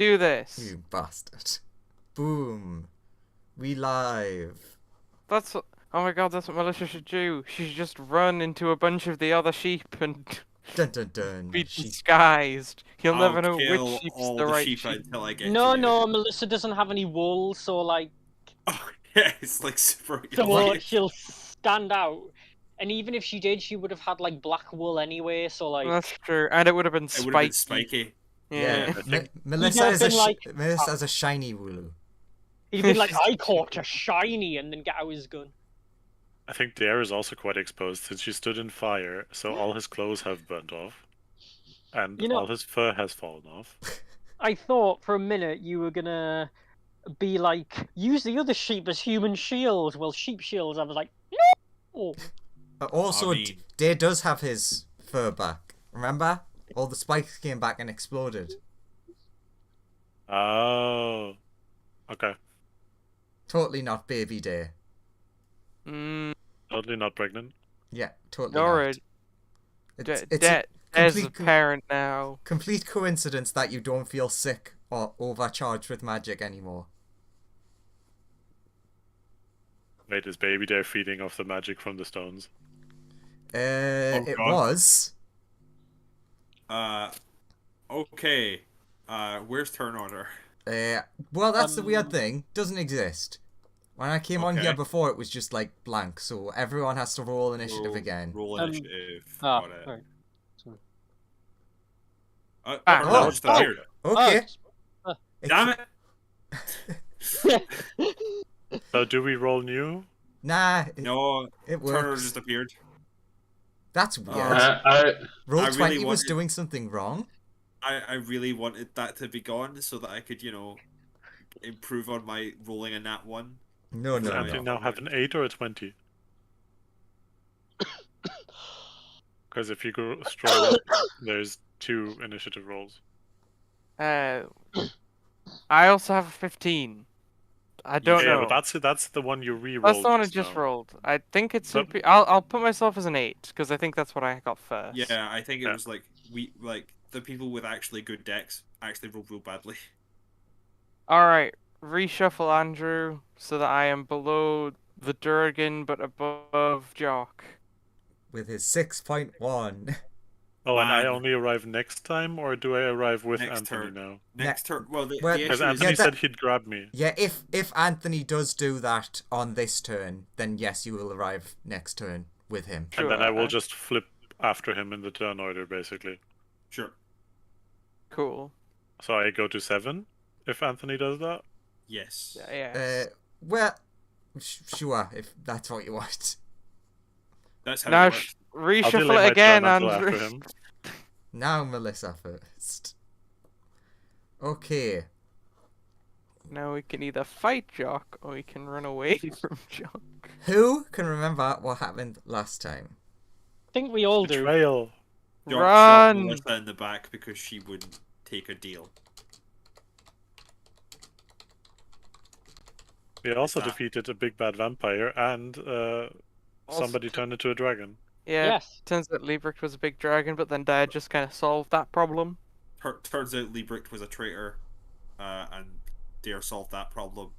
Do this. You bastard. Boom. We live. That's what... Oh my god, that's what Melissa should do. She should just run into a bunch of the other sheep and Dun dun dun. be Sheep. disguised. You'll I'll never know which kill sheep's all the the right sheep sheep. until I get No, to you. no, Melissa doesn't have any wool, so like, Oh, yeah, it's like super. so she'll stand out. And even if she did, she would have had like black wool anyway. So like, That's true, and it would have been It would have been spiky. spiky. Yeah. Melissa You'd is have been like- Melissa has a shiny wooloo. he'd be like, I caught a shiny, and then get out his gun. I think the air is also quite exposed since she stood in fire, so all his clothes have burnt off. And You know- all his fur has fallen off. I thought for a minute you were gonna be like, use the other sheep as human shields. Well, sheep shields. I was like, no. Also, I mean- Day does have his fur back. Remember? All the spikes came back and exploded. Oh. Okay. Totally not baby Day. Mm, Totally not pregnant. Yeah, totally Nora, not. It's Des is a complete parent now. complete coincidence that you don't feel sick or overcharged with magic anymore. Wait, is baby there feeding off the magic from the stones? It God. was. Okay. Where's turn order? Well, that's the weird thing. Doesn't exist. When I came on Okay. here before, it was just like blank, so everyone has to roll initiative again. Roll Um, initiative. Ah, Got it. right. Turn order oh, just appeared. Okay. Damn it! So do we roll new? Nah, No, it turn order works. just appeared. That's weird. I Roll I really 20 was wanted- doing something wrong. I really wanted that to be gone so that I could, improve on my rolling a nat 1. No, Does no, Anthony no. now have an 8 or a 20? Because if you go stroll up, there's 2 initiative rolls. I also have a 15. I don't yeah, know. but that's the one you re-rolled. That's the one I just now. rolled. I think it's. But- I'll put myself as an 8 because I think that's what I got first. Yeah, I think it Yeah. was like the people with actually good decks actually rolled real badly. All right, reshuffle Andrew so that I am below the Durgan but above Jock. With his 6.1. Oh, and I Man. only arrive next time, or do I arrive with Next Anthony turn. now? Next turn, well, the Well, issue Because is Anthony Yeah, said that- he'd grab me. Yeah, if Anthony does do that on this turn, then yes, you will arrive next turn with him. And then I will Sure. just flip after him in the turn order, basically. sure. Cool. So I go to 7, if Anthony does that. Yes. Yeah. Well, sure, if that's what you want. That's how Now it works. I'll reshuffle delay it my again, turn until Andrew. after him. Now Melissa first. Okay. Now we can either fight Jock or we can run away from Jock. Who can remember what happened last time? I think we all do. Betrayal. Jock shot Run! Melissa in the back because she wouldn't take a deal. We also that? defeated a big bad vampire, and somebody Also- turned into a dragon. Yeah. Yes. Turns out Liebrecht was a big dragon, but then Dad just kind of solved that problem. Turns out Liebricht was a traitor, and Dare solved that problem,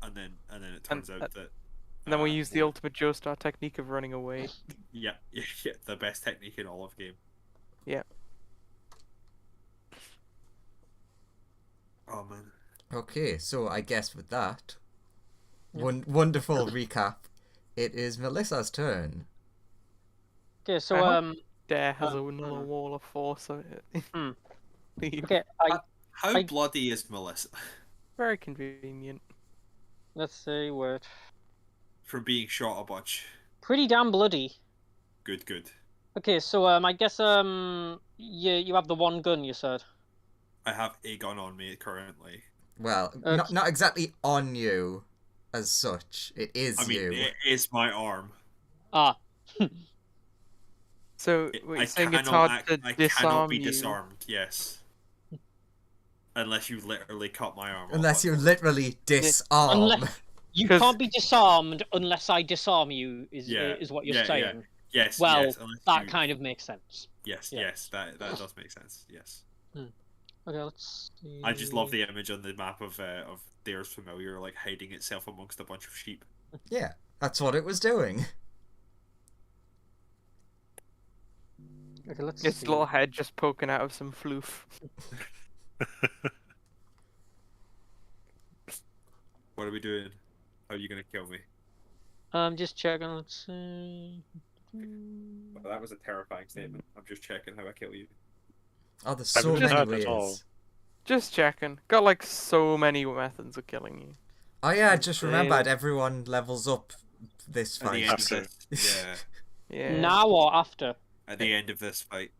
and then it turns out that. And then we used the ultimate Joestar technique of running away. Yeah, the best technique in all of game. Yeah. Oh man. Okay, so I guess with that wonderful recap, it is Melissa's turn. Okay, so Uh-huh. Dare has another wall of force. Hmm. Leave. okay, How I- bloody is Melissa Very convenient. let's see word. from being shot a bunch? Pretty damn bloody. Good. Okay, so I guess you have the one gun you said. I have a gun on me currently. Well, not exactly on you as such. It is I mean, you. it is my arm. Ah, So I what you're saying it's cannot hard to I cannot disarm be you. disarmed. Yes. Unless you literally cut my arm. Unless off. you literally disarm. Unless- you 'Cause- can't be disarmed unless I disarm you. Is Yeah, is what you're yeah, yeah. saying? Yes. Well, yes, unless that you- kind of makes sense. Yes. yeah. Yes. That does make sense. Yes. Okay, let's see. I just love the image on the map of Dare's familiar, like hiding itself amongst a bunch of sheep. Yeah, that's what it was doing. Okay, let's Its see. little head just poking out of some floof. What are we doing? How are you gonna kill me? I'm just checking. Let's see. Well, that was a terrifying statement. I'm just checking how I kill you. Oh, there's I so wouldn't many have at all. ways. Just checking. Got like so many methods of killing you. Oh yeah, I just remembered everyone levels up this At the fight. end After. of this, Yeah. Now or after? at the end of this fight.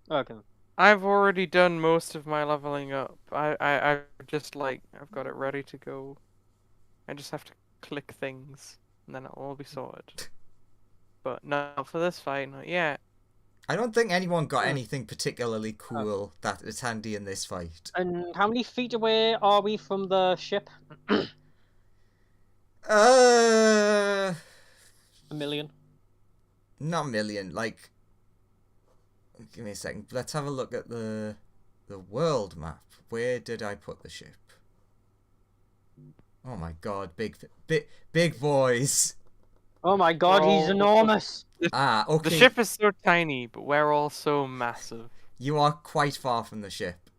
Okay. I've already done most of my leveling up. I've just like I've got it ready to go. I just have to click things and then it'll all be sorted. But not for this fight, not yet. I don't think anyone got anything particularly cool that is handy in this fight. And how many feet away are we from the ship? Uh, A million. not a million. Like, give me a second. Let's have a look at the world map. Where did I put the ship? Oh my god, big boys. Oh my god, he's Oh. enormous. Ah, okay. The ship is so tiny, but we're all so massive. You are quite far from the ship.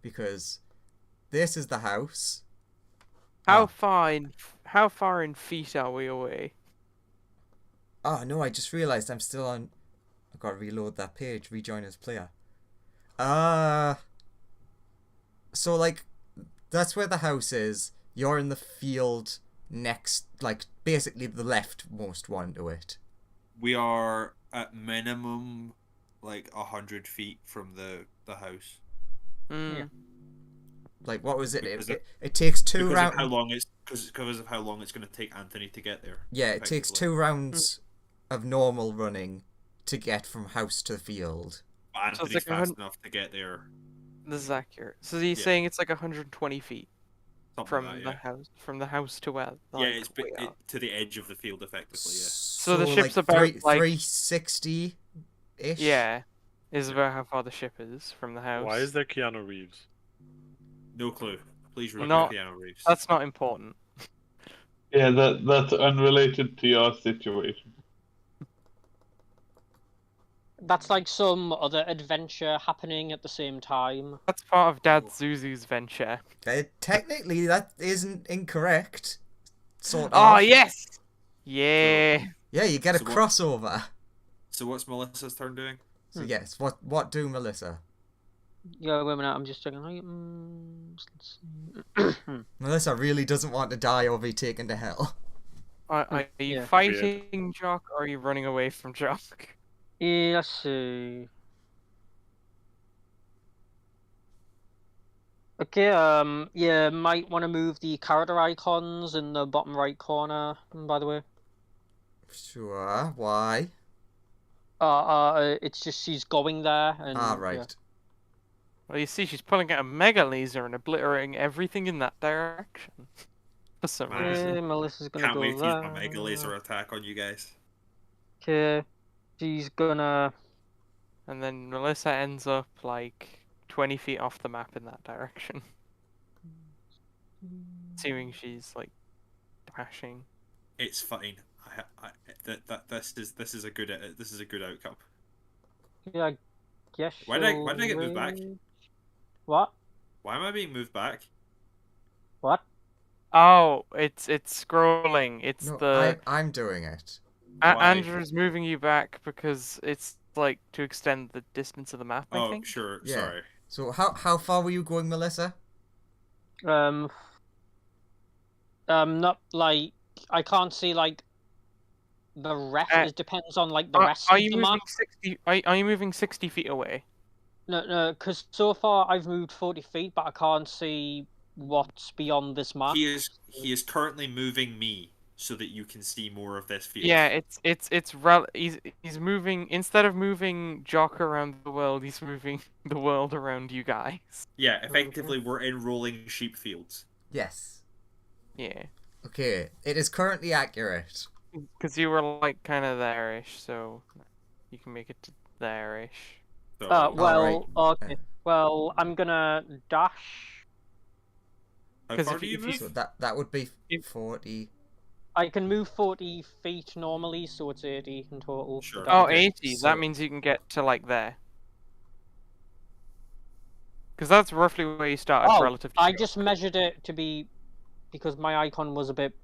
Because this is the house. How Ah. far in feet are we away? Oh no, I just realised I'm still on. I've got to reload that page, rejoin as player. So like, that's where the house is. You're in the field next, like, basically the leftmost one to it. We are at minimum like 100 feet from the house. Mm. Yeah. Like, what was it? Because It takes two Because rounds. of how long it's because of how long it's going to take Anthony to get there. Yeah, it takes effectively. 2 rounds of normal running to get from house to field. But So it's Anthony's like fast enough to get there. This is accurate. So he's Yeah. saying it's like 120 feet Something from like the that, house, from the house to where. yeah. Like, Yeah, it's we are. to the edge of the field, effectively. Yeah. So the ship's about, like- 360-ish? Yeah, is about how far the ship is from the house. Why is there Keanu Reeves? No clue. Please read Not- Keanu Reeves. That's not important. Yeah, that's unrelated to your situation. That's like some other adventure happening at the same time. That's part of Dad Zuzu's venture. Technically, that isn't incorrect. Sort of. Oh yes. Yeah. Yeah, you get a So what- crossover. So what's Melissa's turn doing? So yes, what do Melissa? Yeah, wait a minute, I'm just checking. Let's see. Melissa really doesn't want to die or be taken to hell. Are you Yeah. fighting Jock or are you running away from Jock? Yeah, let's see. Okay, yeah, might want to move the character icons in the bottom right corner, by the way. Sure. Why? It's just she's going there, and Right. yeah. Well, you see, she's pulling out a mega laser and obliterating everything in that direction. For some Man. reason. Okay, Melissa's gonna Can't go wait to use there. my mega laser attack on you guys. Okay, she's gonna. And then Melissa ends up like 20 feet off the map in that direction. Assuming she's like dashing. It's fine. This is a good outcome. Yeah, I guess. Why did I get moved back? What? Why am I being moved back? What? Oh, it's scrolling. It's No, the I'm doing it. Why? Andrew's moving you back because it's like to extend the distance of the map. I Oh, think. sure. Yeah. Sorry. So how far were you going, Melissa? Not like I can't see like the rest. Uh, It depends on like the Are, rest are of you the moving map. 60? Are you moving 60 feet away? No, because so far I've moved 40 feet, but I can't see what's beyond this map. He is currently moving me so that you can see more of this field. Yeah, he's moving instead of moving Jock around the world, he's moving the world around you guys. Yeah. Effectively, we're in rolling sheep fields. Yes. Yeah, Okay, it is currently accurate. because you were like kind of there-ish, so you can make it to there-ish. So Well, Alright. okay. Well, I'm gonna dash. how 'cause far if do you- you if you- move? So that would be If- 40. I can move 40 feet normally, so it's 80 in total. Sure. Would that be Oh, Okay, 80. so- That means you can get to like there. Because that's roughly where you started Oh, relative to I Jock. just measured it to be because my icon was a bit.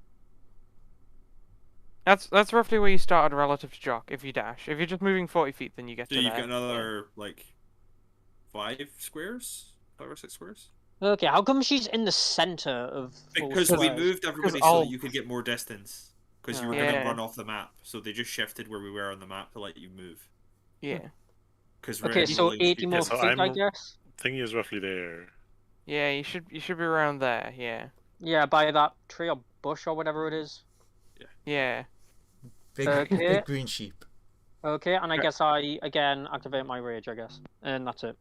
That's roughly where you started relative to Jock. If you dash, if you're just moving 40 feet, then you get So to you've there. got another like 5 or 6 squares. Okay, how come she's in the center of full Because we squares? moved everybody so all- that you could get more distance. Because you were Yeah. gonna run off the map, so they just shifted where we were on the map to let you move. Yeah. Because Okay, so 80 more so feet, I I'm- guess. Thingy is roughly there. Yeah, you should be around there. Yeah. Yeah, by that tree or bush or whatever it is. Yeah. Big, Okay. big green sheep. Okay, and I Yeah. guess I again activate my rage, I guess, and that's it.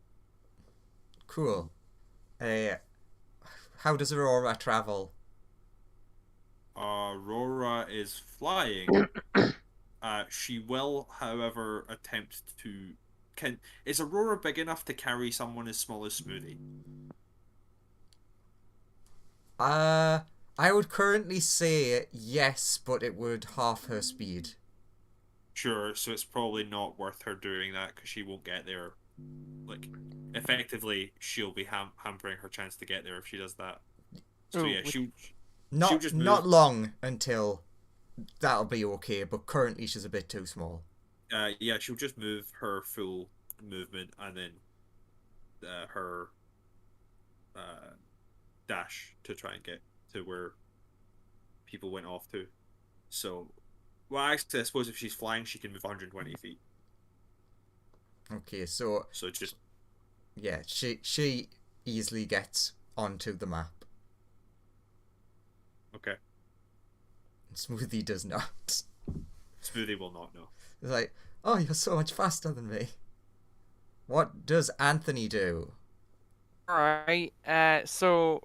Cool. How does Aurora travel? Aurora is flying. She will, however, attempt to. Is Aurora big enough to carry someone as small as Smoothie? I would currently say yes, but it would half her speed. Sure, so it's probably not worth her doing that because she won't get there. Like, effectively, she'll be hampering her chance to get there if she does that. So Ooh, yeah, which- she'll Not just not move. long until that'll be okay, but currently she's a bit too small. Yeah, she'll just move her full movement and then her dash to try and get to where people went off to. So, well, actually, I suppose if she's flying, she can move 120 feet. Okay, so So just yeah, she easily gets onto the map. okay. Smoothie does not. Smoothie will not know. It's like, oh, you're so much faster than me. What does Anthony do? Alright. So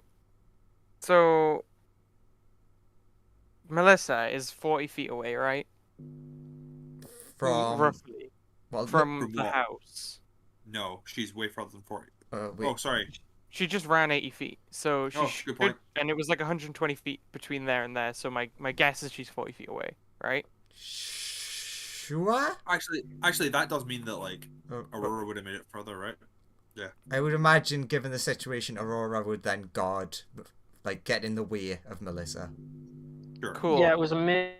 Melissa is 40 feet away, right? From Roughly. well, From From the what? house. No, she's way further than 40. wait, Oh, sorry. She just ran 80 feet, so she Oh, should, good point. and it was like 120 feet between there and there. So my guess is she's 40 feet away, right? sure. Actually, that does mean that like Uh, Aurora would have made it further, right? I would imagine, given the situation, Aurora would then guard, like, get in the way of Melissa. Sure. Cool. Yeah, it was amazing.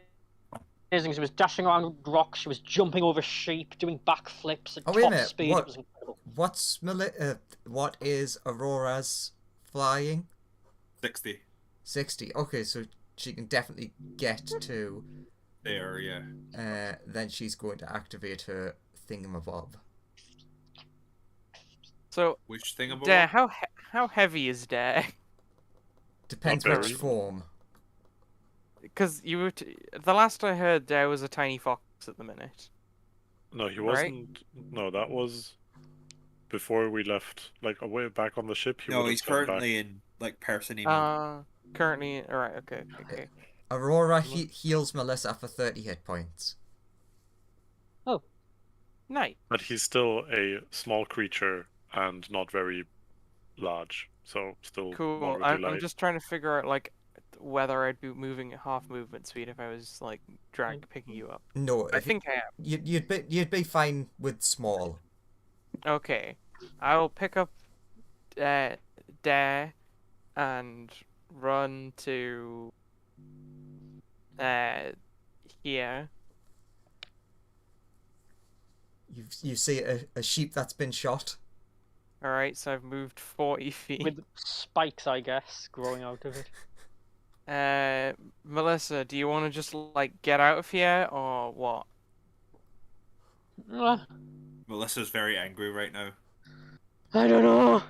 She was dashing around rocks. She was jumping over sheep, doing backflips at Oh, wait a top minute, speed. what- It was incredible. What is Aurora's flying? 60. 60. Okay, so she can definitely get to. There, yeah. Then she's going to activate her thingamabob. So Which thing about Dare, how heavy is Dare? Depends Not which very. form. Because the last I heard, Dare was a tiny fox at the minute. No, he Right? wasn't. No, that was before we left. Like away back on the ship. He No, would he's have turned currently in like person mode. Currently, alright, okay. Aurora heals Melissa for 30 hit points. Nice. back. But he's still a small creature and not very large, so still Cool. moderately I'm light. just trying to figure out like whether I'd be moving at half movement speed if I was like picking you up. No, I think I am. you'd be fine with small. Okay. I will pick up Dare and run to here. You see a sheep that's been shot. Alright, so I've moved 40 feet. With spikes, I guess, growing out of it. Melissa, do you want to just like get out of here or what? Melissa's very angry right now. I don't know.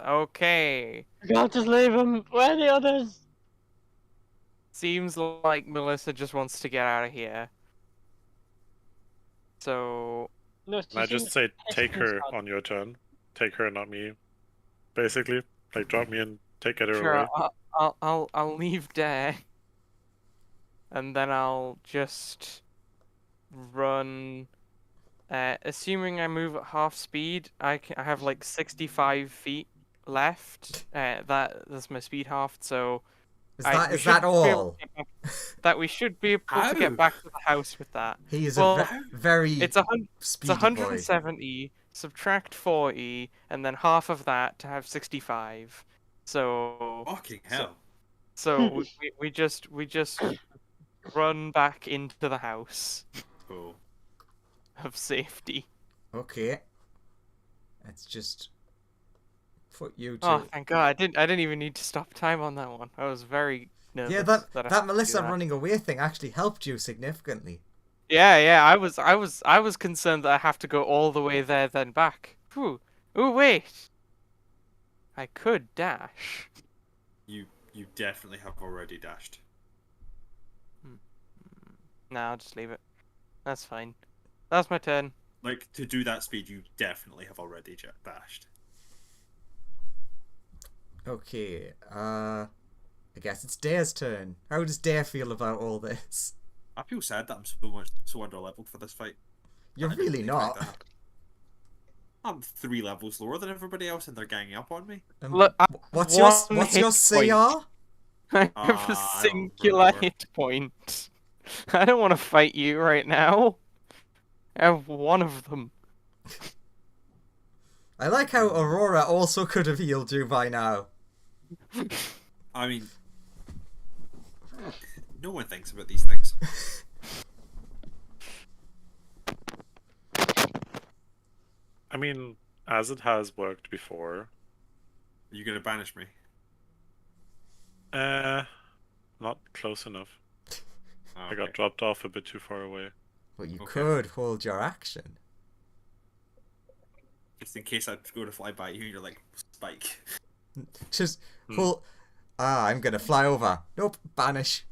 Okay. I can't just leave him. Where are the others? Seems like Melissa just wants to get out of here. So No, Can I just say, take her inside. on your turn. Take her, not me. Basically, like drop me and take her sure, away. I'll leave Dare, and then I'll just run Assuming I move at half speed, I have like 65 feet left. That's my speed half. So Is we that should be able all? to get that we should be able How? to get back to the house with that. He is Well, a very It's it's speedy boy. 170. Subtract 40, and then half of that to have 65. So Fucking hell. we just run back into the house Cool. of safety. Okay. Let's just put you to. Oh, thank God! I didn't even need to stop time on that one. I was very nervous. Yeah, I had that to do Melissa that. running away thing actually helped you significantly. Yeah. I was concerned that I have to go all the way there then back. Whew. Oh wait. I could dash. You definitely have already dashed. Nah, I'll just leave it. That's fine. That's my turn. Like, to do that speed, you definitely have already dashed. Okay, I guess it's Dare's turn. How does Dare feel about all this? I feel sad that I'm so under-leveled for this fight. You're I didn't really expect not. that. I'm 3 levels lower than everybody else, and they're ganging up on me. Look, I What's have your one what's your hit point. CR? I have a I don't singular remember. hit point. I don't want to fight you right now. I have one of them. I like how Aurora also could have healed you by now. I mean, no one thinks about these things. I mean, as it has worked before. Are you gonna banish me? Not close enough. Oh, I got okay. dropped off a bit too far away. But you Okay. could hold your action. Just in case I go to fly by you, and you're like, Spike. Just hold. I'm gonna fly over. Nope, banish.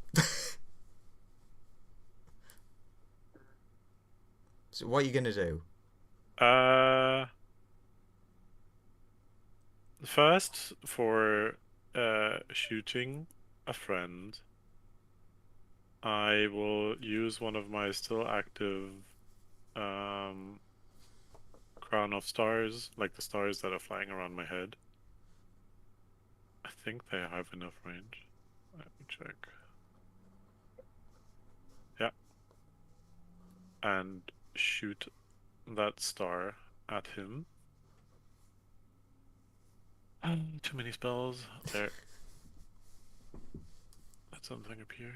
So what are you gonna do? First, for shooting a friend, I will use one of my still active crown of stars, like the stars that are flying around my head. I think they have enough range. Let me check. Yeah. And shoot that star at him. Too many spells. There. That's something up here.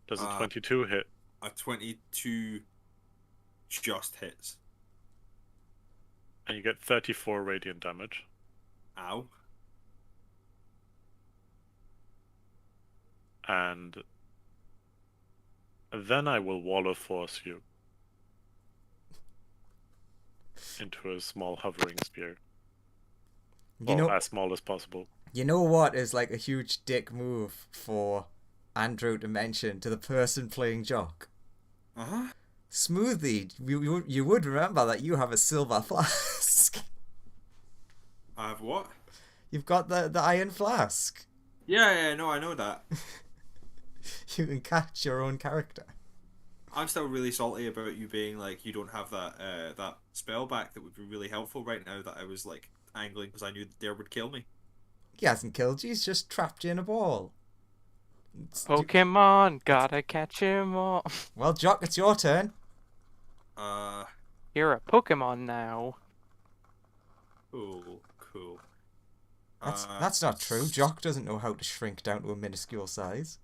Does a 22 hit? A 22 just hits. And you get 34 radiant damage. Ow. And then I will wall of force you into a small hovering spear. You know, as small as possible. you know what is like a huge dick move for Andrew to mention to the person playing Jock? Uh-huh. Smoothie, you would remember that you have a silver flask. I have what? You've got the iron flask. Yeah, no, I know that. You can catch your own character. I'm still really salty about you being like, you don't have that that spell back that would be really helpful right now that I was like angling because I knew that Dare would kill me. He hasn't killed you, he's just trapped you in a ball. Pokemon, gotta catch 'em all. Well, Jock, it's your turn. You're a Pokemon now. Cool. That's not true. Jock doesn't know how to shrink down to a minuscule size.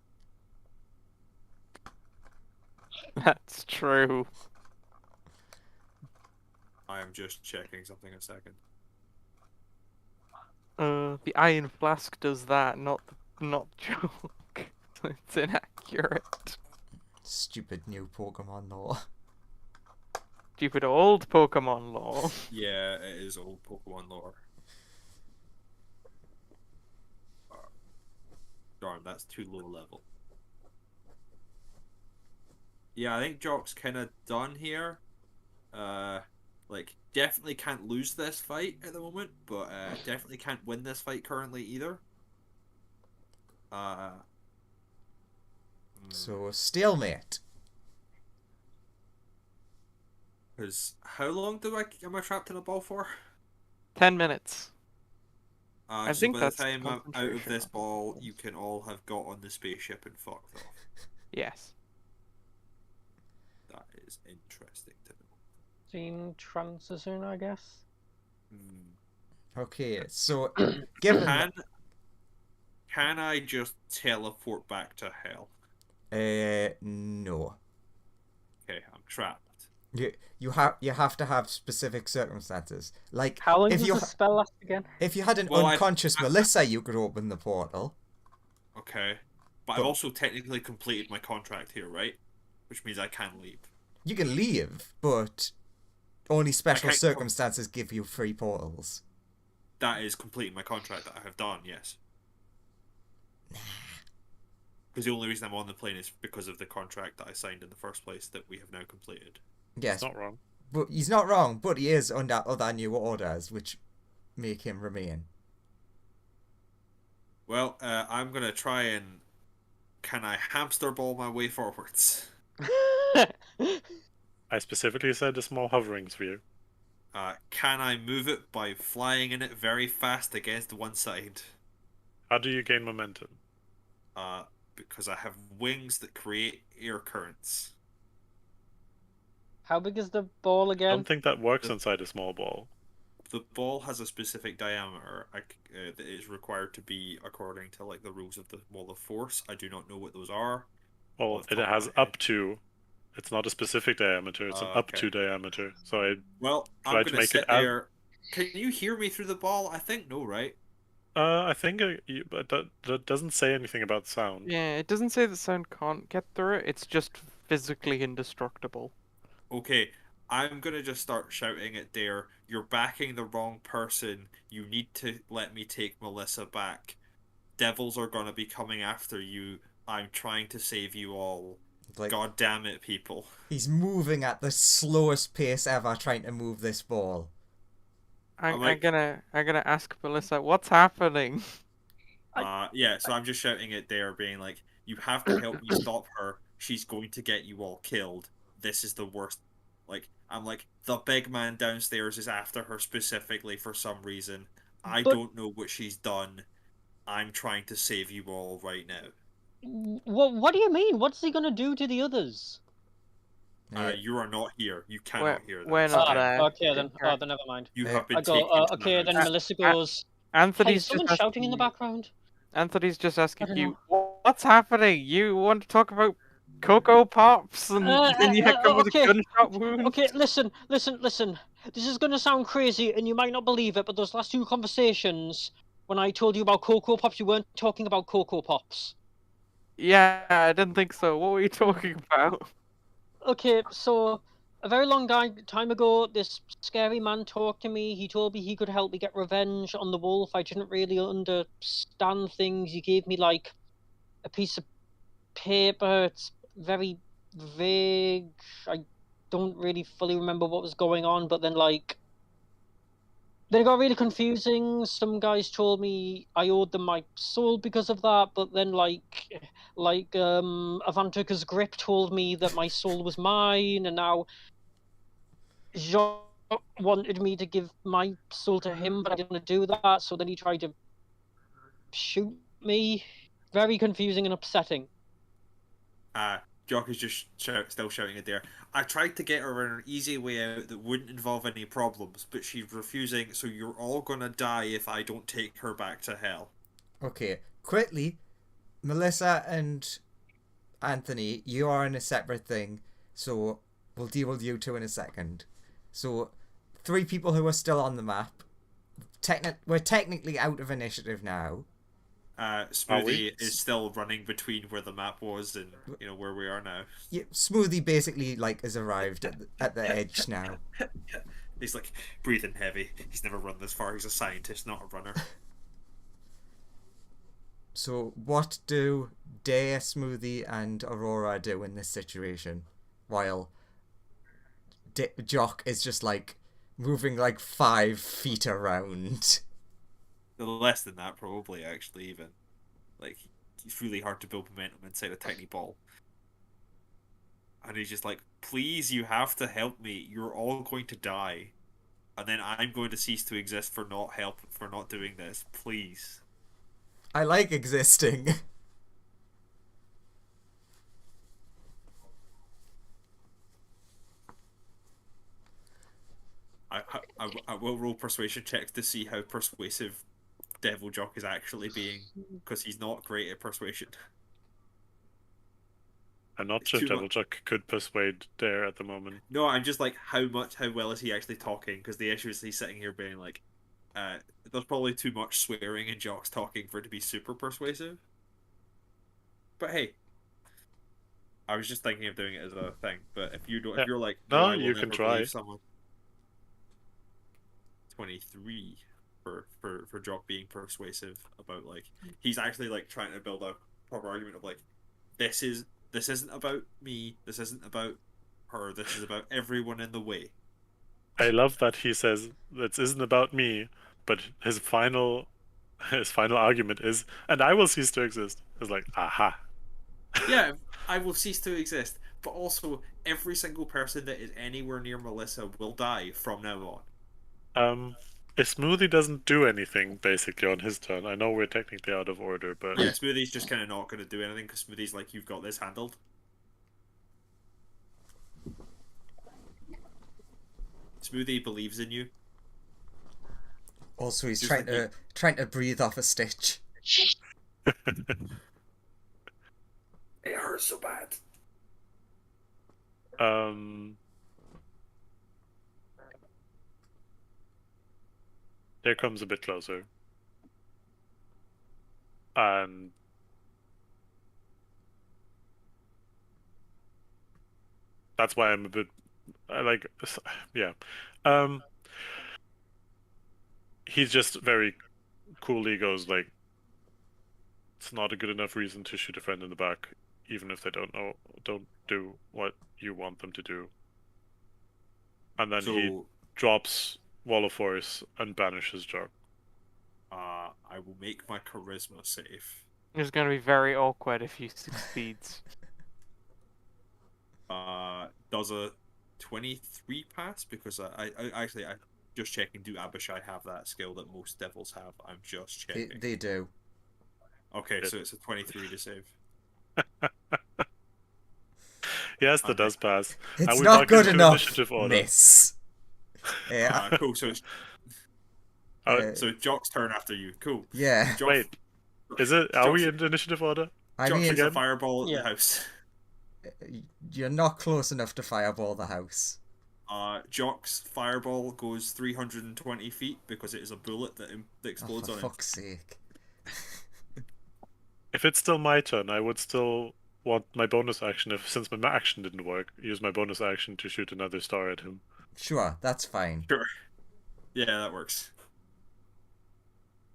That's true. I am just checking something a second. The Iron Flask does that, not Joke. It's inaccurate. Stupid new Pokemon lore. Stupid old Pokemon lore. Yeah, it is old Pokemon lore. Darn, that's too low level. Yeah, I think Jock's kind of done here. Like, definitely can't lose this fight at the moment, but definitely can't win this fight currently either. So, stalemate. Because how long am I trapped in a ball for? 10 minutes. I So think by the that's time I'm out of concentration this on ball, balls. you can all have got on the spaceship and fucked off. Yes. That is interesting to know. Seen transition, I guess. Okay, so given Can I just teleport back to hell? no. Okay, I'm trapped. You have to have specific circumstances. Like How long if does you the spell last again? if you had an Well, unconscious Melissa, you could open the portal. Okay, but I've also technically completed my contract here, right? Which means I can leave. You can leave, but only special can't circumstances give you free portals. That is completing my contract that I have done, yes. Because the only reason I'm on the plane is because of the contract that I signed in the first place that we have now completed. Yes, It's not wrong. but he's not wrong. But he is under other new orders, which make him remain. Well, I'm gonna try and can I hamster ball my way forwards? I specifically said a small hovering sphere. Can I move it by flying in it very fast against one side? How do you gain momentum? Because I have wings that create air currents. How big is the ball I again? don't think that works inside a small ball. The ball has a specific diameter that is required to be according to like the rules of the wall of force. I do not know what those are. Well, Off the it top of has my head. up to. It's not a specific diameter. It's an up Okay. to diameter. So I Well, try I'm to gonna make it sit there. Can you hear me through the ball? I think no, right? I think, but that doesn't say anything about sound. Yeah, it doesn't say the sound can't get through it. It's just physically indestructible. Okay, I'm gonna just start shouting at Dare. You're backing the wrong person. You need to let me take Melissa back. Devils are gonna be coming after you. I'm trying to save you all. Like, God damn it, people. he's moving at the slowest pace ever, trying to move this ball. I'm like- gonna ask Melissa, what's happening? Yeah, so I'm just shouting at Dare, being like, you have to help me stop her. She's going to get you all killed. This is the worst. Like, I'm like, the big man downstairs is after her specifically for some reason. I But- don't know what she's done. I'm trying to save you all right now. What do you mean? What's he gonna do to the others? You are not here. You cannot hear this. we're not Ah, there. okay then. Oh, then never mind. You Yeah. have been I go. taken to Okay, the then house. Melissa goes. Hey, Anthony's is someone just shouting in the asking- background? Anthony's just I asking don't you, what's happening? You want to talk about Cocoa Pops and then you come with okay. a gunshot wound? Okay, listen. This is gonna sound crazy, and you might not believe it, but those last two conversations, when I told you about Cocoa Pops, you weren't talking about Cocoa Pops. Yeah, I didn't think so. What were you talking about? Okay, so a very long time ago, this scary man talked to me. He told me he could help me get revenge on the wolf. I didn't really understand things. He gave me like a piece of paper. It's very vague. I don't really fully remember what was going on, but then it got really confusing. Some guys told me I owed them my soul because of that, but then Avantica's grip told me that my soul was mine, and now Jacques wanted me to give my soul to him, but I didn't want to do that, so then he tried to shoot me. Very confusing and upsetting. Jock is just still shouting at Dare. I tried to get her an easy way out that wouldn't involve any problems, but she's refusing, so you're all gonna die if I don't take her back to hell. Okay, quickly, Melissa and Anthony, you are in a separate thing, so we'll deal with you two in a second. So, 3 people who are still on the map. We're technically out of initiative now. Smoothie is still running between where the map was and where we are now. Yeah, Smoothie basically has arrived at the edge now. He's like breathing heavy. He's never run this far. He's a scientist, not a runner. So what do Dare, Smoothie, and Aurora do in this situation? While Jock is just moving 5 feet around. Less than that, probably, actually, even. It's really hard to build momentum inside a tiny ball. And he's just like, please, you have to help me. You're all going to die. And then I'm going to cease to exist for not doing this. Please. I like existing. I will roll persuasion checks to see how persuasive Devil Jock is actually being, because he's not great at persuasion. I'm not It's sure too Devil much. Chuck could persuade Dare at the moment. No, I'm just like, how well is he actually talking? Because the issue is he's sitting here being like, there's probably too much swearing in Jock's talking for it to be super persuasive. But hey, I was just thinking of doing it as a thing. But if you don't, Yeah. if you're like, No, I will you can never try. believe someone. 23 for Jock being persuasive about, like, he's actually like trying to build a proper argument of like, this isn't about me, this isn't about her, this is about everyone in the way. I love that he says this isn't about me, but his final argument is, and I will cease to exist. It's like, aha. Yeah, I will cease to exist, but also every single person that is anywhere near Melissa will die from now on. A smoothie doesn't do anything basically on his turn. I know we're technically out of order, but Yeah, Smoothie's just kind of not going to do anything because Smoothie's like, you've got this handled. Smoothie believes in you. Also, he's Just trying like trying to breathe off a stitch. It hurts so bad. There comes a bit closer, and that's why I'm a bit, yeah. He's just very coolly goes like, it's not a good enough reason to shoot a friend in the back, even if they don't do what you want them to do. And then he drops Wall of Force and banishes Jock. I will make my charisma save. It's going to be very awkward if he succeeds. Does a 23 pass? Because I actually, I just checking, do Abishai have that skill that most devils have? I'm just checking. They do. Okay, so it's a 23 to save. Yes, that does pass. It's we not back good into enough, initiative order? miss. Yeah. Cool, so so Jock's turn after you. Cool. Yeah. Jock, Wait, is it? Are we in initiative order? I Jock mean, shoots a fireball at Yeah. the house. you're not close enough to fireball the house. Jock's fireball goes 320 feet because it is a bullet that explodes Oh, on for him. fuck's sake. If it's still my turn, I would still want my bonus action. Since my action didn't work, use my bonus action to shoot another star at him. Sure, that's fine. Sure. Yeah, that works.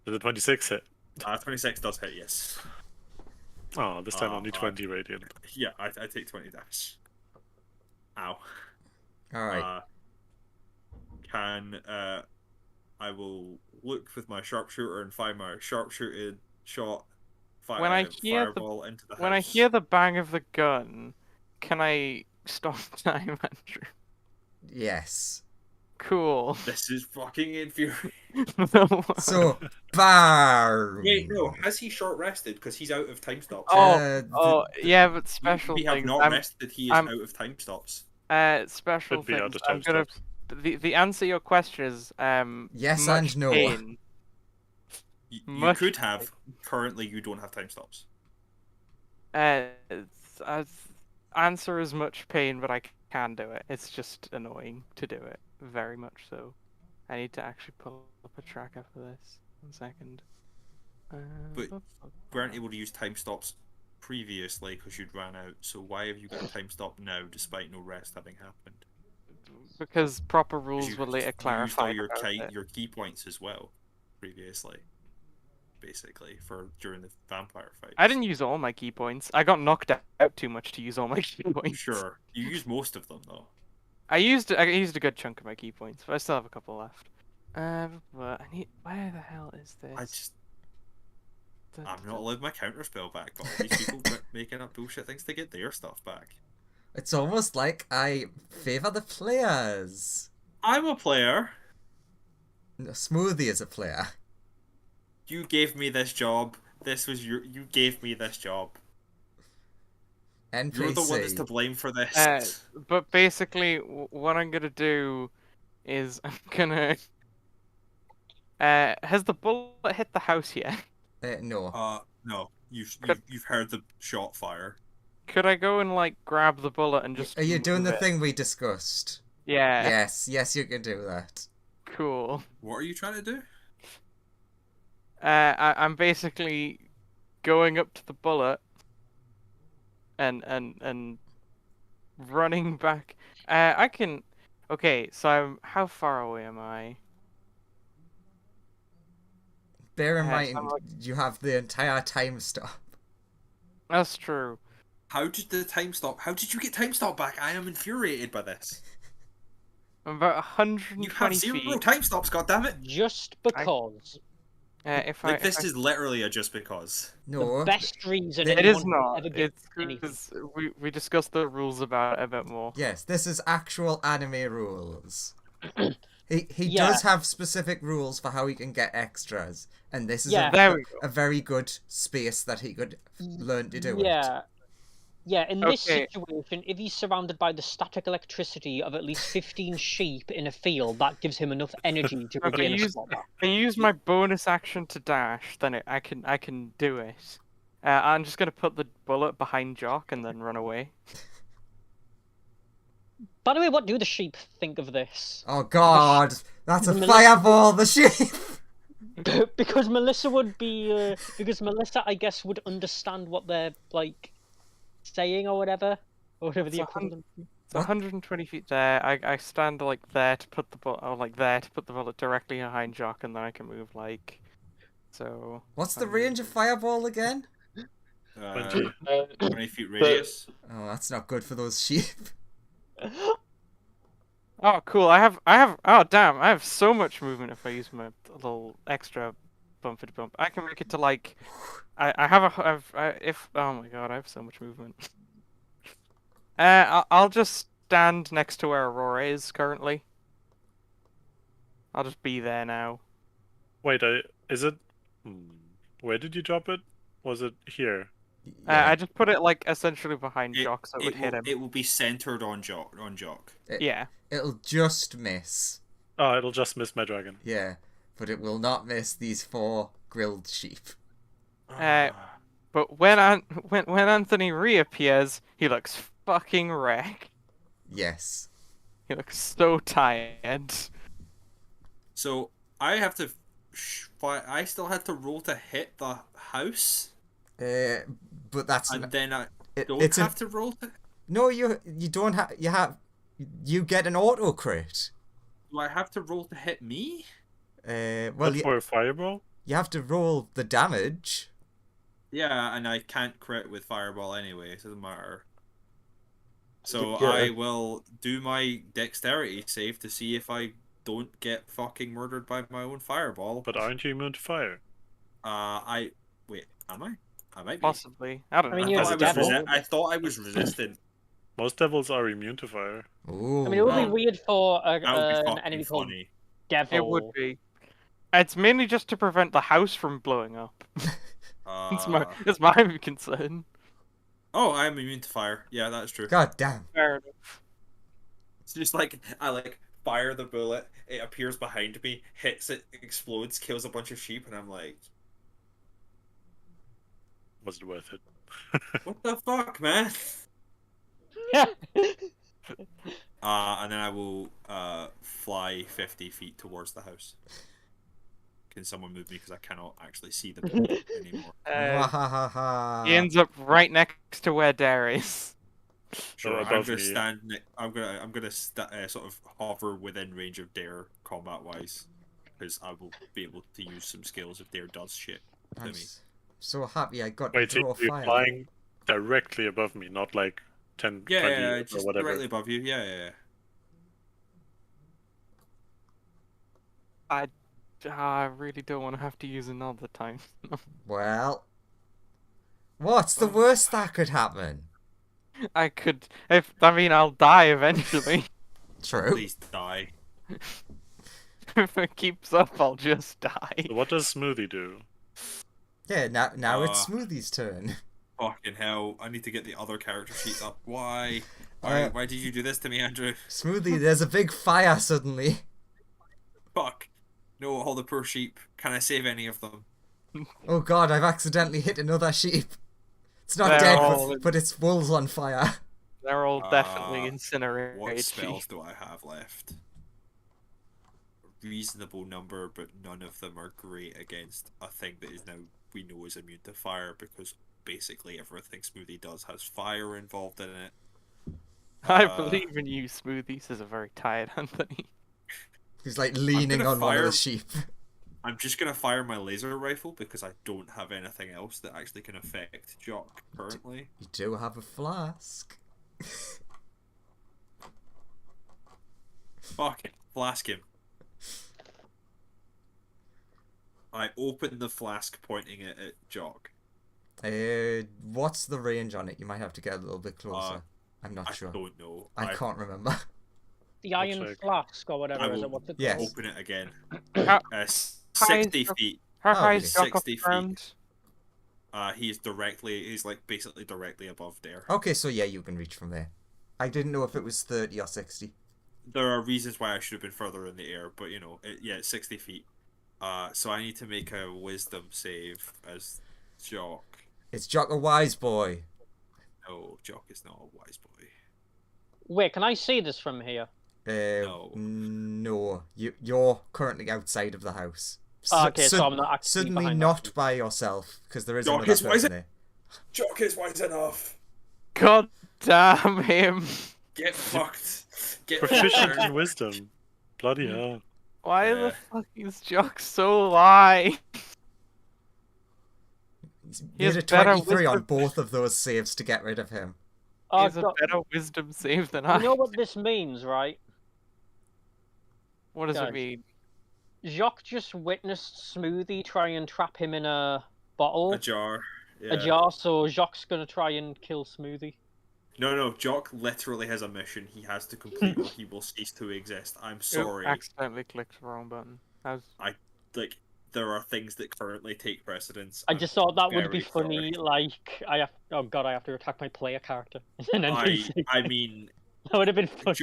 Does the 26 hit? 26 does hit, yes. Oh, this time only 20 radiant. Yeah, I take 20 damage. Ow. Alright. I will look with my sharpshooter and fire my sharpshooted shot. When I hear fireball into the house. When I hear the bang of the gun, can I stop time, Andrew? Yes. Cool. This is fucking infuriating. So, bam! Wait, no, has he short rested? Because he's out of time stops. Yeah, but special we have things. not rested, he is out of time stops. Special Could be out things. of time stops. The answer to your question is Yes much and no. pain. You could have. Currently, you don't have time stops. Answer is much pain, but I can do it. It's just annoying to do it. Very much so. I need to actually pull up a tracker for this. 1 second. But we weren't able to use time stops previously because you'd ran out. So why have you got a time stop now, despite no rest having happened? Because proper rules were later clarified. You used all your key points as well previously. Basically, for during the vampire fight. I didn't use all my key points. I got knocked out too much to use all my key points. Sure, you used most of them though. I used a good chunk of my key points, but I still have a couple left. But I need. Where the hell is this? I'm not allowed my counter spell back, but all these people making up bullshit things to get their stuff back. It's almost like I favor the players. I'm a player. Smoothie is a player. You gave me this job. You gave me this job. NPC. You're the one that's to blame for this. But basically, what I'm gonna do is I'm gonna. Has the bullet hit the house yet? No. No. Could- You've heard the shot fire. Could I go and like grab the bullet and just? Are you doing move the it? thing we discussed? Yeah. Yes, you can do that. Cool. What are you trying to do? I'm basically going up to the bullet and running back. I can. Okay, so how far away am I? Bear in so mind, I'm like- you have the entire time stop. That's true. How did the time stop? How did you get time stop back? I am infuriated by this. I'm about You have 120 zero feet. time stops, goddammit! Just because. If Like, I, this if I- is literally a just because. No. The best reason It anyone is could not. ever get It's anything. because we discussed the rules about it a bit more. Yes, this is actual anime rules. He Yeah. does have specific rules for how he can get extras, and this is Yeah. There we go. a very good space that he could learn to do it. Yeah. Yeah, in this Okay. situation, if he's surrounded by the static electricity of at least 15 sheep in a field, that gives him enough energy to If I regain a use, spot back. if I use my bonus action to dash, then I can do it. I'm just gonna put the bullet behind Jock and then run away. By the way, what do the sheep think of this? Oh god, that's a Melissa- fireball, the sheep! Because Melissa would be, because Melissa, I guess, would understand what they're, like, saying or whatever the It's a equivalent. It's 120 feet there. I stand like there to put the bullet, or like there to put the bullet directly behind Jock, and then I can move like so. What's the range of fireball again? 20. 20 feet radius. Oh, that's not good for those sheep. Oh, cool! I have. Oh, damn! I have so much movement if I use my little extra bump it bump. I can make it to like. I have a. If oh my god, I have so much movement. I'll just stand next to where Aurora is currently. I'll just be there now. Wait, is it? Where did you drop it? Was it here? I just put it like essentially behind It- Jock so it would hit him. It will be centered on Jock. Yeah. It'll just miss. Oh, it'll just miss my dragon. Yeah, but it will not miss these 4 grilled sheep. But when Anthony reappears, he looks fucking wrecked. Yes. He looks so tired. So I have to. I still had to roll to hit the house, But that's and then I it, don't it's have to roll to. No, you don't have you get an auto crit. Do I have to roll to hit me? Well, But for a fireball? you have to roll the damage. Yeah, and I can't crit with fireball anyway. It doesn't matter. So Yeah. I will do my dexterity save to see if I don't get fucking murdered by my own fireball. But aren't you immune to fire? Wait, am I? I might be. Possibly. I don't I mean, know. you're I, a thought I, was devil. I thought I was resistant. Most devils are immune to fire. Ooh. I mean, it would be Oh. weird for That would be an fucking enemy called funny. Devil. It would be. It's mainly just to prevent the house from blowing up. It's my concern. Oh, I'm immune to fire. Yeah, that's true. God damn. Fair enough. It's just like I fire the bullet, it appears behind me, hits it, explodes, kills a bunch of sheep, and I'm like, Was it worth it? what the fuck, man? And then I will fly 50 feet towards the house. Can someone move me because I cannot actually see the building anymore? Wahahaha. He ends up right next to where Dare is. Sure, I'm above gonna me. stand. I'm gonna sort of hover within range of Dare combat wise, because I will be able to use some skills if Dare does shit to I'm me. so happy I got Wait, to so draw you're fire. flying directly above me, not like 10, Yeah, 20 yeah, or just whatever. directly above you. Yeah. I really don't want to have to use another time. Well, what's the worst that could happen? I could, I'll die eventually. True. Please die. If it keeps up, I'll just die. So what does Smoothie do? Yeah, now it's Uh, Smoothie's turn. Fucking hell! I need to get the other character sheets up. Why? Uh, Why did you do this to me, Andrew? Smoothie, there's a big fire suddenly. Fuck. No, all the poor sheep. Can I save any of them? Oh god, I've accidentally hit another sheep. It's not They're dead, all- but its wool's on fire. They're all definitely What incinerated. spells do I have left? Reasonable number, but none of them are great against a thing that is now we know is immune to fire, because basically everything Smoothie does has fire involved in it. I believe in you, Smoothie, says a very tired Anthony. He's like leaning gonna on one of the fire- sheep. I'm just gonna fire my laser rifle because I don't have anything else that actually can affect Jock currently. You do have a flask. Fucking flask him. I open the flask, pointing it at Jock. What's the range on it? You might have to get a little bit closer. I'm not I sure. don't know. I can't remember. The iron check. flask or I whatever, is will- it? What's it Yes. called? Open it again. How, 60 feet. how Oh, high okay. is Jock off 60 the feet. ground? He's like basically directly above there. Okay, so yeah, you can reach from there. I didn't know if it was 30 or 60. There are reasons why I should have been further in the air, but you know, it's 60 feet. So I need to make a wisdom save as Jock. It's Jock a wise boy. No, Jock is not a wise boy. Wait, can I see this from here? No. No. You're currently outside of the house. Okay, so I'm not actually Suddenly behind not that. by yourself, because there is Jock another is wise person there. Jock is wise enough. God damn him! Get fucked. Get Proficient fucked. in wisdom. Bloody hell. Why Yeah. the fuck is Jock so high? He You has need a better 23 on wisdom. both of those saves to get rid of him. He Oh, has a God. better wisdom save than You I. know what this means, right? What does Guys. it mean? Jacques just witnessed Smoothie try and trap him in a bottle, A jar. Yeah. a jar, so Jacques gonna try and kill Smoothie. No, Jock literally has a mission he has to complete or he will cease to exist. I'm sorry. Accidentally clicked the wrong button. Like, there are things that currently take precedence. I I'm just thought that would very be funny, sorry. like, I have to attack my player character. And then I mean, that would have been funny.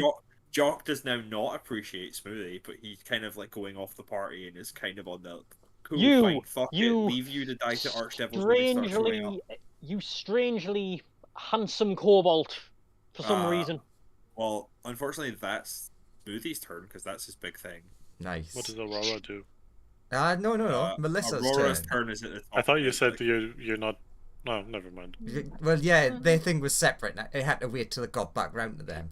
Jock does now not appreciate Smoothie, but he's kind of like going off the party and is kind of on the cool, You- fine, fuck you it, leave you to die to Archdevils when they start showing up. you strangely handsome cobalt, for some reason. Well, unfortunately, that's Smoothie's turn because that's his big thing. Nice. What does Aurora do? No. Melissa's Aurora's turn. turn is at the top. I thought you right? said Like, you're not. No, never mind. Well, yeah, their thing was separate. It had to wait till it got back round to them.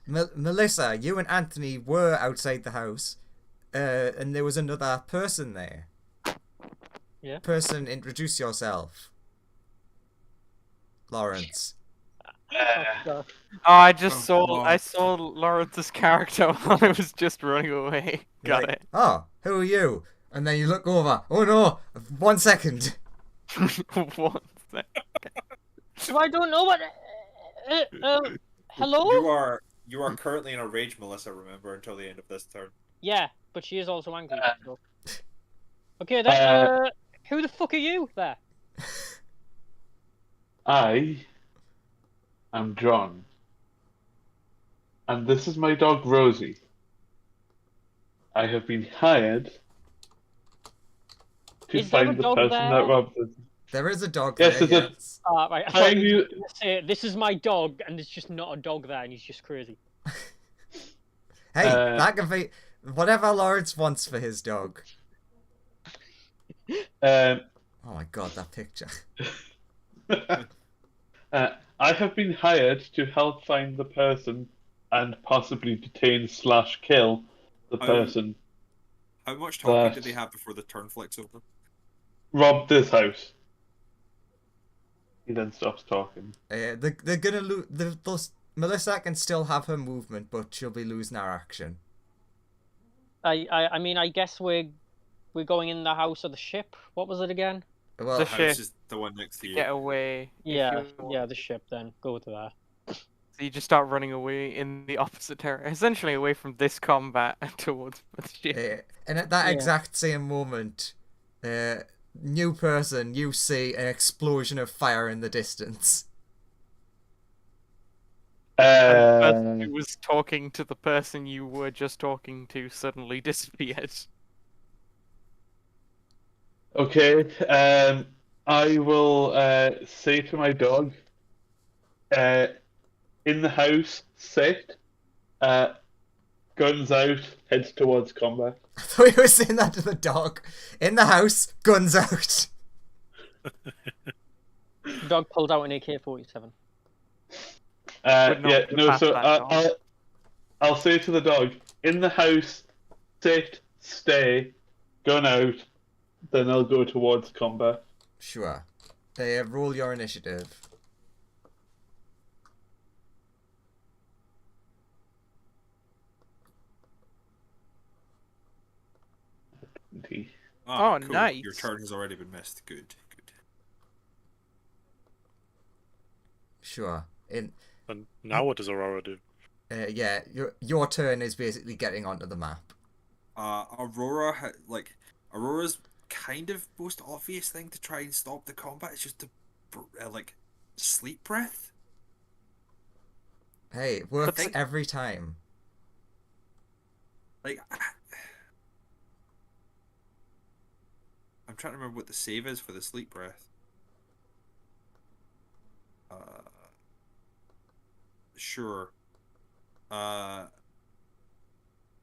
Melissa, you and Anthony were outside the house, and there was another person there. Yeah. Person, introduce yourself. Lawrence. God. Oh, I Oh, saw Lawrence's character while I was just running away. You're Got like, Oh, who are you? And then you look over. Oh no! 1 second. it. One sec. So I don't know what. Hello? You are currently in a rage, Melissa. Remember until the end of this turn. Yeah, but she is also angry. So. Okay, then. Who the fuck are you there? I am John. And this is my dog Rosie. I have been hired to Is there a find the dog person there? that robbed us. There is a dog Yes, there. there's a- Yes. Right. I Hi, thought you you- were gonna say, this is my dog, and it's just not a dog there, and he's just crazy. Hey, that can be whatever Lawrence wants for his dog. Um, Oh my god, that picture. I have been hired to help find the person and possibly detain/kill the Oh. person How much talking That- did they have before the turn flicks over? robbed this house. He then stops talking. They're gonna lose. Those Melissa can still have her movement, but she'll be losing her action. I mean, I guess we're going in the house of the ship. What was it again? Well, The The house ship. is the one next to you. Get away. if Yeah, you want. yeah, the ship then. Go to that. So you just start running away in the opposite direction, essentially away from this combat and towards the ship. and at that Yeah. exact same moment, new person, you see an explosion of fire in the distance. And the person Um, who was talking to the person you were just talking to suddenly disappeared. okay. I will say to my dog, in the house, sit, guns out, heads towards combat. I thought you were saying that to the dog. In the house, guns out. The dog pulled out an AK-47. Would not Yeah, no. pass So that dog. I'll say to the dog, in the house, sit, stay, gun out. Then I'll go towards combat. Sure. Roll your initiative. Oh, cool. nice. Your turn has already been missed. Good. Sure. And now what does Aurora do? Yeah, your turn is basically getting onto the map. Aurora's kind of most obvious thing to try and stop the combat is just to sleep breath. Hey, it works think- every time. Like, I'm trying to remember what the save is for the sleep breath. Sure.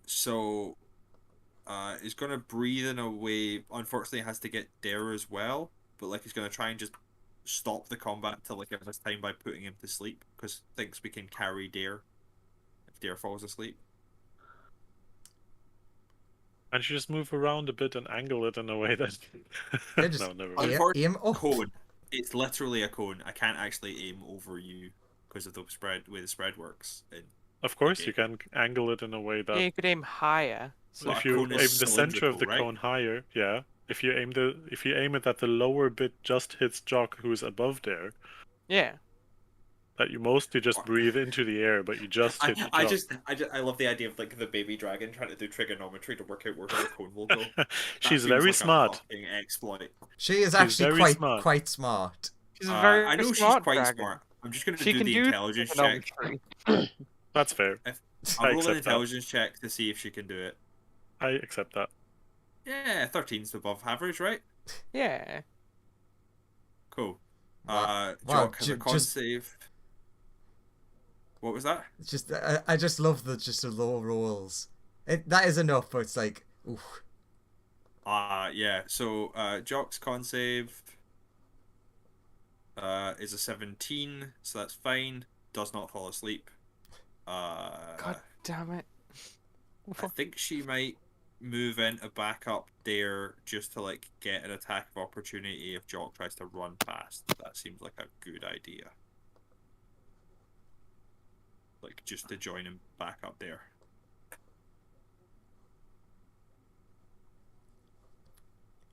So, he's gonna breathe in a way. Unfortunately, it has to get Dare as well. But like, he's gonna try and just stop the combat till like give us time by putting him to sleep because thinks we can carry Dare if Dare falls asleep. And you just move around a bit and angle it in a way that. Yeah, just- No, never Yeah, mind. Unfortunately, aim up. cone. It's literally a cone. I can't actually aim over you because of the way the spread works. And Of course, you can angle it in a way that Yeah, you could aim higher. so But if a you cone aim is the center of the cylindrical, right? cone higher, yeah. If you aim it at the lower bit, just hits Jock, who's above there. Yeah. That you mostly just breathe into the air, but you just hit I Jock. I love the idea of like the baby dragon trying to do trigonometry to work out where her cone will go. That She's feels very like a smart. fucking exploit. She is actually very smart. quite smart. She's a very I know smart she's quite dragon. smart. I'm just going to She do can the do intelligence check. trigonometry. That's fair. I'll roll an accept that. intelligence check to see if she can do it. I accept that. Yeah, 13's above average, right? Yeah. Cool. Wow, Jock has a ju- con just- save. What was that? It's just I just love the low rolls. That is enough, but it's like, oof. Yeah. So, Jock's con save is a 17, so that's fine. Does not fall asleep. God damn it. I think she might move into backup there just to like get an attack of opportunity if Jock tries to run past. That seems like a good idea. Like just to join him back up there.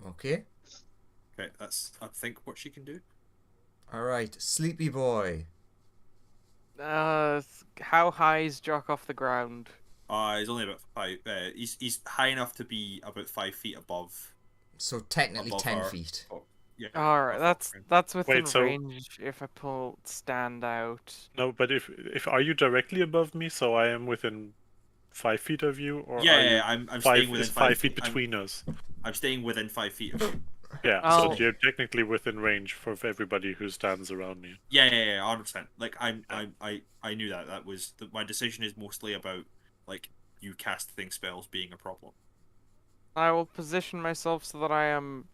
Okay. Okay, that's I think what she can do. All right, sleepy boy. How high is Jock off the ground? He's only about 5. He's high enough to be about 5 feet above. So technically Above 10 her. feet. Oh, yeah. Alright, above her. that's within Wait, so- range if I pull stand out. No, but if are you directly above me, so I am within 5 feet of you, or are you Yeah, I'm staying within is 5 5 feet between us? I'm staying within 5 feet of you. Yeah, Oh. so you're technically within range for everybody who stands around me. Yeah, 100%. Like I knew that. That was my decision is mostly about like you casting spells being a problem. I will position myself so that I am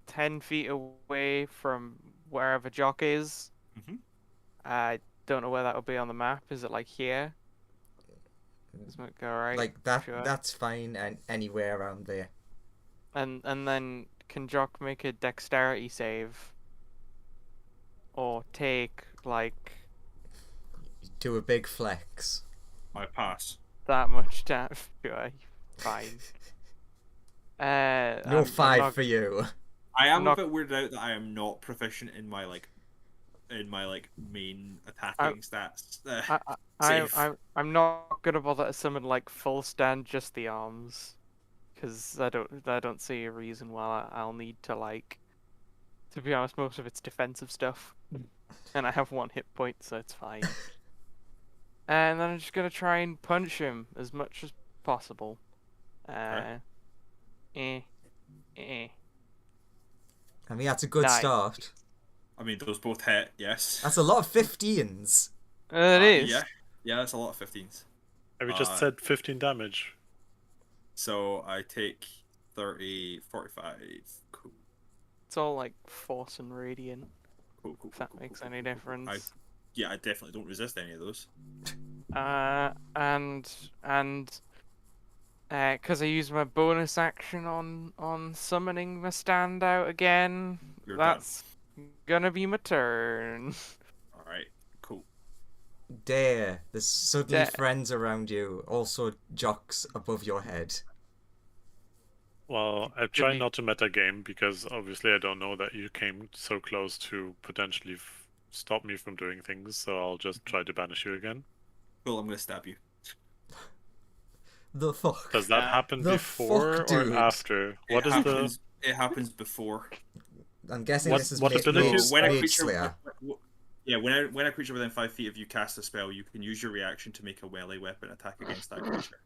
10 feet away from wherever Jock is. Mhm. I don't know where that would be on the map. Is it like here? Does it go right? Like that. Sure. That's fine, and anywhere around there. And then can Jock make a dexterity save? Or take like Do a big flex. I pass. that much damage? Sure, fine. No I'm 5 not- for you. I am not- a bit weirded out that I am not proficient in my main attacking stats. Save. I'm not gonna bother to summon like full stand, just the arms, because I don't see a reason why I'll need to like. To be honest, most of it's defensive stuff, and I have 1 hit point, so it's fine. And then I'm just gonna try and punch him as much as possible. Okay. Eh. I mean, that's a good Nice. start. I mean, those both hit. Yes. That's a lot of 15s. It is. Yeah, that's a lot of 15s. We just said 15 damage. So I take 30, 45. Cool. It's all like force and radiant. Cool. If that makes any difference. Yeah, I definitely don't resist any of those. And because I used my bonus action on summoning my standout again, You're that's gonna be my turn. All right. Cool. Dare. There's suddenly Dare. friends around you, also jocks above your head. Well, I try not to meta game because obviously I don't know that you came so close to potentially stop me from doing things, so I'll just try to banish you again. Cool. I'm gonna stab you. The fuck? Does that happen The before fuck, dude? or after? What is the... It happens before. I'm guessing What- this is what ability is- When a Mage creature, Slayer. yeah, when a creature within 5 feet of you casts a spell, you can use your reaction to make a melee weapon attack against that creature.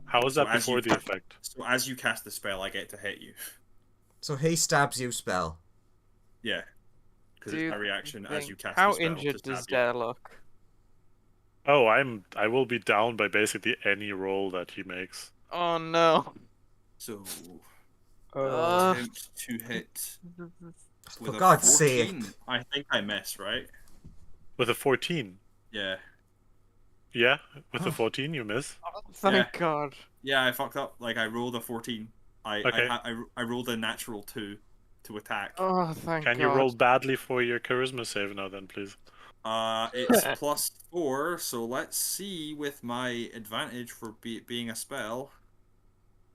How is that So as before you- the effect? So as you cast the spell, I get to hit you. So he stabs you spell. Yeah, because Do it's you a reaction as you cast How the spell injured to stab does you. Dare look? Oh, I will be down by basically any roll that he makes. Oh no. So Uh, attempt to hit with For a God's 14. sake. I think I missed, right? With a 14. Yeah. Yeah, with a 14 you miss. Thank Yeah. God. Yeah, I fucked up. Like I rolled a 14. Okay. I rolled a natural 2 to attack. Oh, thank God. Can you roll badly for your charisma save now then, please? It's +4, so let's see with my advantage for being a spell.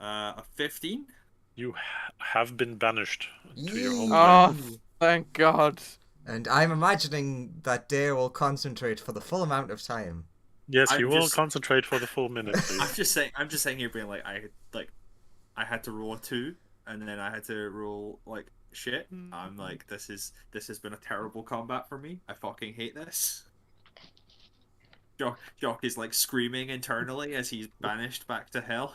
A 15. You have been banished to your home Oh, plane. thank God. And I'm imagining that Dare will concentrate for the full amount of time. Yes, I'm you will just- concentrate for the full minute, I'm please. just saying here being like I had to roll a 2 and then I had to roll like shit. I'm like this has been a terrible combat for me. I fucking hate this. Jock is like screaming internally as he's banished back to hell.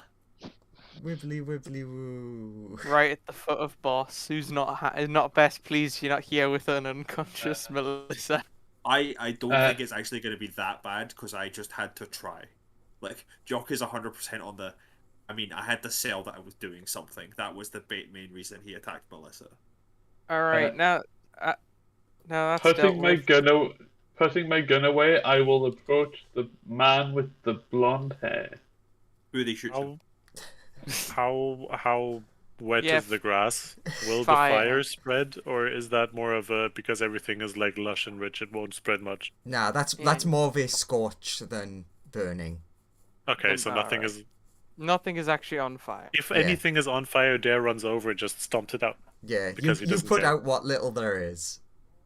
Wibbly wibbly woo. Right at the foot of boss, who's not best pleased you're not here with an unconscious Melissa. I don't think it's actually going to be that bad because I just had to try. Like Jock is 100% on the. I mean, I had to sell that I was doing something. That was the main reason he attacked Melissa. All right, now that's Putting dealt my with. putting my gun away, I will approach the man with the blonde hair. Who they shoot? him. How wet Yeah, is the grass? Will fire. the fire spread, or is that more of a because everything is like lush and rich, it won't spread much? Nah, that's more of a scorch than burning. Okay, Then so nothing alright. is. Nothing is actually on fire. If Yeah. anything is on fire, Dare runs over and just stomps it out. Yeah, Because he you doesn't put care. out what little there is.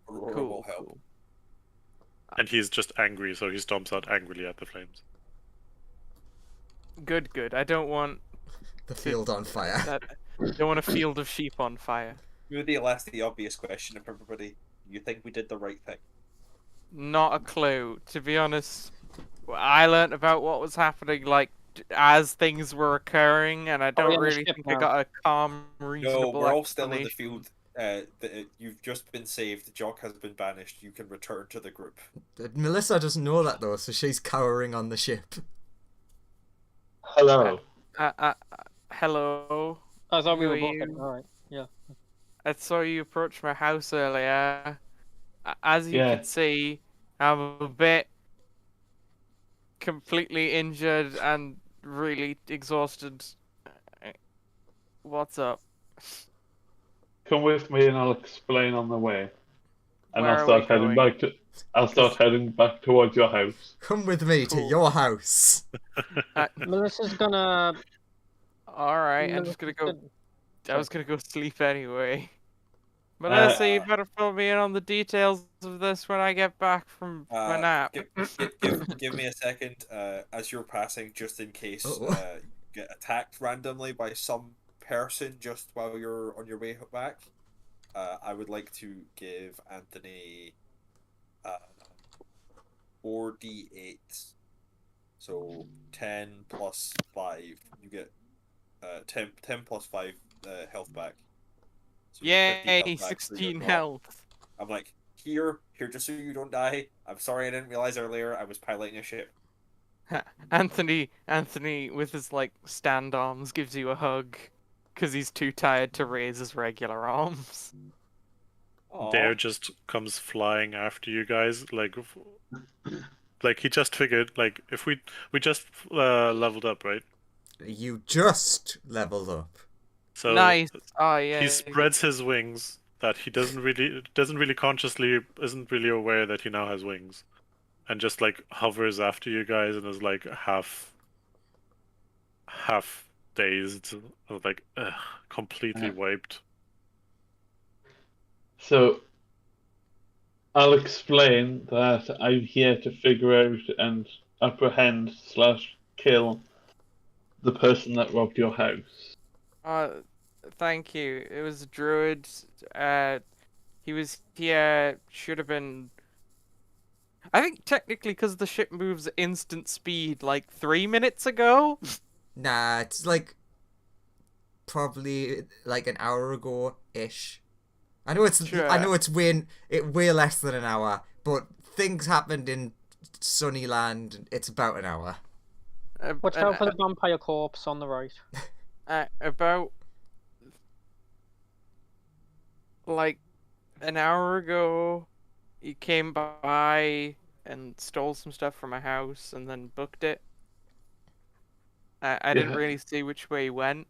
Aurora Cool. will help. Cool. And he's just angry, so he stomps out angrily at the flames. Good. I don't want The field on fire. that. Don't want a field of sheep on fire. Rudy, I'll ask the obvious question of everybody. You think we did the right thing? Not a clue, to be honest. I learnt about what was happening like as things were occurring, and I we don't on the really ship think I now? got a calm, reasonable No, we're all still in the explanation. field. You've just been saved. Jock has been banished. You can return to the group. Melissa doesn't know that though, so she's cowering on the ship. Hello. Hello. I thought we Who were are both. you? Alright. Yeah. I saw you approach my house earlier. As you Yeah. can see, I'm a bit completely injured and really exhausted. What's up? Come with me and I'll explain on the way. And Where I'll are start we heading going? back to. I'll start heading back towards your house. Come with me to Cool. your house. Melissa's gonna. All right, I'm just gonna go. Melissa's I was gonna go sleep anyway. Melissa, you better fill me in on the details of this when I get back from my nap. Give me a second. As you're passing, just in case Uh-oh. you get attacked randomly by some person just while you're on your way back. I would like to give Anthony 4d8. So 10 plus 5. You get 10 plus 5 health back. So you get 15 Yay, health back, so you're 16 not- health. I'm like, here, just so you don't die. I'm sorry I didn't realize earlier I was piloting a ship. Anthony, with his like stand arms, gives you a hug because he's too tired to raise his regular arms. Aw. Dare just comes flying after you guys, like he just figured, like, if we just leveled up, right? You just leveled up. So Nice. Oh yeah. he spreads his wings that he doesn't really consciously isn't really aware that he now has wings, and just like hovers after you guys and is like half dazed, like completely wiped. So I'll explain that I'm here to figure out and apprehend / kill the person that robbed your house. Thank you. It was a druid. He was here. Should have been. I think technically, because the ship moves at instant speed, like 3 minutes ago. Nah, it's like probably like an hour ago ish. I know it's Sure. way less than an hour, but things happened in Sunnyland. It's about an hour. Watch out for the vampire corpse on the right. About like an hour ago, he came by and stole some stuff from my house and then booked it. I didn't Yeah. really see which way he went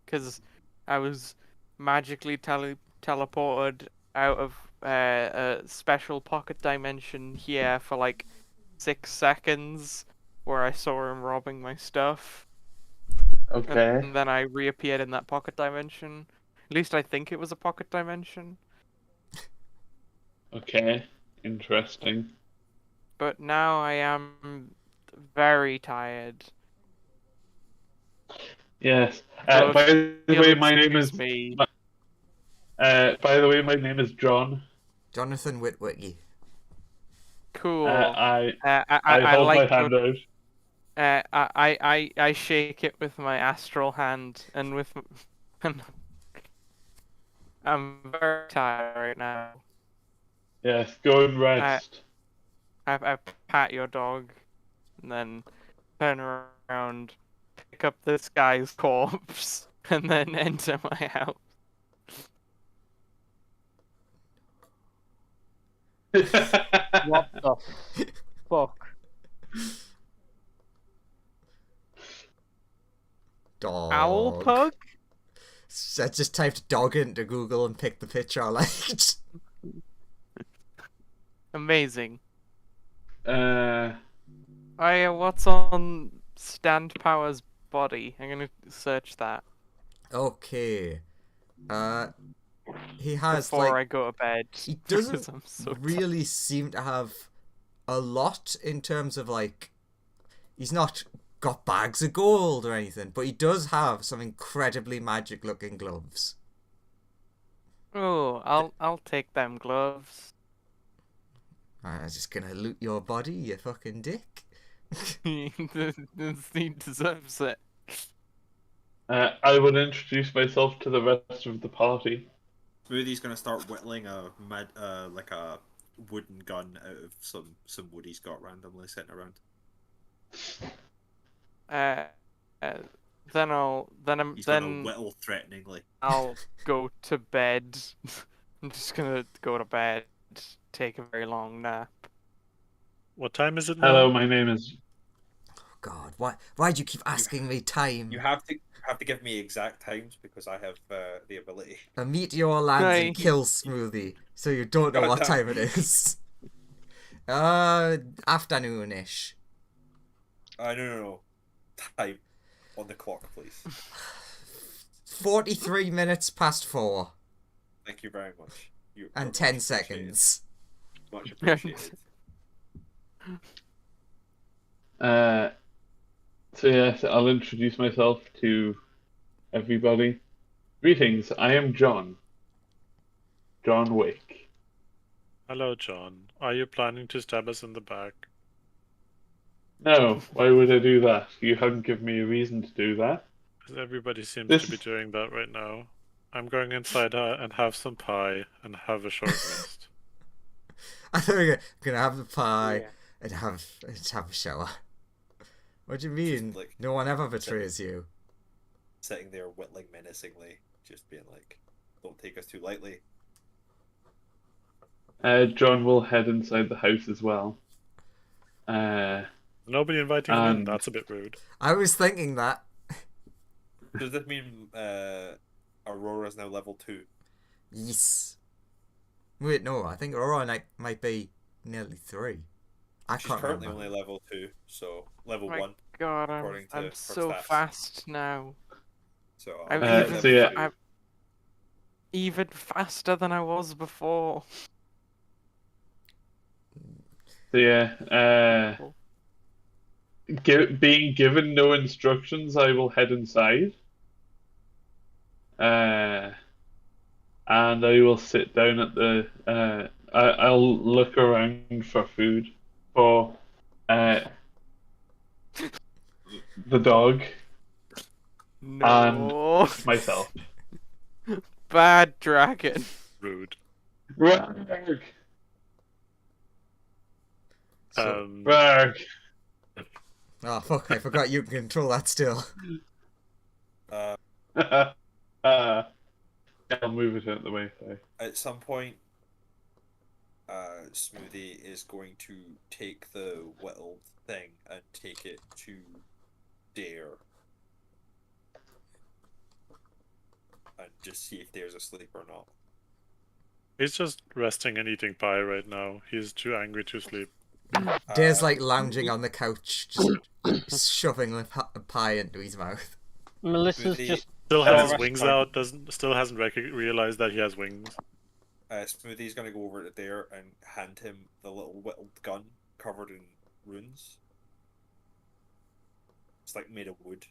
because I was magically teleported out of a special pocket dimension here for like 6 seconds where I saw him robbing my stuff. Okay. And then I reappeared in that pocket dimension. At least I think it was a pocket dimension. Okay. Interesting. But now I am very tired. Yes. So By if the you'll way, my name excuse is. me. By the way, my name is John. Jonathan Witwicky. Cool. I I hold like my hand out. I shake it with my astral hand and with and I'm very tired right now. Yes, go and rest. I pat your dog and then turn around, pick up this guy's corpse, and then enter my house. What the fuck? Dog. Owl pug? I just typed dog into Google and picked the picture I liked. Amazing. Uh, What's on Stand Power's body? I'm gonna search that Okay. He has before like I go to bed. he because doesn't I'm so really seem to have a lot in terms of like he's not got bags of gold or anything, but he does have some incredibly magic looking gloves. Oh, I'll take them gloves. I'm just gonna loot your body, you fucking dick. He deserves it. I would introduce myself to the rest of the party. Smoothie's gonna start whittling a like a wooden gun out of some wood he's got randomly sitting around. Then He's gonna whittle threateningly. I'll go to bed. I'm just gonna go to bed, take a very long nap. What time is it now? Hello, my name is. God, why do you keep asking me time? You have to give me exact times because I have the ability. A meteor lands and Right. kills Smoothie, so you don't know what time it is. Afternoonish. No. Time on the clock, please. 43 minutes past 4. Thank you very much. You're And much 10 appreciated. seconds. Much appreciated. So yes, I'll introduce myself to everybody. Greetings, I am John. John Wick. Hello, John. Are you planning to stab us in the back? No, why would I do that? You haven't given me a reason to do that. Because everybody seems This- to be doing that right now. I'm going inside and have some pie and have a short rest. I thought we were gonna have the pie Yeah. and have a shower. What do you mean? like, no one ever betrays you. Sitting there whittling menacingly, just being like, "Don't take us too lightly." John will head inside the house as well. Nobody inviting him in? That's a bit rude. I was thinking that. Does this mean Aurora's now level 2? Yes. Wait, no. I think Aurora might be nearly 3. I She's can't currently remember. only level 2, so level My 1. God, according to I'm her so stats. fast now. So I'm so yeah. I'm even faster than I was before. So yeah, being given no instructions, I will head inside. And I will sit down at the. I'll look around for food for the dog No. myself. Bad dragon. Rude. Rarg! So, Rarg! oh fuck! I forgot you can control that still. I'll move it out of the way. Sorry. at some point, Smoothie is going to take the whittled thing and take it to Dare. And just see if Dare's asleep or not. He's just resting and eating pie right now. He's too angry to sleep. Dare's like lounging on the couch, just shoving the pie into his mouth. Melissa's Smoothie- just Still has his rest wings time. out. Still hasn't realized that he has wings. Smoothie's gonna go over to Dare and hand him the little whittled gun covered in runes. It's like made of wood.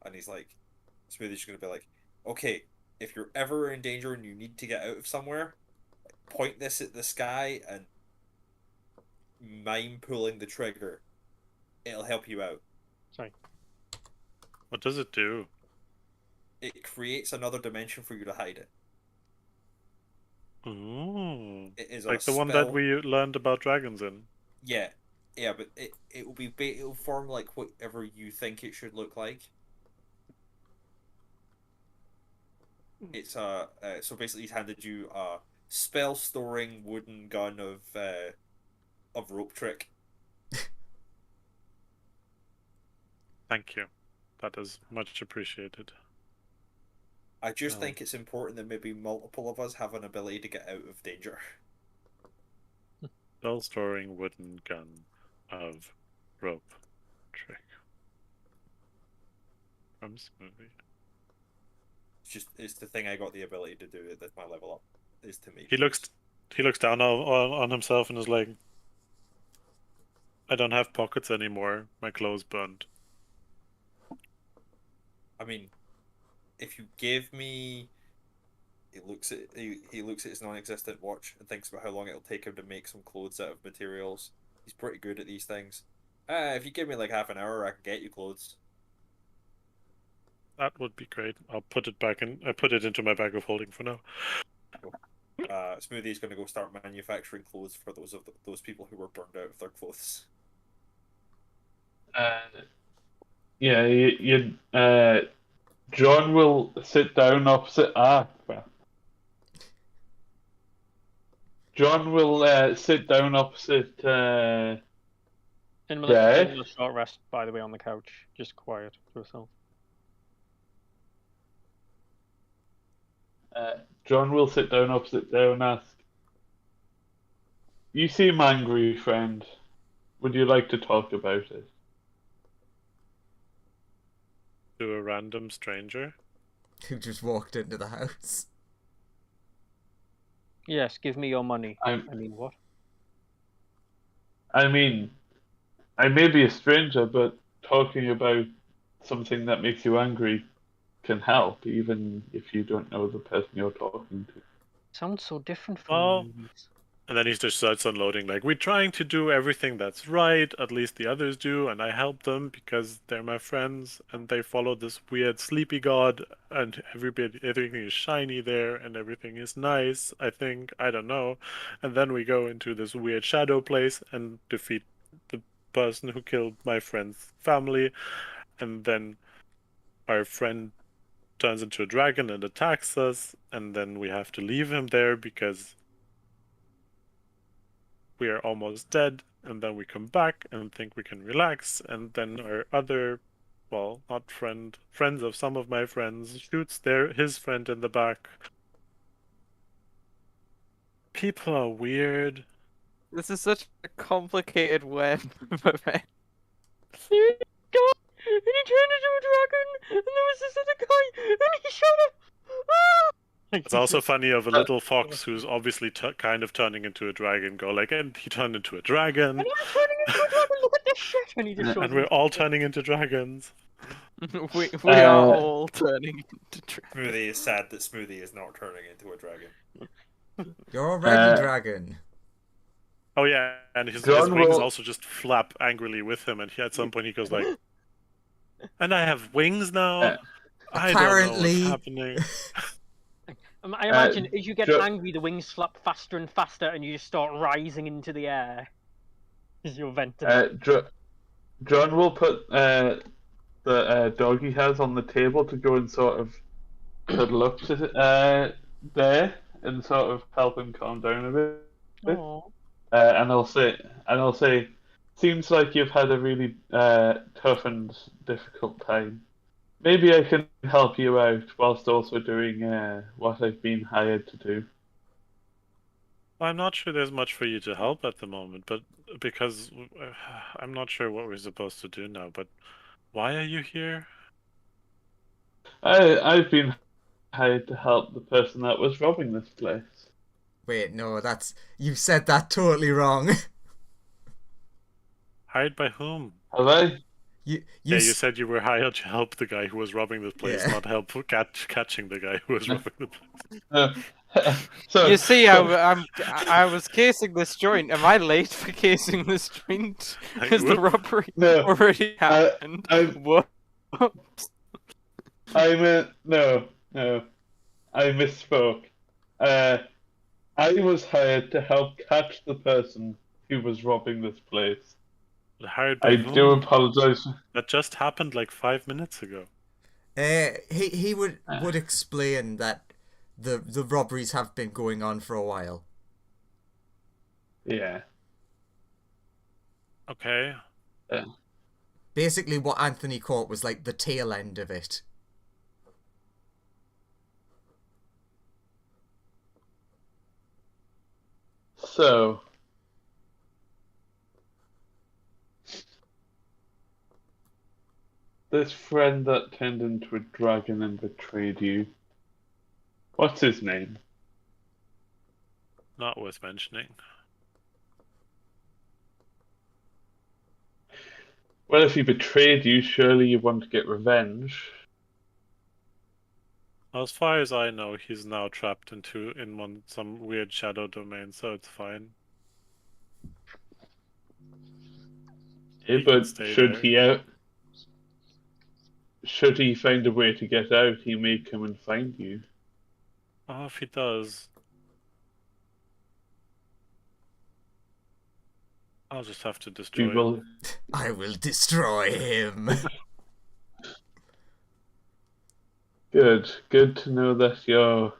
And he's like, Smoothie's just gonna be like, okay, if you're ever in danger and you need to get out of somewhere, point this at the sky and mime pulling the trigger. It'll help you out. What does it do? It creates another dimension for you to hide it. Ooh. It is Like a the one spell. that we learned about dragons in. Yeah, but it will be it'll form like whatever you think it should look like. It's so basically he's handed you a spell storing wooden gun of rope trick. Thank you. That is much appreciated. I just Oh. think it's important that maybe multiple of us have an ability to get out of danger. Spell storing wooden gun of rope trick. From Smoothie. It's the thing I got the ability to do at my level up is to make. He looks down on himself and is like, I don't have pockets anymore. My clothes burned. I mean, if you give me, he looks at his non-existent watch and thinks about how long it'll take him to make some clothes out of materials. He's pretty good at these things. If you give me like half an hour, I can get you clothes. That would be great. I'll put it back in. I put it into my bag of holding for now. Smoothie's going to go start manufacturing clothes for those people who were burned out of their clothes. Yeah, John will sit down opposite. John will sit down opposite. in Melissa's Yeah. taking a short rest, by the way, on the couch, just quiet to herself. John will sit down opposite there and ask, "You seem angry, friend. Would you like to talk about it?" To a random stranger. Who just walked into the house. Yes, give me your money. I I'm. mean, what? I mean, I may be a stranger, but talking about something that makes you angry can help, even if you don't know the person you're talking to. Sounds so different from the Well, movies. and then he just starts unloading, like, we're trying to do everything that's right, at least the others do, and I help them because they're my friends, and they follow this weird sleepy god, and everything is shiny there, and everything is nice, I think, I don't know. And then we go into this weird shadow place and defeat the person who killed my friend's family, and then our friend turns into a dragon and attacks us, and then we have to leave him there because we are almost dead, and then we come back and think we can relax, and then our other, well, not friends of some of my friends shoots his friend in the back. People are weird. This is such a complicated web of events. God! And he turned into a dragon, and there was this other guy, and he shot him. Ah! It's also funny of a little fox who's obviously kind of turning into a dragon go like, and he turned into a dragon. And I'm turning into a dragon. Look at this shit! And he just shows And we're all turning into dragons. we are all turning into dragons. Smoothie is sad that Smoothie is not turning into a dragon. You're already dragon. Oh yeah, and his John wings will- also just flap angrily with him, and at some point he goes like, and I have wings now? I don't know Apparently. what's happening. I imagine as you get Jo- angry, the wings flap faster and faster, and you just start rising into the air as you're venting. John will put the dog he has on the table to go and sort of cuddle up to there and sort of help him calm down a bit. Aw. And I'll say, seems like you've had a really tough and difficult time. Maybe I can help you out whilst also doing what I've been hired to do. I'm not sure there's much for you to help at the moment, but because I'm not sure what we're supposed to do now, but why are you here? I've been hired to help the person that was robbing this place. Wait, no, you said that totally wrong. Hired by whom? Have I? You said you were hired to help the guy who was robbing the place, Yeah. not help catching the guy who was robbing the place. So You see, I was casing this joint. Am I late for casing this joint? Because the Whoop. robbery No, already happened. Whoops. I meant no. I misspoke. I was hired to help catch the person who was robbing this place. Hired by I whom? do apologize. That just happened like 5 minutes ago. He would explain that the robberies have been going on for a while. Yeah. Okay. Basically, what Anthony caught was like the tail end of it. So, this friend that turned into a dragon and betrayed you, what's his name? Not worth mentioning. Well, if he betrayed you, surely you want to get revenge. As far as I know, he's now trapped in some weird shadow domain, so it's fine. Yeah, He can but stay should he find a way to get out, he may come and find you. Oh, if he does, I'll just have to destroy We will. him. I will destroy him. Good to know that you're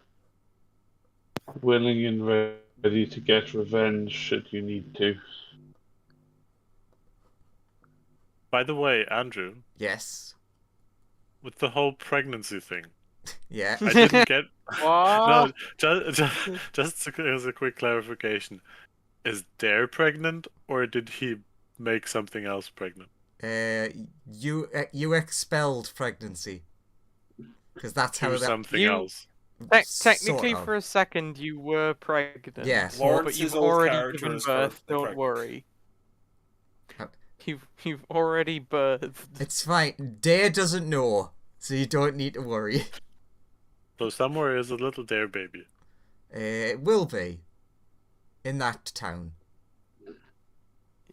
willing and ready to get revenge should you need to. By the way, Andrew, Yes. with the whole pregnancy thing, Yeah. I didn't get. What? No, just as a quick clarification: is Dare pregnant, or did he make something else pregnant? You expelled pregnancy. Because that's how To that. something You- else. Technically, Sort of. for a second, you were pregnant. Yeah. but Lawrence's you've old already character given is birth. currently Don't pregnant. worry. Huh. You've already birthed. It's fine. Dare doesn't know, so you don't need to worry. So somewhere is a little dare baby. It will be in that town.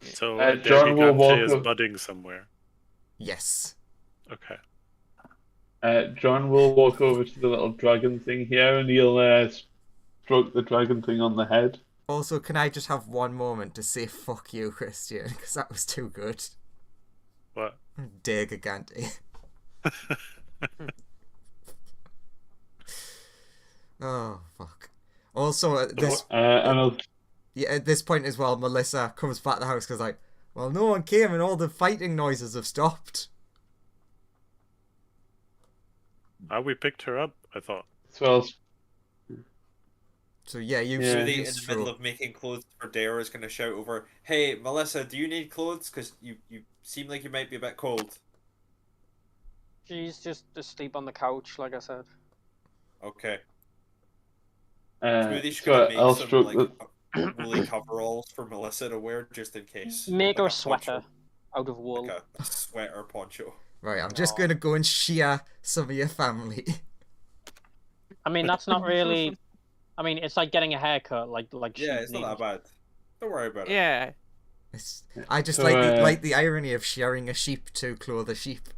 So John will walk Gigante is up. budding somewhere. Yes. Okay. John will walk over to the little dragon thing here, and he'll stroke the dragon thing on the head. Also, can I just have one moment to say fuck you, Christian? Because that was too good. What? Dare Gigante. Oh, fuck. Also, at this, And I'll at this point as well, Melissa comes back to the house because, like, well, no one came and all the fighting noises have stopped. We picked her up, I thought. well. So, yeah, you Yeah. Smoothie you in the stroke. middle of making clothes for Dare is going to shout over, "Hey, Melissa, do you need clothes? Because you seem like you might be a bit cold." She's just asleep on the couch, like I said. Okay. Uh, Smoothie's so going to make I'll some stroke like woolly coveralls for Melissa to wear just in case. Make Like her a a sweater poncho, out of wool. like a sweater poncho. Right, I'm just Aw. going to go and shear some of your family. I mean, that's not really. I mean, it's like getting a haircut, like Yeah, sheep it's not need. that bad. Don't worry about it. Yeah. I just So, like the irony of shearing a sheep to clothe a sheep.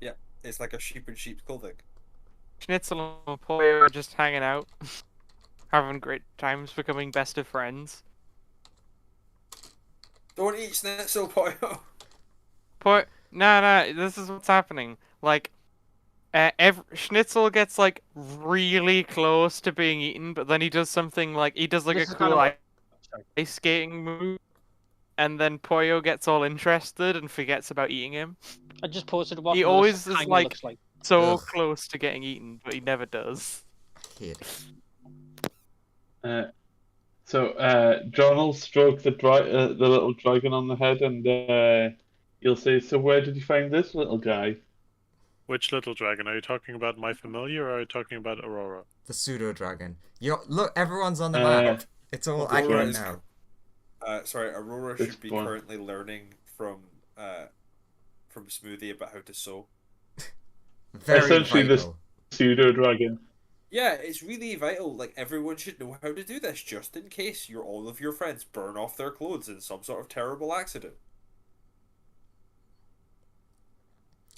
Yeah, it's like a sheep in sheep's clothing. Schnitzel and Poyo are just hanging out, having great times, becoming best of friends. Don't eat schnitzel, Poyo. No, this is what's happening. Like, Schnitzel gets like really close to being eaten, but then he does something like he does like This a is kind cool of ice skating move, and then Poyo gets all interested and forgets about eating him. I just posted what He Melissa always is kinda like looks like. so Ugh. close to getting eaten, but he never does. I hate it. So John will stroke the little dragon on the head, and you'll say, "So where did you find this little guy?" Which little dragon? Are you talking about my familiar or are you talking about Aurora? The pseudo dragon. Look, everyone's on the Uh, map. It's all Aurora accurate is- now. Sorry, Aurora This should be one. currently learning from Smoothie about how to sew. Very Essentially, this vital. pseudo dragon. Yeah, it's really vital. Like, everyone should know how to do this, just in case all of your friends burn off their clothes in some sort of terrible accident.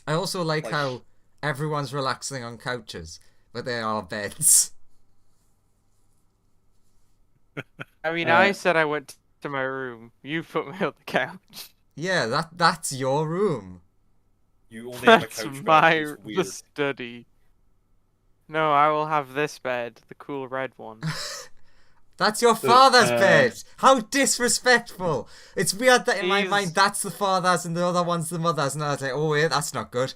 I also like Like- how everyone's relaxing on couches, but they are beds. I mean, Uh, I said I went to my room. You put me on the couch. Yeah, that's your room. You only have a That's couch bed. my It's the weird. study. No, I will have this bed, the cool red one. That's your So, father's bed. How disrespectful! It's weird that in my He's- mind that's the father's and the other one's the mother's, and I was like, oh wait, that's not good.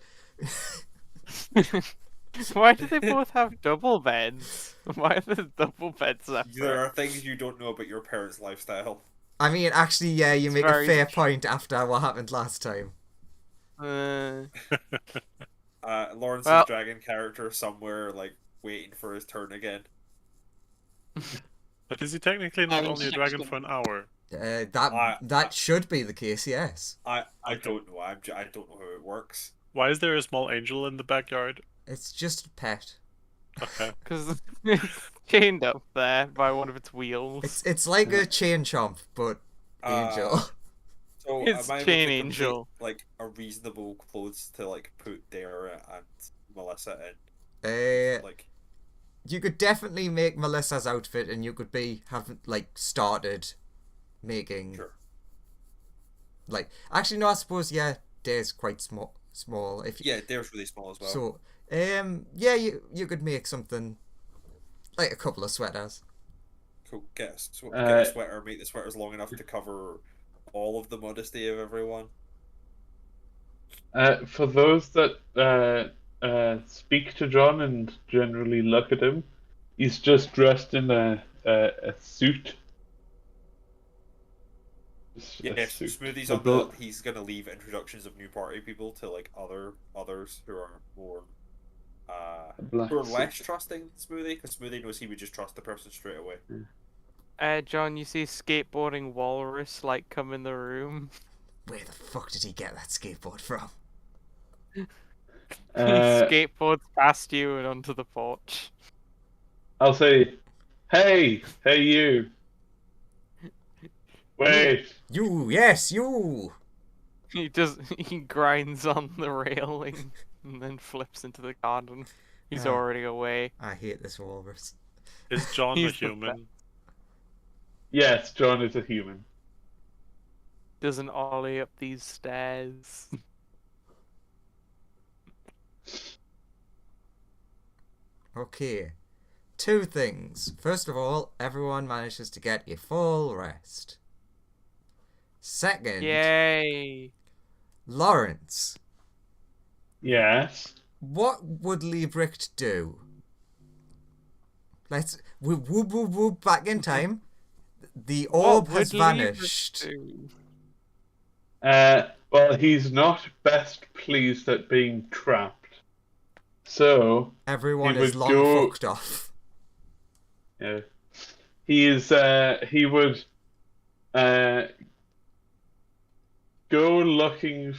Why do they both have double beds? Why are there double beds There separate? are things you don't know about your parents' lifestyle. I mean, actually, yeah, you It's make a very fair true. point after what happened last time. Lawrence's Well- dragon character somewhere, like, waiting for his turn again. But is he technically not I'm only a dragon sexting. for an hour? That should be the case, yes. I Okay. don't know. I don't know how it works. Why is there a small angel in the backyard? It's just a pet. Okay. Because it's chained up there by one of its wheels. It's like a chain chomp, but angel. So It's am I able Chain to Angel. complete, like, a reasonable clothes to, like, put Dare and Melissa in? Like, You could definitely make Melissa's outfit, and you could started making sure. Actually, no, I suppose Dare's quite small. If Yeah, Dare's really small as well. so, you could make something like a couple of sweaters. Cool. Get a sweater, make the sweaters long enough to cover all of the modesty of everyone. For those that speak to John and generally look at him, he's just dressed in a suit. Yeah, suit. Smoothie's A on belt. he's gonna leave introductions of new party people to, like, others who are more Black We're less Sea. trusting Smoothie because Smoothie knows he would just trust the person straight away. John, you see Skateboarding Walrus like come in the room. Where the fuck did he get that skateboard from? He Uh, skateboards past you and onto the porch. I'll say, hey, you. Wait. You, yes, you! He grinds on the railing and then flips into the garden. He's Ah. already away. I hate this walrus. Is John a He's the human? Yes, John is a human. Doesn't ollie up these stairs. Okay. 2 things. First of all, everyone manages to get a full rest. Second, Yay! Lawrence, Yes. what would Liebricht do? Let's whoop whoop whoop whoop back in time. The orb What has would Liebricht vanished. do? Well, he's not best pleased at being trapped. So, Everyone He is would long go- fucked off. yeah. He would go looking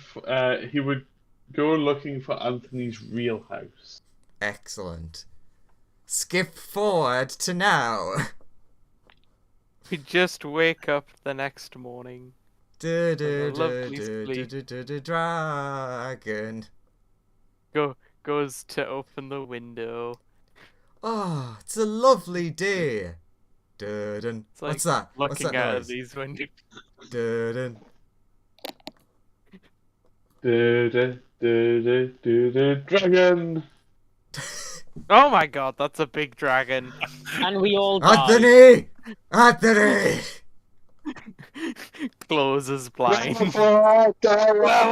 he would go looking for Anthony's real house. Excellent. Skip forward to now. We just wake up the next morning. lovely sleep. Dragon. Goes to open the window. Oh, it's a lovely day. Dun. It's like What's that? What's looking that out noise? of these windows. Dun. Dragon. Oh my god, that's a big dragon. And we all die. Anthony! Anthony! Closes blind. Where are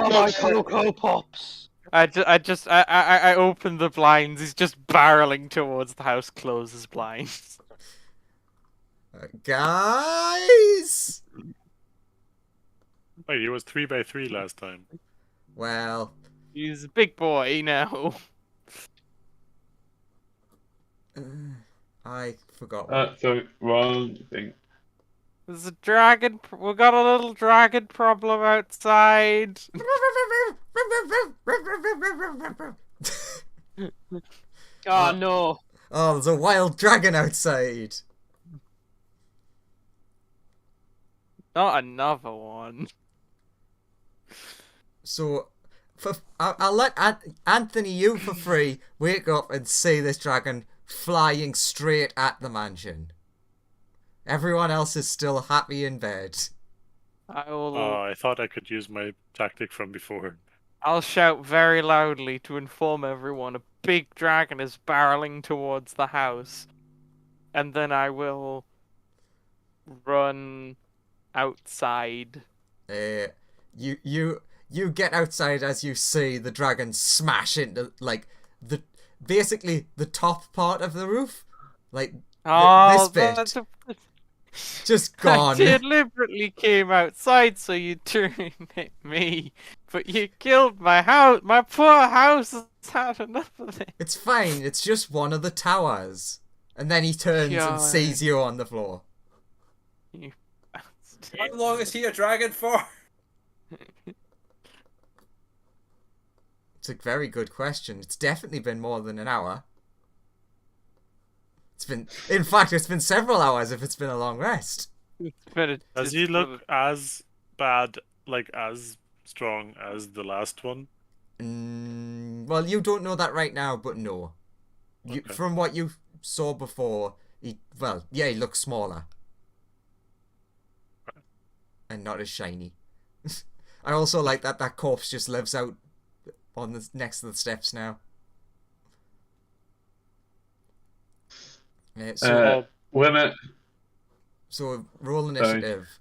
my Cocoa Pops? I open the blinds. He's just barreling towards the house. Closes blinds. Guys! Wait, he was 3x3 last time. Well, He's a big boy now. I forgot. That's the wrong thing. There's a dragon. We got a little dragon problem outside. Oh no. Oh, there's a wild dragon outside. Not another one. So, I'll let Anthony, you for free, wake up and see this dragon flying straight at the mansion. Everyone else is still happy in bed. I thought I could use my tactic from before. I'll shout very loudly to inform everyone a big dragon is barreling towards the house. And then I will run outside. You get outside as you see the dragon smash into basically the top part of the roof, like this bit, that's just I gone. deliberately came outside so you turn at me, but you killed my house. My poor house has had enough of it. It's fine. It's just one of the towers, and then he turns God. and sees you on the floor. You bastard. How long is he a dragon for? It's a very good question. It's definitely been more than an hour. In fact, it's been several hours if it's been a long rest. Does he look as bad, like as strong as the last one? Well, you don't know that right now, but no. Okay. From what you saw before, he looks smaller. And not as shiny. I also like that corpse just lives out on the next to the steps now. So roll initiative.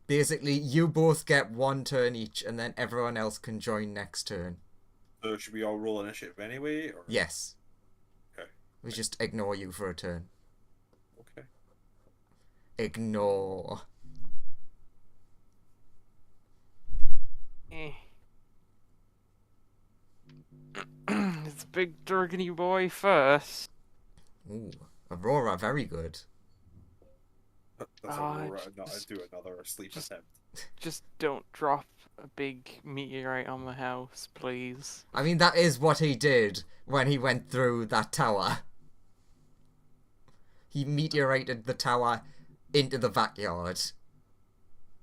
Basically, you both get one turn each, and then everyone else can join next turn. So should we all roll initiative anyway? Or... Yes. Okay. We just ignore you for a turn. Okay. Ignore. It's big Durgany boy first. Ooh, Aurora, very good. That's Ah, Aurora, not just- do another sleep just- attempt. Just don't drop a big meteorite on the house, please. I mean, that is what he did when he went through that tower. He meteorited the tower into the backyard.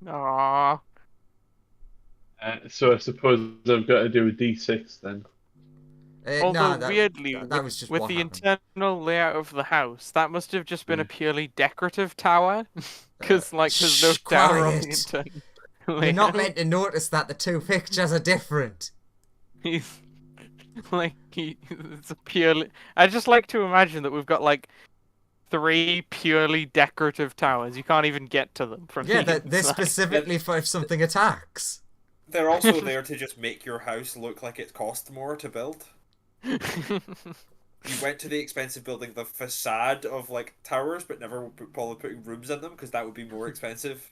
Aww. So I suppose I've got to do a D6 then. Although, Nah, weirdly, that was just with what the happened. internal layout of the house, that must have just been a Mm. purely decorative tower. Because, there's no shh, tower on the quiet. internal You're not layout. meant to notice that the two pictures are different. He's it's a purely. I just like to imagine that we've got three purely decorative towers. You can't even get to them from Yeah, the they're inside. specifically for if something attacks. They're also there to just make your house look like it cost more to build. You went to the expense of building the facade of towers, but never bothered putting rooms in them because that would be more expensive.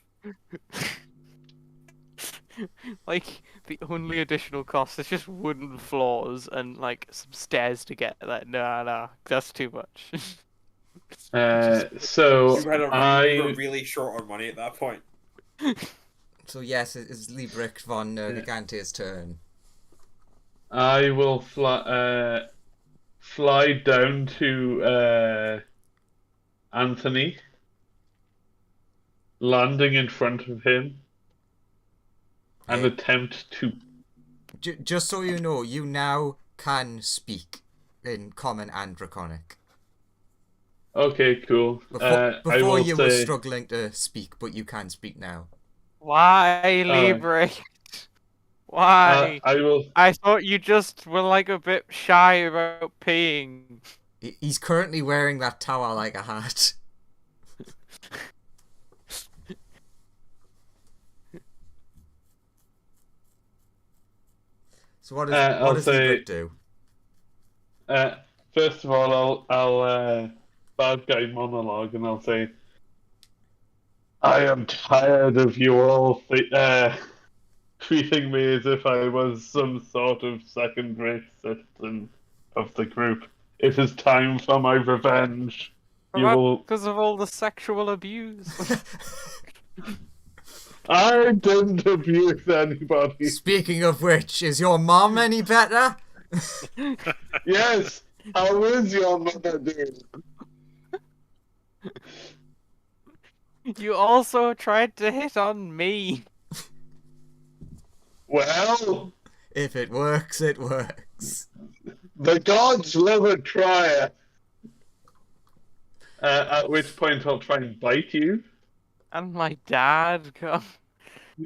The only additional cost is just wooden floors and some stairs to get that. No, that's too much. So You were I really short on money at that point. So yes, it is Liebrich von Gigante's turn. I will fly down to Anthony, landing in front of him, and Okay. attempt to. Just so you know, you now can speak in Common and Draconic. Okay, cool. I Before will you were say, struggling to speak, but you can speak now. Why, Liebrecht? Why? I will. I thought you just were a bit shy about peeing. He's currently wearing that tower like a hat. So what does say- Liebrich do? First of all, I'll bad guy monologue, and I'll say, I am tired of you all treating me as if I was some sort of second-rate citizen of the group. It is time for my revenge. You will. Because of all the sexual abuse. I didn't abuse anybody. Speaking of which, is your mom any better? Yes. How is your mother doing? You also tried to hit on me. Well, If it works, it works. the gods love a trier. At which point I'll try and bite you. And my dad. God.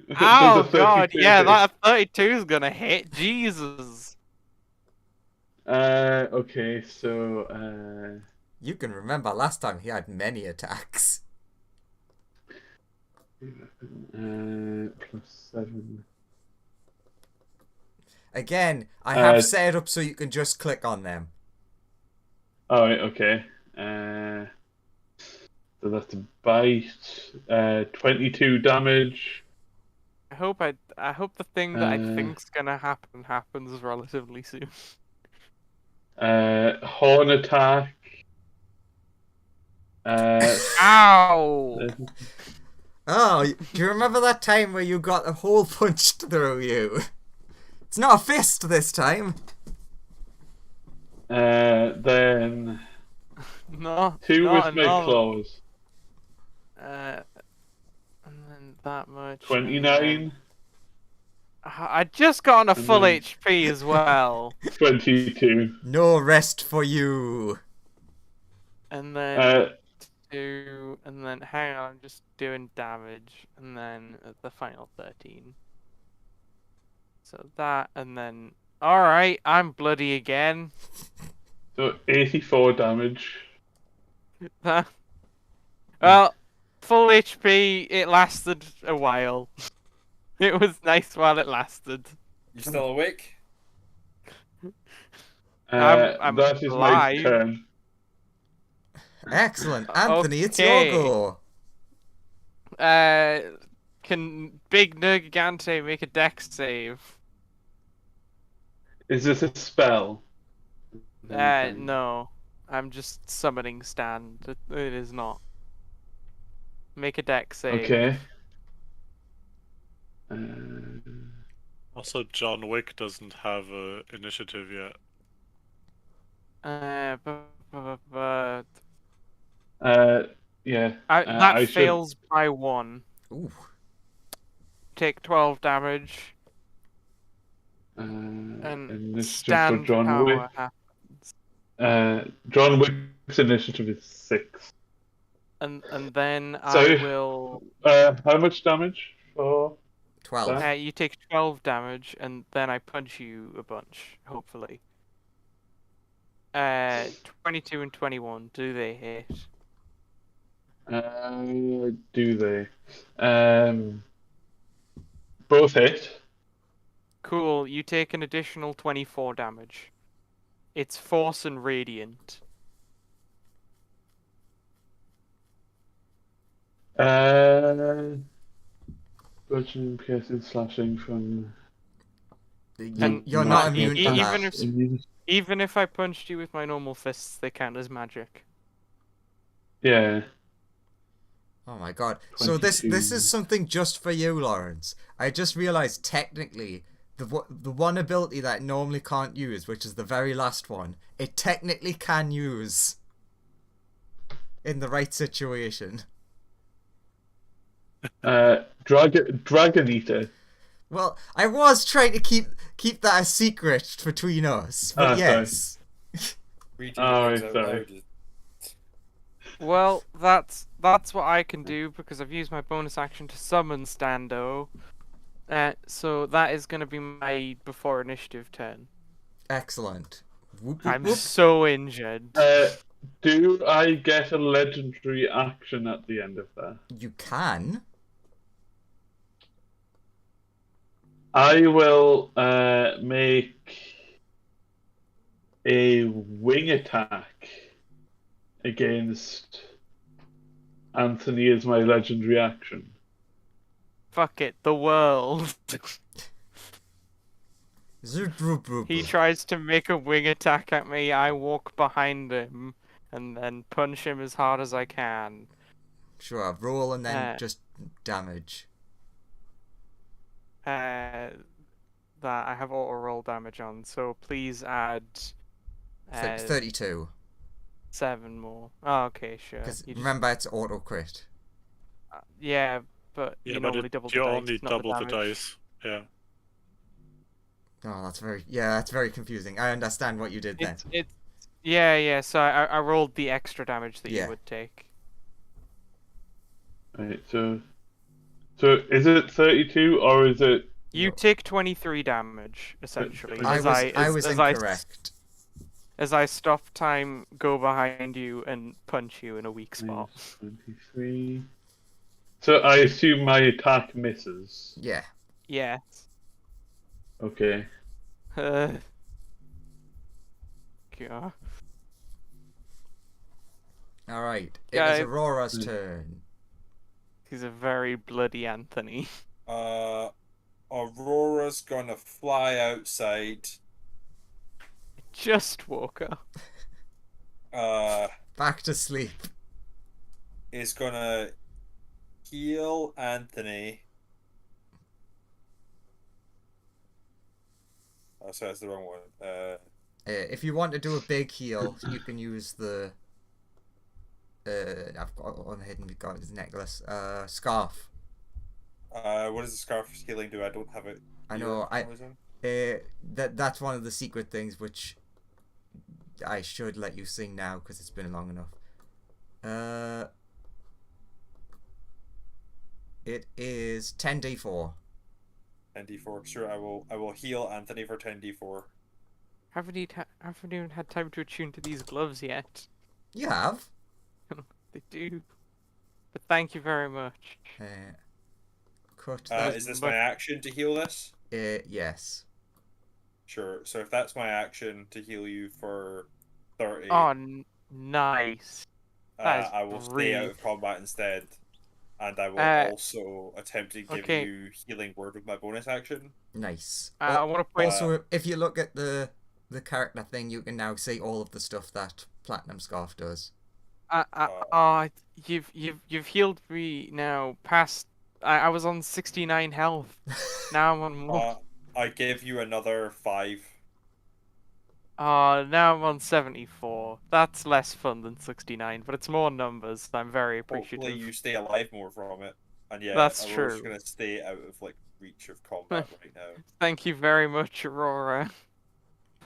Does Oh a god, 32 yeah, hit? that 32 is gonna hit. Jesus. Okay, so You can remember last time he had many attacks. +7. Again, I have set it up so you can just click on them. Alright, okay. So that's a bite. 22 damage. I hope the thing that I Uh, think's gonna happen happens relatively soon. Horn attack. Ow! Oh, do you remember that time where you got a hole punched through you? It's not a fist this time. Then No. 2 not with my another. claws. And then that much. 29. I just got on a And full then- HP as well. 22. No rest for you. And then Uh, 2, and then hang on, I'm just doing damage, and then the final 13. So that, and then alright, I'm bloody again. so 84 damage. Well, full HP, it lasted a while. It was nice while it lasted. You still awake? I'm That is my alive. turn. Excellent. Anthony, it's your Okay. go. Can Big Nergigante make a dex save? Is this a spell? No. I'm just summoning stand. It is not. Make a deck save. Okay. Also, John Wick doesn't have a initiative yet. But Yeah. that I fails by 1. Ooh. Take 12 damage, should. and Initiative stand for John power Wick. John Wick's initiative is 6. and then So- I will. How much damage for 12. that? You take 12 damage, and then I punch you a bunch, hopefully. 22 and 21, do they hit? Do they? Both hit. Cool, you take an additional 24 damage. It's force and radiant. Bludgeoning, piercing, slashing from. You're not immune to even that. if- Even if I punched you with my normal fists, they count as magic. Yeah. Oh my god. So this 22. is something just for you, Lawrence. I just realized technically the one ability that it normally can't use, which is the very last one, it technically can use in the right situation. Dragon Eater. Well, I was trying to keep that a secret between us, but Sorry. yes. Reading Oh, things out sorry. loud is- Well, that's what I can do because I've used my bonus action to summon Stando. So that is going to be my before initiative turn. Excellent. Whoop, whoop, I'm whoop. so injured. Do I get a legendary action at the end of that? You can. I will make a wing attack against Anthony as my legendary action. Fuck it, the world. Zoop, zoop, zoop. He tries to make a wing attack at me. I walk behind him and then punch him as hard as I can. Sure, roll and then Uh, just damage. That I have auto roll damage on, so please add 32. 7 more. Oh, okay, sure. Because You just- remember, it's auto crit. yeah, but Yeah, you but normally double the you dice, only not double the damage. dice. Yeah. Oh, that's very confusing. I understand what you did then. Yeah. So I rolled the extra damage that Yeah. you would take. Right, so is it 32 or is it? You No. take 23 damage essentially. I I was as incorrect. As I stop time, go behind you and punch you in a weak spot. 23. So I assume my attack misses. Yeah. Yeah. Okay. God. All right. It Yeah, is I- Aurora's turn. He's a very bloody Anthony. Aurora's gonna fly outside. Just woke up. Back to sleep. Is gonna heal Anthony. Oh, sorry, that's the wrong one. If you want to do a big heal, you can use the. I've got on the hidden. Got his necklace. Scarf. what does the scarf healing do? I don't have it. I here know. for some reason. That's one of the secret things which I should let you sing now because it's been long enough. It is 10d4. 10d4. Sure, I will heal Anthony for 10d4. Haven't even had time to attune to these gloves yet. You have. They do. But thank you very much. Cut that. Is this but- my action to heal this? Yes. Sure. So if that's my action to heal you for 30, Oh, nice. that is I will stay out brilliant. of combat instead, and I will also attempt to give okay. you healing word with my bonus action. Nice. I want to point. Also, if you look at the the character thing, you can now see all of the stuff that Platinum Scarf does. You've healed me now past. I was on 69 health. Now I'm on more. I give you another 5. Now I'm on 74. That's less fun than 69, but it's more numbers. I'm very appreciative. Hopefully you stay alive more from it. And yeah, That's Aurora's true. gonna stay out of like reach of combat right now. Thank you very much, Aurora.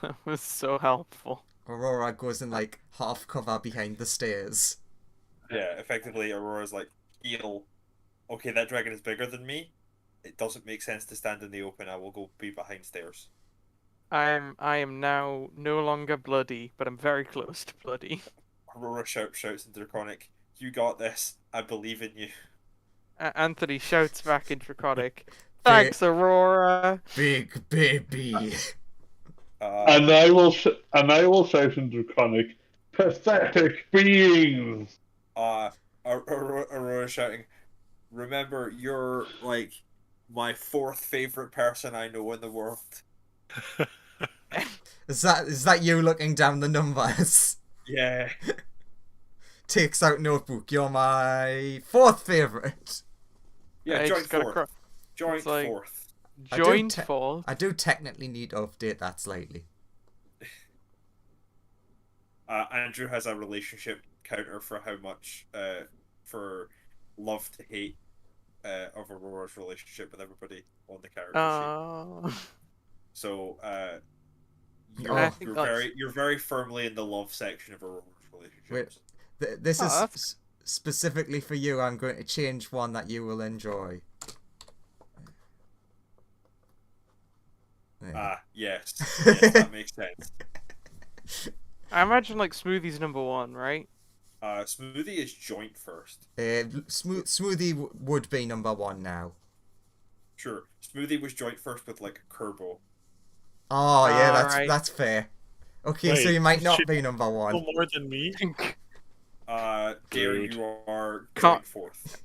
That was so helpful. Aurora goes in like half cover behind the stairs. Yeah, effectively Aurora's like, heal. Okay, that dragon is bigger than me. It doesn't make sense to stand in the open. I will go be behind stairs. I am now no longer bloody, but I'm very close to bloody. Aurora shouts in Draconic, "You got this. I believe in you." Anthony shouts back in Draconic, "Thanks, Aurora." Big baby. And I will shout in Draconic, "Pathetic beings!" Aurora shouting, "Remember, you're like my 4th favorite person I know in the world." Is that you looking down the numbers? Yeah. Takes out notebook. You're my 4th favorite. Yeah, I joint just gotta 4th. Joint like- 4th. Joined for. I do technically need to update that slightly. Andrew has a relationship counter for how much, for love to hate, of Aurora's relationship with everybody on the character sheet. So, you're very firmly in the love section of Aurora's relationships. This is specifically for you. I'm going to change one that you will enjoy. Yes, that makes sense. I imagine like Smoothie's number 1, right? Smoothie is joint first. Smoothie would be number 1 now. Sure, Smoothie was joint first with like Kerbo. Oh yeah, Right. that's fair. Okay, Wait, so you might not she- be number 1. No more than me. Dare, Rude. you are Can't- joint 4th.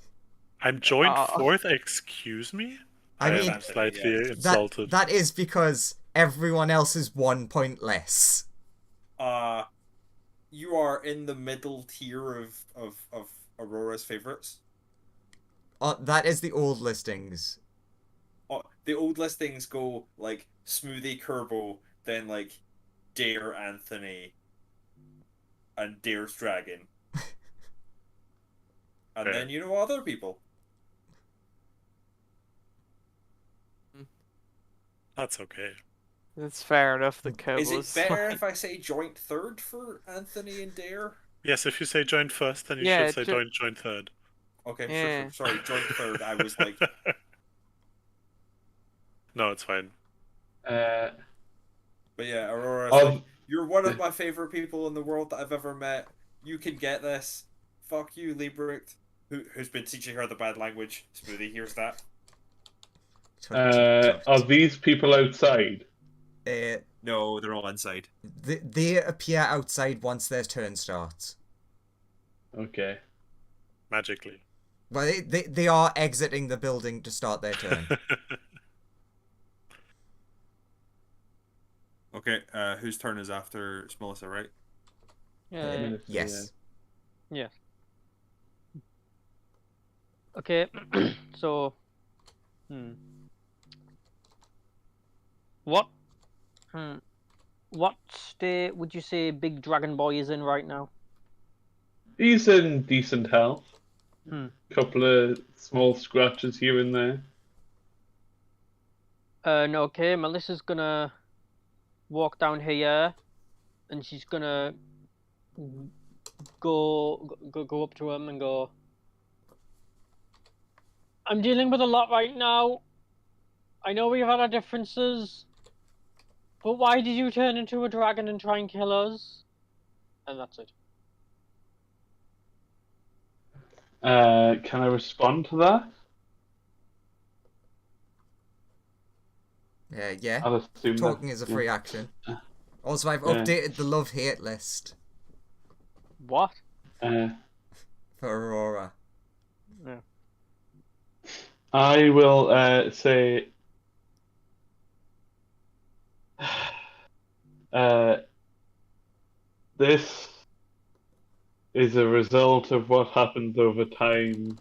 I'm joint Uh, 4th. Excuse me. I I mean, am slightly yeah. insulted. that is because everyone else is 1 point less. You are in the middle tier of Aurora's favorites. That is the old listings. The old listings go like Smoothie Kerbo, then like Dare Anthony, and Dare's Dragon. And Fair. then you know other people. That's okay. It's fair enough. The Is it Kerbo's better like- if I say joint 3rd for Anthony and Dare? Yes, if you say joint first, then you Yeah, should say joint third. Okay, Yeah. sure. Sorry, joint 3rd. I was like, No, it's fine. but yeah, Aurora's Um, like, "You're one of my favorite people in the world that I've ever met. You can get this. Fuck you, Liebrecht." Who's been teaching her the bad language? Smoothie hears that. Are these people outside? No, they're all inside. They appear outside once their turn starts. Okay. Magically. Well, they are exiting the building to start their turn. Okay, whose turn is after? It's Melissa, right? Yes. Yeah. Okay, so, what state would you say Big Dragon Boy is in right now? He's in decent health. Hmm. Couple of small scratches here and there. No, okay, Melissa's gonna walk down here, and she's gonna go up to him and go, "I'm dealing with a lot right now. I know we've had our differences, but why did you turn into a dragon and try and kill us?" And that's it. Can I respond to that? Yeah. I'll assume Talking that, is a free action. Also, I've Yeah. updated the love-hate list What? yeah. for Aurora. I will say This is a result of what happens over time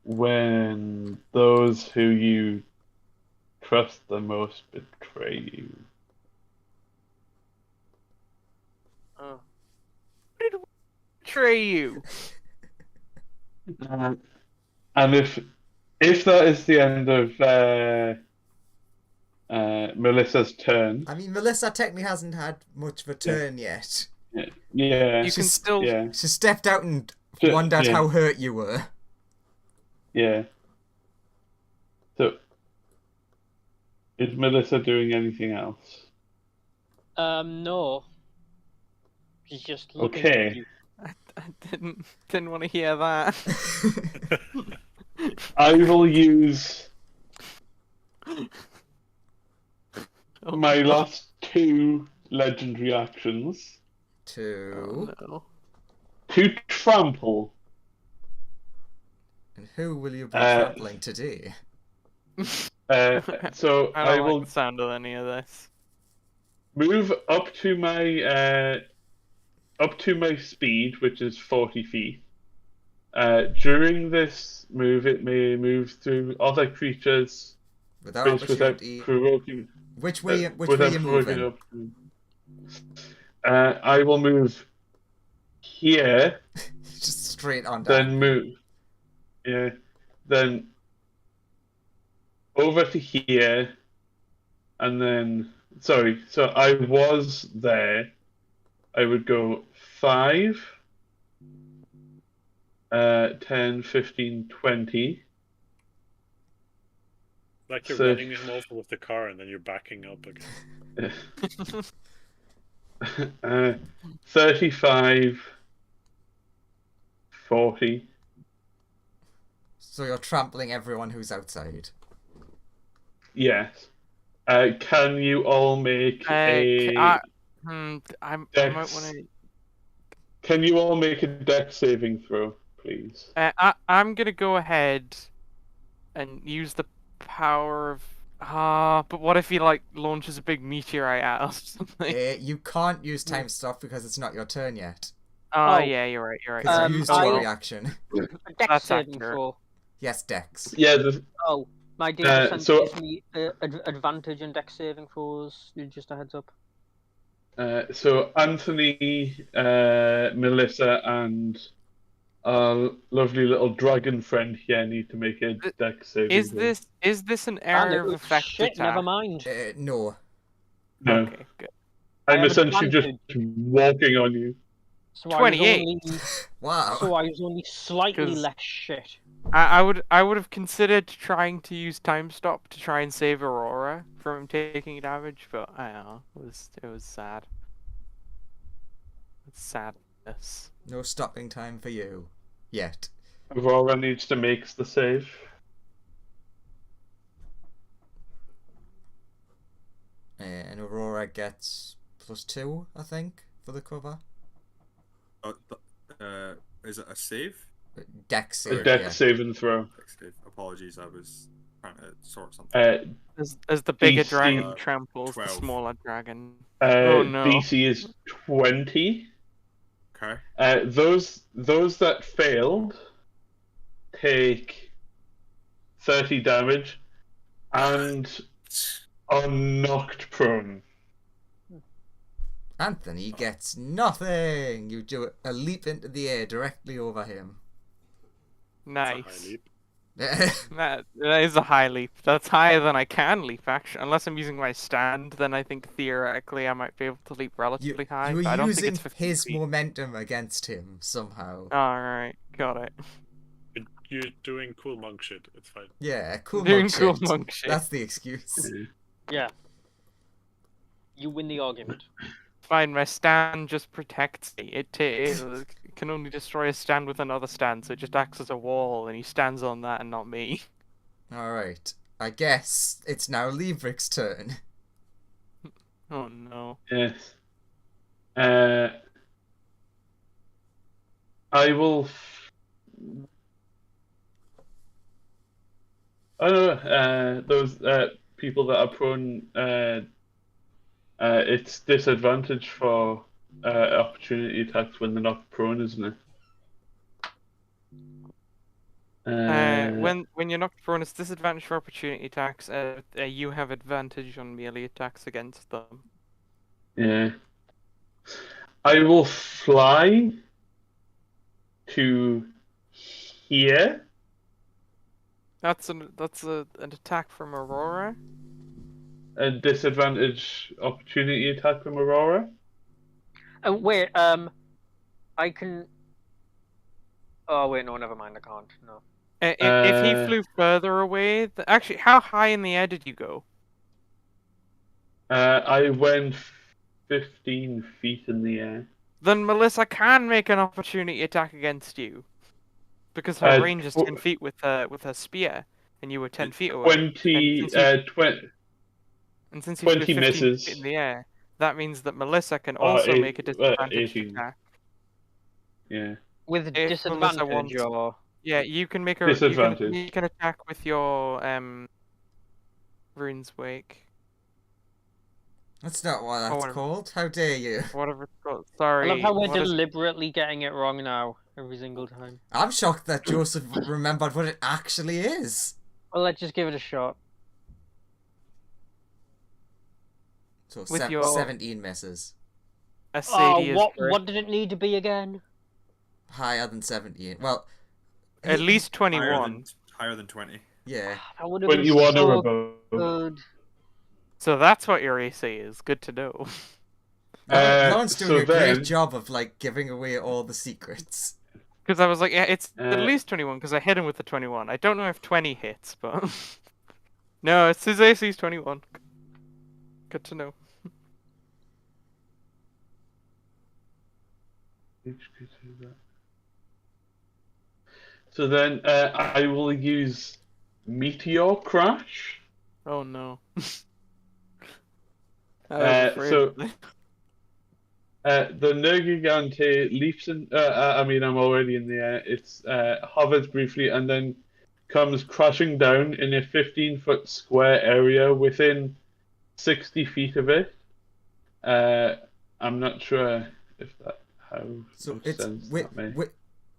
when those who you trust the most betray you. Oh. Who did betray you? And if that is the end of Melissa's turn, I mean, Melissa technically hasn't had much of a turn yet. yeah, You can still. yeah, She stepped out and Ju- wondered yeah. how hurt you were. yeah. So, is Melissa doing anything else? No. She's just looking Okay. at you. I didn't want to hear that. I will use Oh, my no. last 2 legendary actions Two. Oh, no. to trample. And who will you be Uh, trampling today? So I I don't will like the sound of any of this. move up to my speed, which is 40 feet. During this move, it may move through other creatures Without without opportunity. provoking. Which way are without you provoking moving? I will move here, Just straight on then down. move. Yeah, then over to here, and then sorry. So I was there. I would go 5, 10, 15, 20. Like you're So- running him over with the car and then you're backing up again. 35, 40. So you're trampling everyone who's outside. Yes. Can you all make a? I might Dex. want to. Can you all make a dex saving throw, please? I'm gonna go ahead and use the power of. But what if he like launches a big meteorite at us or something? You can't use time stop because it's not your turn yet. Oh. Yeah, you're right. Because you used I- your reaction. A dex That's saving accurate. throw. Yes, Dex. Yeah. Oh, my data so- gives me advantage in dex saving throws. Just a heads up. So Anthony, Melissa, and our lovely little dragon friend here need to make a dex saving Is throw. this an Ah, area no, of effect shit, attack? never mind. No. No. Okay, good. I'm I have essentially just walking on you. So 28. Wow. I was only slightly 'Cause- less shit. I would have considered trying to use time stop to try and save Aurora from taking damage, but I don't know. It was sad. It's sadness. No stopping time for you. Yet. Aurora needs to make the save. And Aurora gets +2, I think, for the cover. Is it a save? Dex A save, dex yeah. saving throw. Save. Apologies, I was trying to sort something. As the bigger DC, dragon tramples the 12. smaller dragon. Oh no. DC is 20. Okay. Those that failed take 30 damage and are knocked prone. Anthony gets nothing. You do a leap into the air directly over him. That's a high Nice. leap. That is a high leap. That's higher than I can leap, actually. Unless I'm using my stand, then I think theoretically I might be able to leap relatively high. You're But I don't think using it's 15 his feet. momentum against him somehow. Alright, got it. You're doing cool monk shit. It's fine. Yeah, cool Doing monk cool shit. monk shit. That's the excuse. Yeah. You win the argument. Fine, my stand just protects me. It can only destroy a stand with another stand, so it just acts as a wall, and he stands on that and not me. Alright. I guess it's now Liebrick's turn. Oh no. Yes. I will. Those people that are prone It's disadvantage for opportunity attacks when they're not prone, isn't it? When you're knocked prone, it's disadvantage for opportunity attacks. You have advantage on melee attacks against them. Yeah. I will fly to here. That's an attack from Aurora. A disadvantage opportunity attack from Aurora. Wait, I can. Oh wait, no, never mind. I can't. No. If he flew further away, actually, how high in the air did you go? I went 15 feet in the air. Then Melissa can make an opportunity attack against you, because her range is 10 feet with her spear, and you were 10 feet away. 20, and since you flew 15 misses. feet in the air, that means that Melissa can also make a disadvantage 18. attack. Yeah. With If Melissa disadvantage wants- or. Yeah, you can make Disadvantage. You can attack with your Rune's Wake. That's not what that's whatever. called. How dare you? Whatever it's called. Sorry. I love how we're what is- deliberately getting it wrong now every single time. I'm shocked that Joseph remembered what it actually is. Well, let's just give it a shot. So With your- 17 misses. A Sadie is what correct. did it need to be again? Higher than 17. Well, At least Higher 21. than, higher than 20. yeah. That would have been 21 or so above. good. So that's what your AC is. Good to know. Lauren's doing so a great then- job of like giving away all the secrets. Because I was like, yeah, it's at Uh, least 21, because I hit him with the 21. I don't know if 20 hits, but... No, it's his AC is 21. Good to know. So then I will use Meteor Crash. Oh no. So- The Nergigante leaps in. I mean, I'm already in the air. It's hovers briefly and then comes crashing down in a 15-foot square area within 60 feet of it. I'm not sure if that how So much it's sense that may.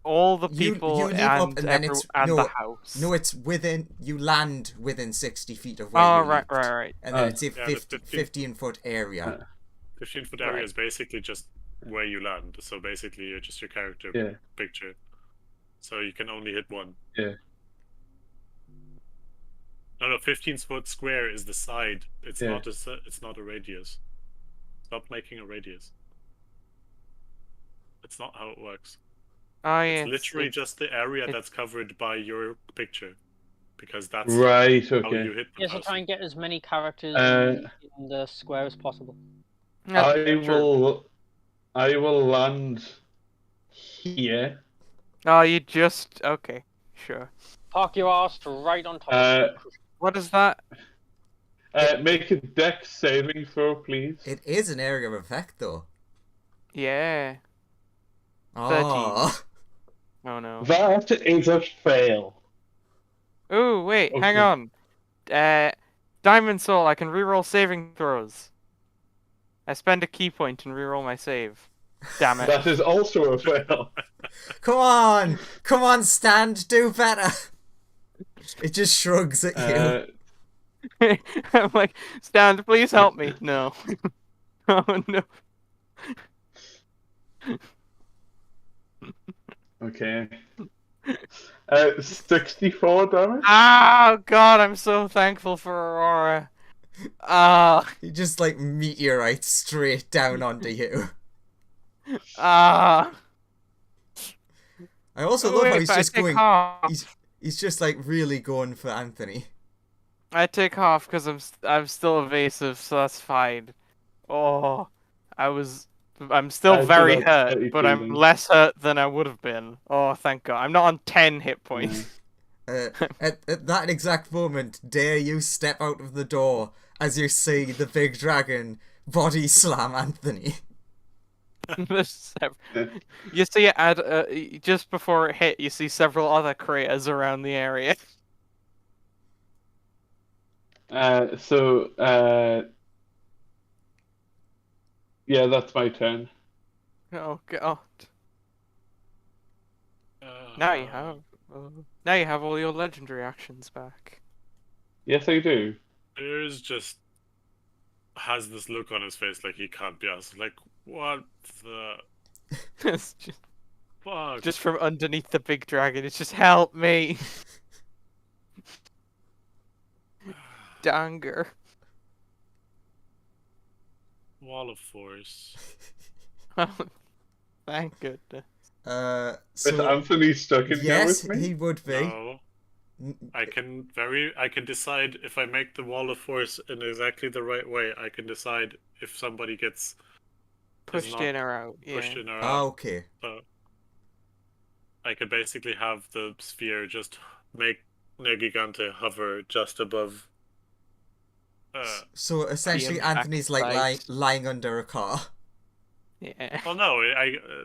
all the You- people you leap and, up and then it's- and no, the house. No, it's within. You land within 60 feet of where Oh, you right, leaped. right. And then Oh. it's a Yeah, the 15-foot area. 15-foot area is basically just where you land. So basically, you're just your character Yeah. picture. So you can only hit one. Yeah. No, 15-foot square is the side. It's Yeah. not a. It's not a radius. Stop making a radius. It's not how it works. Oh, yeah. It's literally just the area that's covered by your picture, because that's Right. how you Okay. hit the Yeah, so person. try and get as many characters in the square as possible. I will land here. Oh, you just... Okay, sure. Park your ass right on top. What is that? Make a dex saving throw, please. It is an area of effect, though. Yeah. Oh. Oh, no. That is a fail. Ooh, wait, hang Okay. on. Diamond Soul, I can reroll saving throws. I spend a key point and reroll my save. Damn it. That is also a fail. Come on, Stand, do better. It just shrugs at you. I'm like, Stan, please help me. No. Oh, no. Okay. 64 damage. Oh, God, I'm so thankful for Aurora. Ah, You just like meteorite straight down onto you. ah. I also Oh, love wait, how he's but I just take going. half. He's just like really going for Anthony. I take half because I'm still evasive, so that's fine. Oh, I'm still So very that's hurt, 32 but I'm then. less hurt than I would have been. Oh, thank God. I'm not on 10 hit points. At that exact moment, dare you step out of the door as you see the big dragon body slam Anthony. You see it at just before it hit. You see several other craters around the area. Yeah, that's my turn. Oh god. Now you have. Now you have all your legendary actions back. Yes, I do. There's just has this look on his face like he can't be asked. Like, what the It's fuck? just from underneath the big dragon. It's just help me, Danger. Wall of Force. Thank goodness. Is So Anthony stuck in here yes, with me? he would be. No. I can decide if I make the Wall of Force in exactly the right way. I can decide if somebody gets Pushed not in or out. pushed Yeah. in or Ah, out. okay. I could basically have the sphere just make Negigante hover just above. So essentially, impact Anthony's like site. lying under a car. Yeah. Well, no,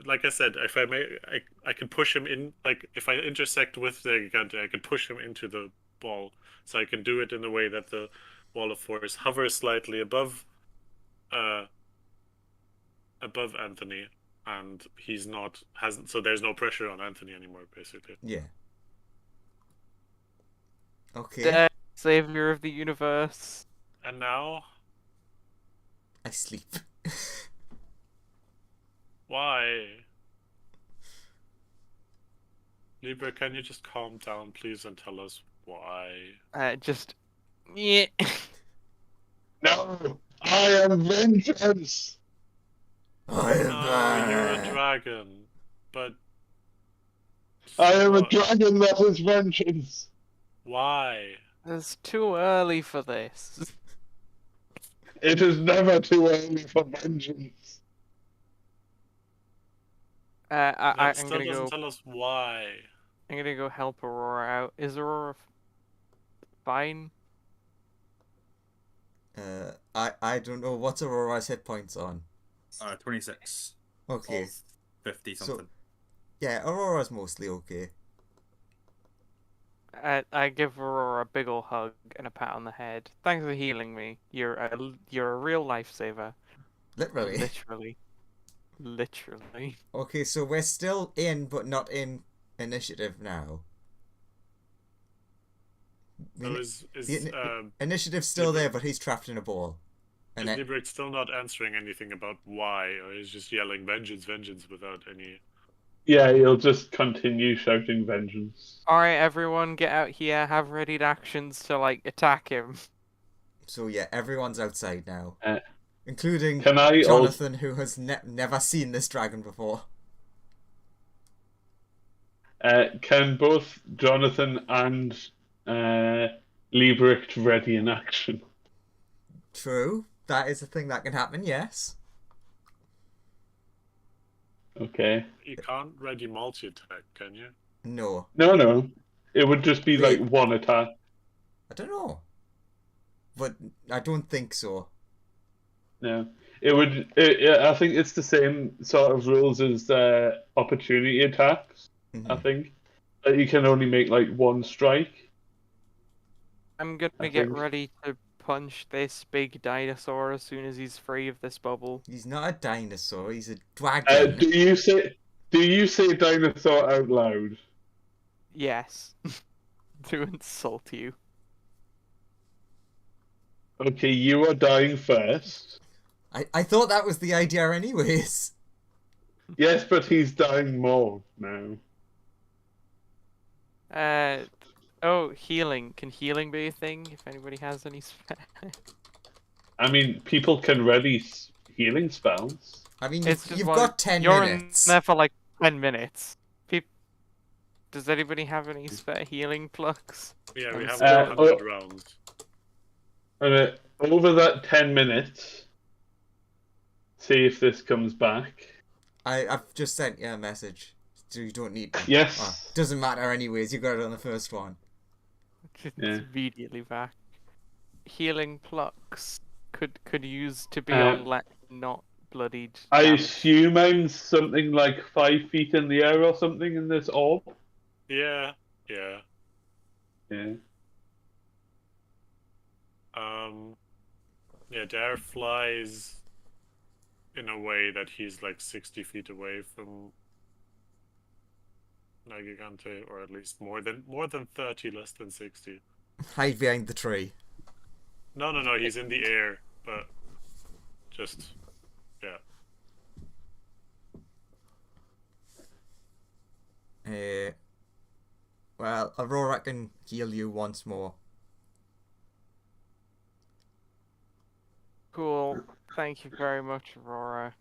like I said, if I may, I can push him in. Like if I intersect with Negigante, I can push him into the ball. So I can do it in a way that the Wall of Force hovers slightly above Anthony, and he's not hasn't. So there's no pressure on Anthony anymore, basically. Yeah. Okay. Dead savior of the universe. And now, I sleep. why? Libra, can you just calm down, please, and tell us why? Just. Yeah. No! I am vengeance! I am No, you're a back. dragon, but I am a what? dragon that is vengeance! Why? It's too early for this. It is never too early for vengeance. That I'm still gonna doesn't go. tell us why. I'm gonna go help Aurora out. Is Aurora fine? I don't know what's Aurora's hit points on. 26 Okay. of 50 So- something. Yeah, Aurora's mostly okay. I give Aurora a big ol' hug and a pat on the head. Thanks for healing me. You're a real lifesaver. Literally. Literally. Okay, so we're still in, but not in initiative now. So is Initiative's still there, but he's trapped in a ball. And is Librick still not answering anything about why, or is just yelling vengeance, vengeance without any? Yeah, he'll just continue shouting vengeance. Alright, everyone, get out here. Have readied actions to, like, attack him. So yeah, everyone's outside now. Uh, Including Can I Jonathan, who has never seen this dragon before. can both Jonathan and Liebrecht ready in action? True. That is a thing that can happen, yes. Okay. You can't ready multi-attack, can you? No. No. It would just be Wait. like one attack. I don't know. But I don't think so. No. It would. I think it's the same sort of rules as opportunity attacks. Mhm. I think that you can only make like one strike. I'm gonna I get think- ready to punch this big dinosaur as soon as he's free of this bubble. He's not a dinosaur, he's a dragon. Do you say dinosaur out loud? Yes. To insult you. Okay, you are dying first. I thought that was the idea anyways. Yes, but he's dying more now. Oh, healing. Can healing be a thing if anybody has any spare? I mean, people can ready healing spells. I mean, It's just you've one- got 10 You're minutes. in there for like 10 minutes. Does anybody have any spare healing plugs? Yeah, we I'm have still- 100 rounds. Over that 10 minutes, see if this comes back. I've just sent you a message. So you don't need me. Yes. Oh, doesn't matter anyways, you got it on the first one. Just Yeah. immediately back. Healing plugs could use to be Uh, on not bloodied. I damage. assume I'm something like 5 feet in the air or something in this orb. Yeah. Yeah. Yeah, Dare flies in a way that he's like 60 feet away from Nagigante, or at least more than 30, less than 60. Hide behind the tree. No, he's in the air, but just yeah. Well, Aurora can heal you once more. Cool. Thank you very much, Aurora.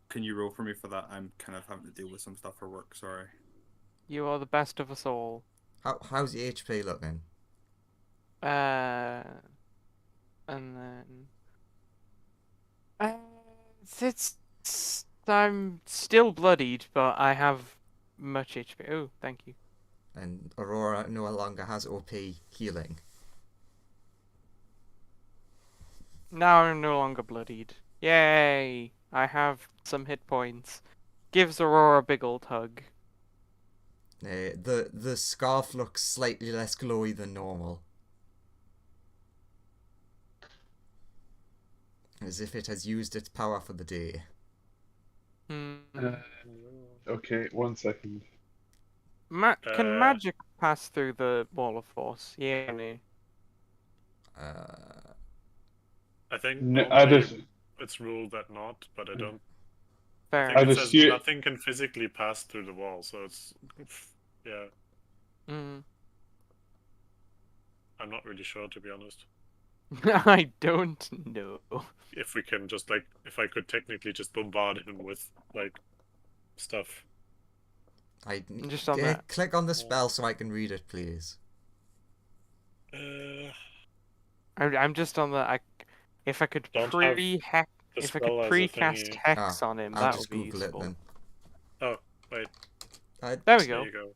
Can you roll for me for that? I'm kind of having to deal with some stuff for work. Sorry. You are the best of us all. How's your HP looking? And then I'm still bloodied, but I have much HP. Oh, thank you. And Aurora no longer has OP healing. Now I'm no longer bloodied. Yay! I have some hit points. Gives Aurora a big old hug. The scarf looks slightly less glowy than normal. As if it has used its power for the day. Okay, 1 second. Can magic pass through the wall of force? Yeah, no. I think No, it's ruled that not, but I don't. Fair. I think I'd it says assume- nothing can physically pass through the wall, so it's yeah. Mm. I'm not really sure, to be honest. I don't know. If we can just if I could technically just bombard him with stuff. Just on that. Click on the spell so I can read it, please. I'm just on the. If I could Don't have pre-hack, the if I spell could as a pre-cast thingy. hex on him, I'll that just would be Google useful. it then. Oh wait, There we there go. you go.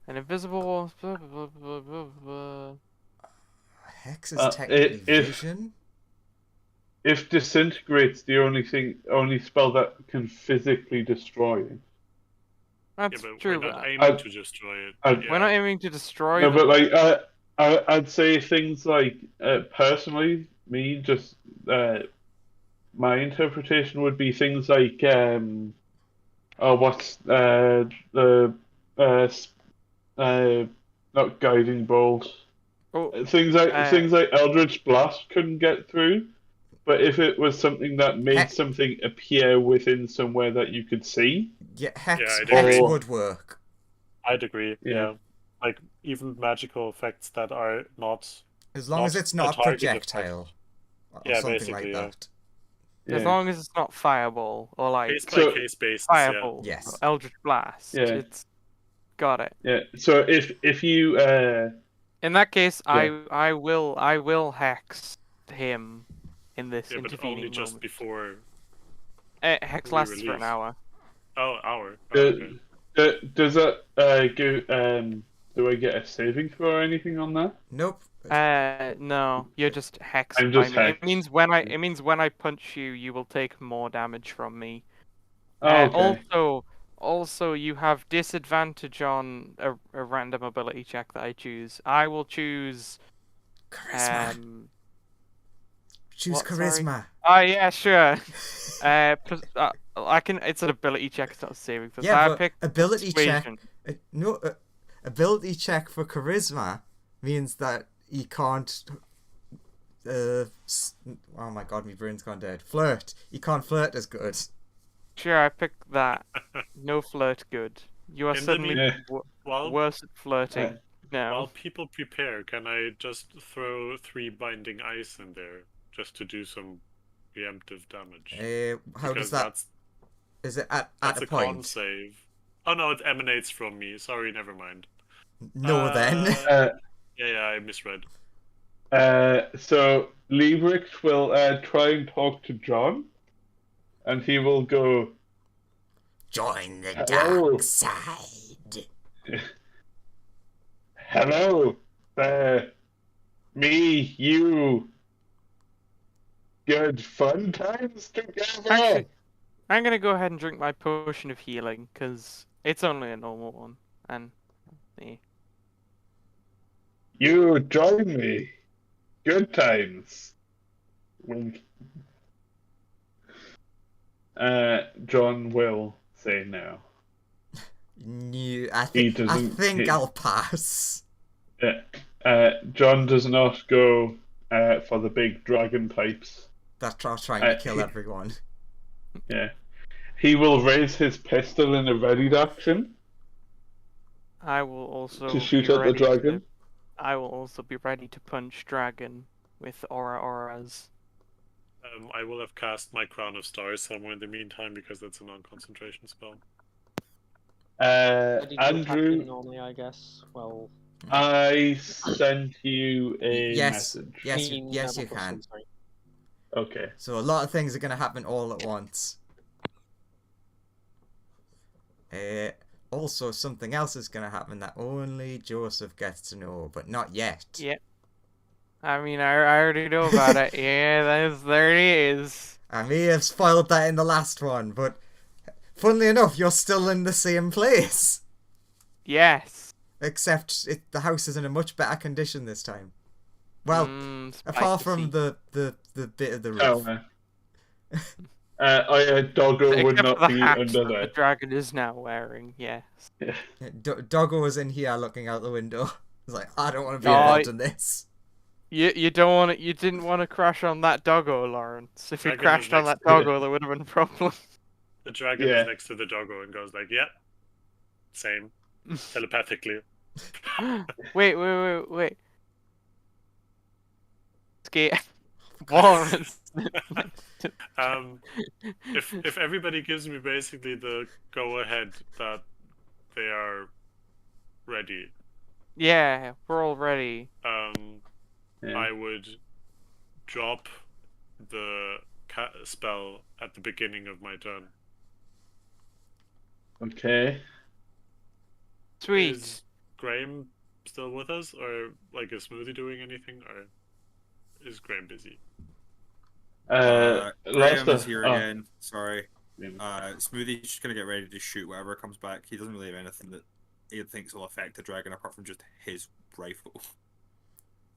An invisible wall. Blah, blah, blah, blah, blah. Hex is Uh, technically if- vision. If disintegrate's the only spell that can physically destroy it. That's Yeah, but true. we're not But aiming to destroy it. I'd- we're not aiming to destroy. No, them. but I'd say things like personally, me just my interpretation would be things like what's the not guiding bolt. Oh, Things like Eldritch Blast couldn't get through, but if it was something that made Heck. something appear within somewhere that you could see, Yeah, hex, I'd hex agree. would work. I'd agree. Yeah. Yeah. Even magical effects that are not. As long Not as it's a not a target projectile. Or Yeah, something basically, like yeah. that. as long as it's not fireball or like Case So- by case basis. fireball, Yes. or Eldritch Blast. Yeah. It's got it. Yeah. So if you In that case, Yeah. I will hex him in this Yeah, but intervening only just moment. before. Hex lasts for an re-release. hour. Oh, hour. Oh, okay. does that go do I get a saving throw or anything on that? Nope. No, you're just hexed I'm by just me. hexed. It means when I punch you, you will take more damage from me. Oh, okay. Also, you have disadvantage on a random ability check that I choose. I will choose. Charisma. Choose what, sorry? charisma. Oh yeah, sure. I can. It's an ability check. It's not a saving throw. Yeah, I but pick ability check. persuasion. Ability check for charisma means that you can't. Oh my god, my brain's gone dead. Flirt. You can't flirt as good. Sure, I pick that. No flirt good. You are In the suddenly mean- While worse at flirting now. while people prepare, can I just throw 3 binding ice in there just to do some preemptive damage? How Because does that? Is it at That's a a con point? save. Oh no, it emanates from me. Sorry, never mind. No, then. Yeah, I misread. So Liebrich will try and talk to John, and he will go, Join the Hello. dark side. "Hello, me, you, good fun times together." Actually, I'm gonna go ahead and drink my potion of healing because it's only a normal one, and You join me. Good times. Wink. John will say no. No, I He think doesn't. I'll pass. John does not go for the big dragon pipes. That are trying to kill he- everyone. Yeah. He will raise his pistol in a readied action I will also to shoot be at the ready dragon. I will also be ready to punch dragon with auras. I will have cast my Crown of Stars somewhere in the meantime because that's a non-concentration spell. Ready to attack him Andrew, normally, I guess. Well, I sent you a Yes, message. yes, mean, yes, you plus can. one, sorry. Okay. So a lot of things are going to happen all at once. Also, something else is going to happen that only Joseph gets to know, but not yet. Yeah. I mean, I already know about it. Yeah, there it is. I may have spoiled that in the last one, but funnily enough, you're still in the same place. Yes. Except the house is in a much better condition this time. Well, apart from the bit of the roof. Doggo would Except not for be the hat under that there. the dragon is now wearing, yes. Doggo was in here looking out the window. He's like, I don't want to be Oh, involved in this. You don't want to, you didn't want to crash on that doggo, Lawrence. If you Dragon crashed is on next that doggo, there would have been a problem. The dragon Yeah. is next to the doggo and goes like, "Yep, same." Telepathically. Wait. Skate. Walrus. If everybody gives me basically the go ahead that they are ready, Yeah, we're all ready. Yeah. I would drop the spell at the beginning of my turn. Okay. Sweet. Is Graham still with us, or like is Smoothie doing anything, or is Graham busy? Last Graham is here oh, again. Sorry. yeah. Smoothie's just gonna get ready to shoot whatever comes back. He doesn't really have anything that he thinks will affect the dragon apart from just his rifle.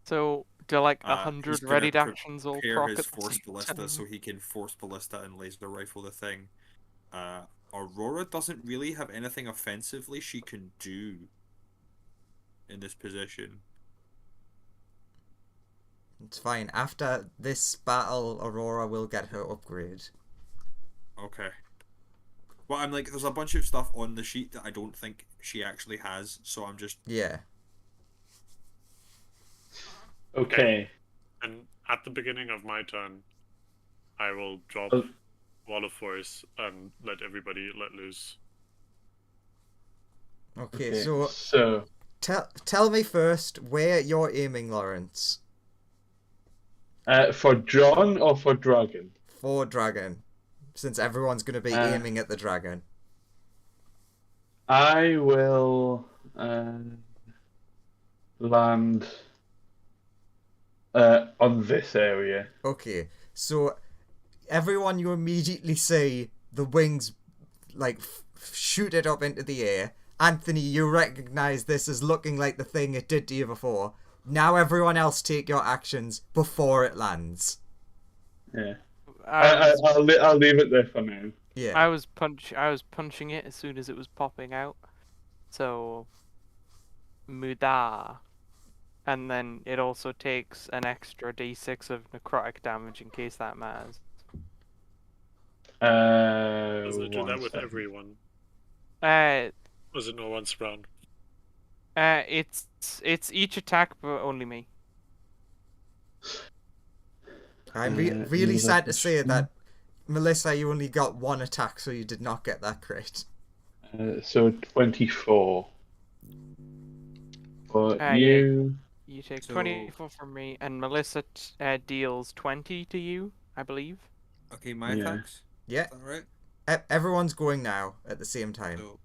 So, do like He's 100 gonna readied actions all Prepare proc his at the force same ballista time? so he can force ballista and laser rifle the thing. Aurora doesn't really have anything offensively she can do in this position. It's fine. After this battle, Aurora will get her upgrade. Okay. Well, I'm like, there's a bunch of stuff on the sheet that I don't think she actually has, so I'm just... Yeah. Okay. And at the beginning of my turn, I will drop Wall of Force and let everybody let loose. Okay, So so tell me first where you're aiming, Lawrence. for John or for Dragon? For dragon, since everyone's going to be aiming at the dragon. I will land on this area. Okay, so everyone, you immediately see the wings like shoot it up into the air. Anthony, you recognize this as looking like the thing it did to you before. Now everyone else take your actions before it lands. Yeah. I was, I'll leave it there for now. Yeah. I was punching it as soon as it was popping out. So, Muda. And then it also takes an extra d6 of necrotic damage in case that matters. Does it do that 1 with second. everyone? Was it no once round? It's each attack, but only me. I'm really sad to say that, Melissa, you only got one attack, so you did not get that crit. So 24. But Yeah. you... You take So- 24 from me, and Melissa deals 20 to you, I believe. Okay, my Yeah. attacks? Yeah, Is that right? everyone's going now at the same time. So,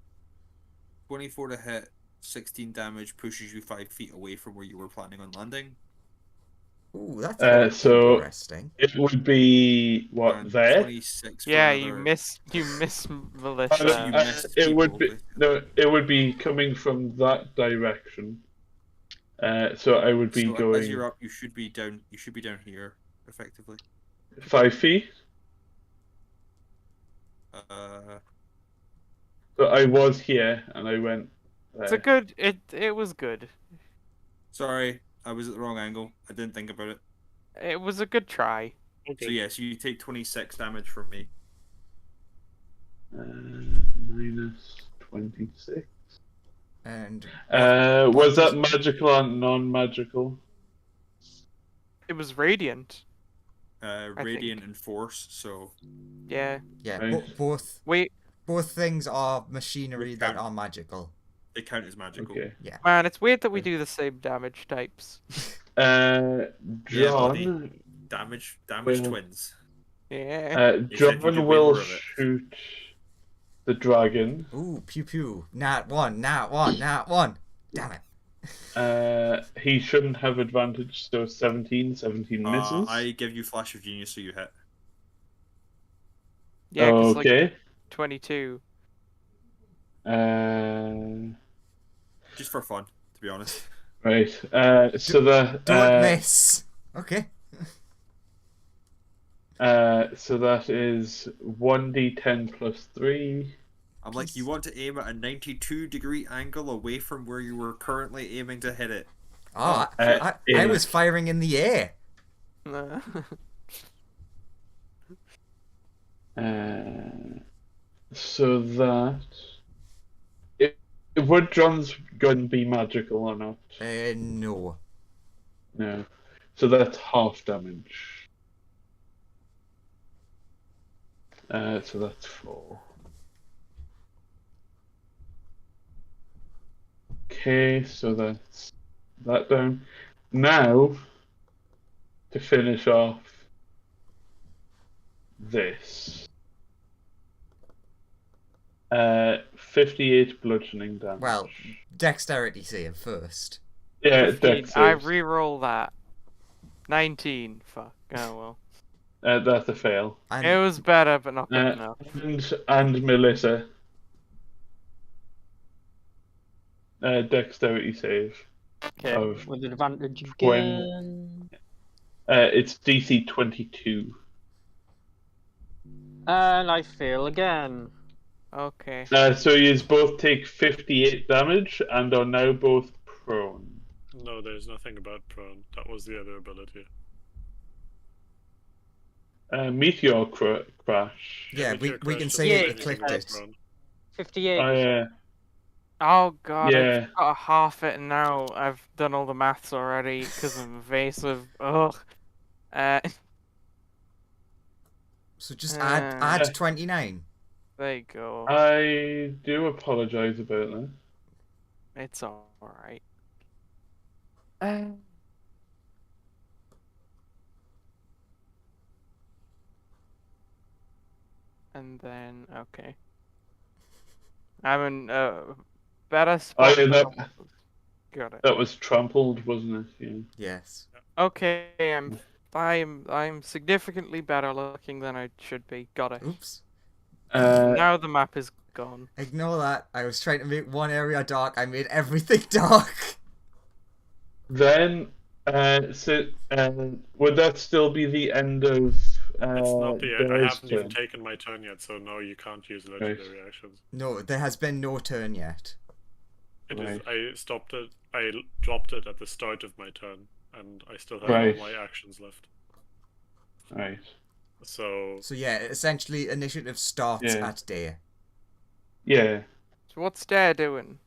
24 to hit, 16 damage, pushes you 5 feet away from where you were planning on landing. Ooh, that's so- interesting. It would be, what, And there? 26 for Yeah, another... you miss So Melissa. you missed It would people, be basically. no. It would be coming from that direction. So I would be So going as you're up, you should be down. You should be down here, effectively. 5 feet. But I was here and I went It's there. a good. It was good. Sorry, I was at the wrong angle. I didn't think about it. It was a good try. So Okay. yes, you take 26 damage from me. Minus 26. And Was does- that magical or non-magical? It was radiant. Radiant and force. So Yeah. yeah, Right. both Wait, things are machinery Would that count. are magical. they count as magical. Okay. man, it's weird that we do the same damage types. Yeah, buddy. John. Damage Well, twins. Yeah. He said you John did way will more of it. shoot the dragon. Ooh, pew pew. Nat 1, nat 1, nat 1. Damn it. He shouldn't have advantage, so 17 misses. I give you Flash of Genius, so you hit. Yeah, 'cause like Okay. 22. Just for fun, to be honest. Right. So the Don't miss. Okay. so that is 1d10 plus 3. I'm like, you want to aim at a 92-degree angle away from where you were currently aiming to hit it. Oh, I yeah. was firing in the air. Nah. So that would John's gun be magical or not? No. No. So that's half damage. So that's 4. Okay, so that's that down. Now, to finish off this. 58 bludgeoning damage. Well, dexterity save first. yeah, 15. dex I saves. re-roll that. 19. Fuck. Oh well. That's a fail. And It was better, but not good Uh, enough. and Melissa. Dexterity save. Okay. Of With advantage when- again. It's DC 22. And I fail again. Okay. So you both take 58 damage and are now both prone. No, there's nothing about prone. That was the other ability. Meteor Crash. yeah, Meteor we can Crash say Yeah, it doesn't clicked have it. prone. 58. Oh, yeah. Oh god, I Yeah. just got a half it now. I've done all the maths already because I'm evasive. Ugh. So just add 29. There you go. I do apologize about that. It's alright. And then, okay. I'm in better spot. Oh, yeah, Got it. that was trampled, wasn't it? Yeah. Yes. Okay, I'm significantly better looking than I should be. Got it. Oops. Now the map is gone. Ignore that. I was trying to make one area dark. I made everything dark. Then, would that still be the end of? It's not the end. I Bear's haven't even turn? taken my turn yet, so no, you can't use legendary actions. No, there has been no turn yet. It is. Right. I stopped it. I dropped it at the start of my turn, and I still have Right. all my actions left. Right. So So yeah, essentially initiative starts Yeah. at day. Yeah. So what's Dare doing?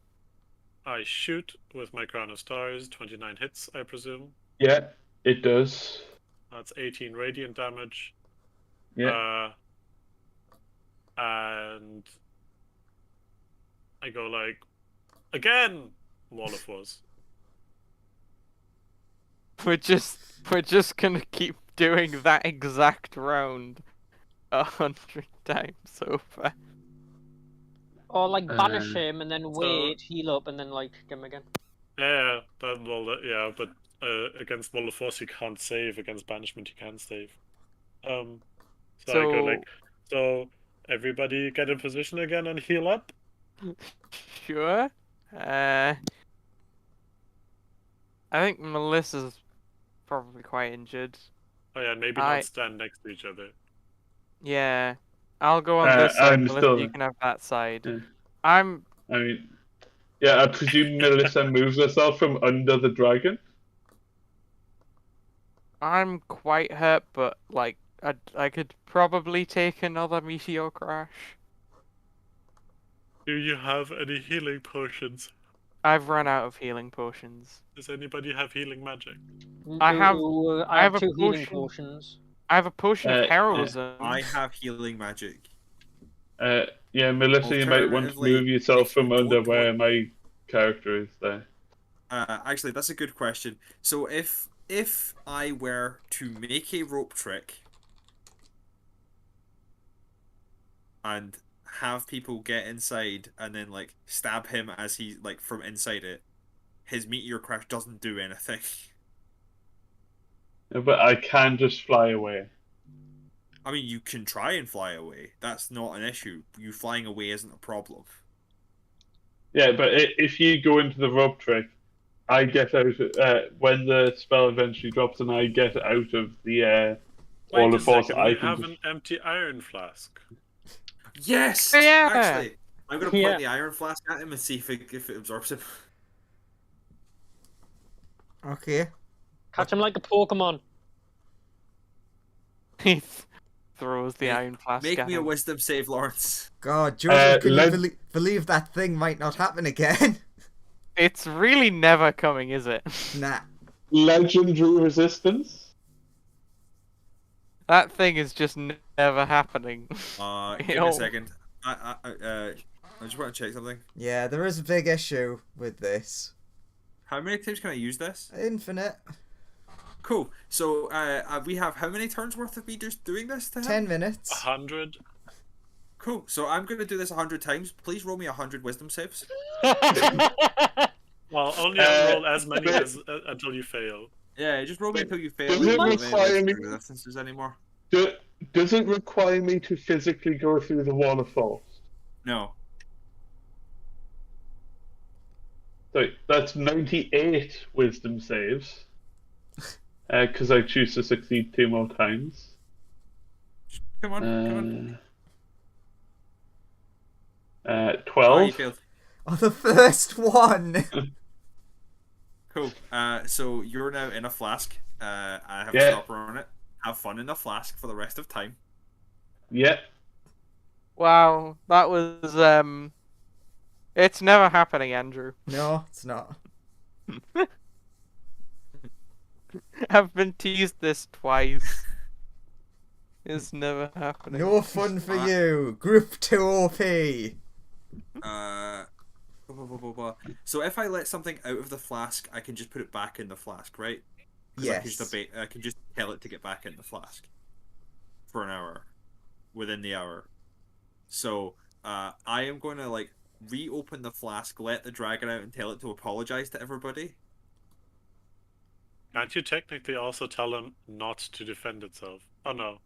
I shoot with my crown of stars. 29 hits, I presume. Yeah. It does. That's 18 radiant damage. Yeah. And I go like, again, Wall of Woes. We're just gonna keep doing that exact round 100 times over. Or like banish Uh, him and then wait, heal up, and then like get him again. Yeah, but against Wall of Force you can't save. Against Banishment you can save. So I go like, so everybody get in position again and heal up. Sure. I think Melissa's probably quite injured. Oh yeah, maybe I- not stand next to each other. Yeah. I'll go on this side, I'm Melissa, still- you can have that side. Yeah. I'm I mean, yeah, I presume Melissa moves herself from under the dragon. I'm quite hurt, but like I could probably take another Meteor Crash. Do you have any healing potions? I've run out of healing potions. Does anybody have healing magic? I have- I have a two healing potion. potions. I have a potion of Yeah. heroism. I have healing magic. Yeah, Melissa, you might want to Alternatively, move yourself if you from under don't where want- my character is there. Actually, that's a good question. So if I were to make a rope trick and have people get inside and then like stab him as he like from inside it, his Meteor Crash doesn't do anything. But I can just fly away. I mean, you can try and fly away. That's not an issue. You flying away isn't a problem. Yeah, but if you go into the rope trick, I get out when the spell eventually drops, and I get out of the wall Wait a of force. second, I we can have just... an empty iron flask. Yes! Yeah! Actually, I'm going to point Yeah. the iron flask at him and see if it absorbs him. Okay. Catch him like a Pokemon. He throws the Make- iron flask Make at me a him. wisdom save, Lawrence. God, Joseph, can let- you believe that thing might not happen again? It's really never coming, is it? Nah. Legendary resistance. That thing is just never happening. Give me Yo. a second. I just want to check something. Yeah, there is a big issue with this. How many times can I use this? Infinite. Cool. So we have how many turns worth of me just doing this to him? 10 minutes. 100. Cool. So I'm going to do this 100 times. Please roll me 100 wisdom saves. Well, only roll as many as until you fail. Yeah, just roll me until you fail. Does and it you don't have require any me- resistances anymore. Does it require me to physically go through the wall of force? No. So that's 98 wisdom saves. Because I choose to succeed 2 more times. Come on. Come on. 12. You failed. Oh, the first one! Cool. So you're now in a flask. I have Yeah. a stopper on it. Have fun in the flask for the rest of time. Yeah. Wow, that was it's never happening, Andrew. No, it's not. I've been teased this twice. It's never happening. No fun for you. Group 2 OP. Blah, blah, blah, blah. So if I let something out of the flask, I can just put it back in the flask, right? 'Cause Yes. I can just tell it to get back in the flask for an hour, within the hour. So I am going to like reopen the flask, let the dragon out, and tell it to apologize to everybody. Can't you technically also tell him not to defend itself? Oh no,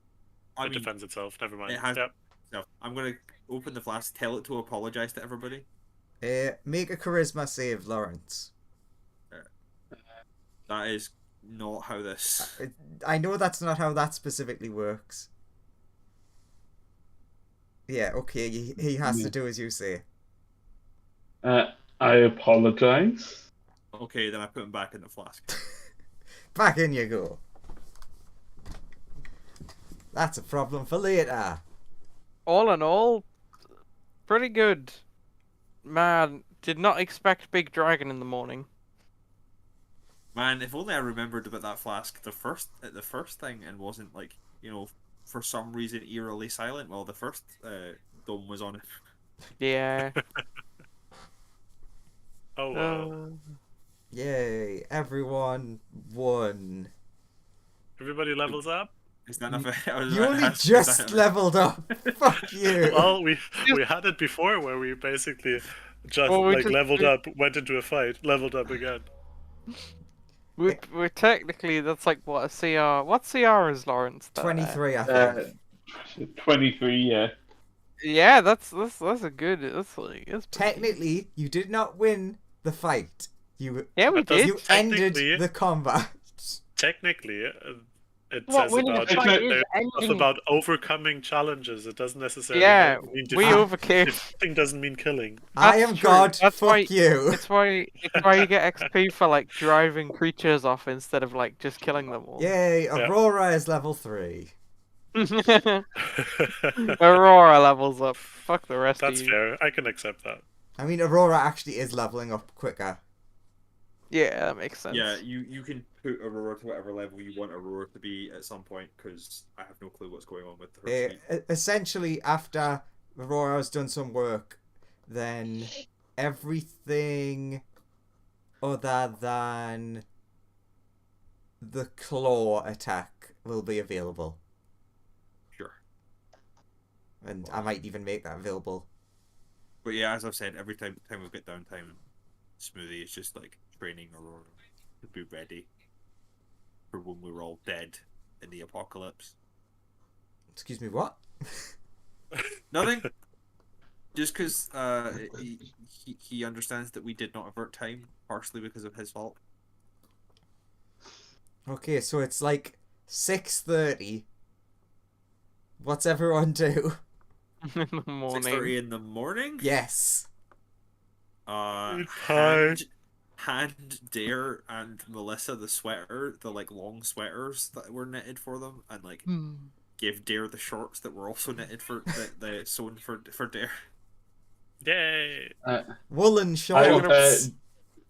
I it mean, defends itself. Never mind. it has- Yep. no, I'm going to open the flask, tell it to apologize to everybody. Make a charisma save, Lawrence. That is not how this. I know that's not how that specifically works. Yeah, okay, he has to do as you say. I apologize. Okay, then I put him back in the flask. Back in you go. That's a problem for later. All in all, pretty good. Man, did not expect big dragon in the morning. Man, if only I remembered about that flask the first thing and wasn't like, for some reason eerily silent while the first dome was on it. Yeah. Oh wow. Yay, everyone won. Everybody levels up. Is that enough? You only just leveled up. Fuck you. Well, we had it before where we basically just Well, we like just- leveled up, went into a fight, leveled up again. We're technically, that's like what a CR. What CR is, Lawrence? 23, I think. 23, yeah. Yeah, that's a good. That's like it's pretty- Technically, you did not win the fight. Yeah, we But does- did. You ended Technically- the combat. Technically, It What says winning a about fight is there's stuff ending. about overcoming challenges. It doesn't necessarily Yeah, mean we defeat. overcame. Defeating doesn't mean killing. I That's am true. God. That's Fuck why. you. It's why you get XP for like driving creatures off instead of like just killing them all. Yay! Aurora is level 3. Aurora levels up. Fuck the rest That's of you. fair. I can accept that. I mean, Aurora actually is leveling up quicker. Yeah, that makes sense. Yeah, you can put Aurora to whatever level you want Aurora to be at some point, because I have no clue what's going on with her. Essentially, after Aurora's done some work, then everything other than the claw attack will be available. Sure. And I might even make that available. But yeah, as I've said, every time we get downtime, Smoothie is just like training Aurora to be ready for when we're all dead in the apocalypse. Excuse me, what? Nothing. Just because he understands that we did not avert time, partially because of his fault. Okay, so it's like 6:30. What's everyone do? In the morning. 6:30 in the morning. Yes. Hand Dare and Melissa the sweater, the like long sweaters that were knitted for them, and like give Dare the shorts that were also knitted for the sewn for Dare. Yay! Woolen shorts.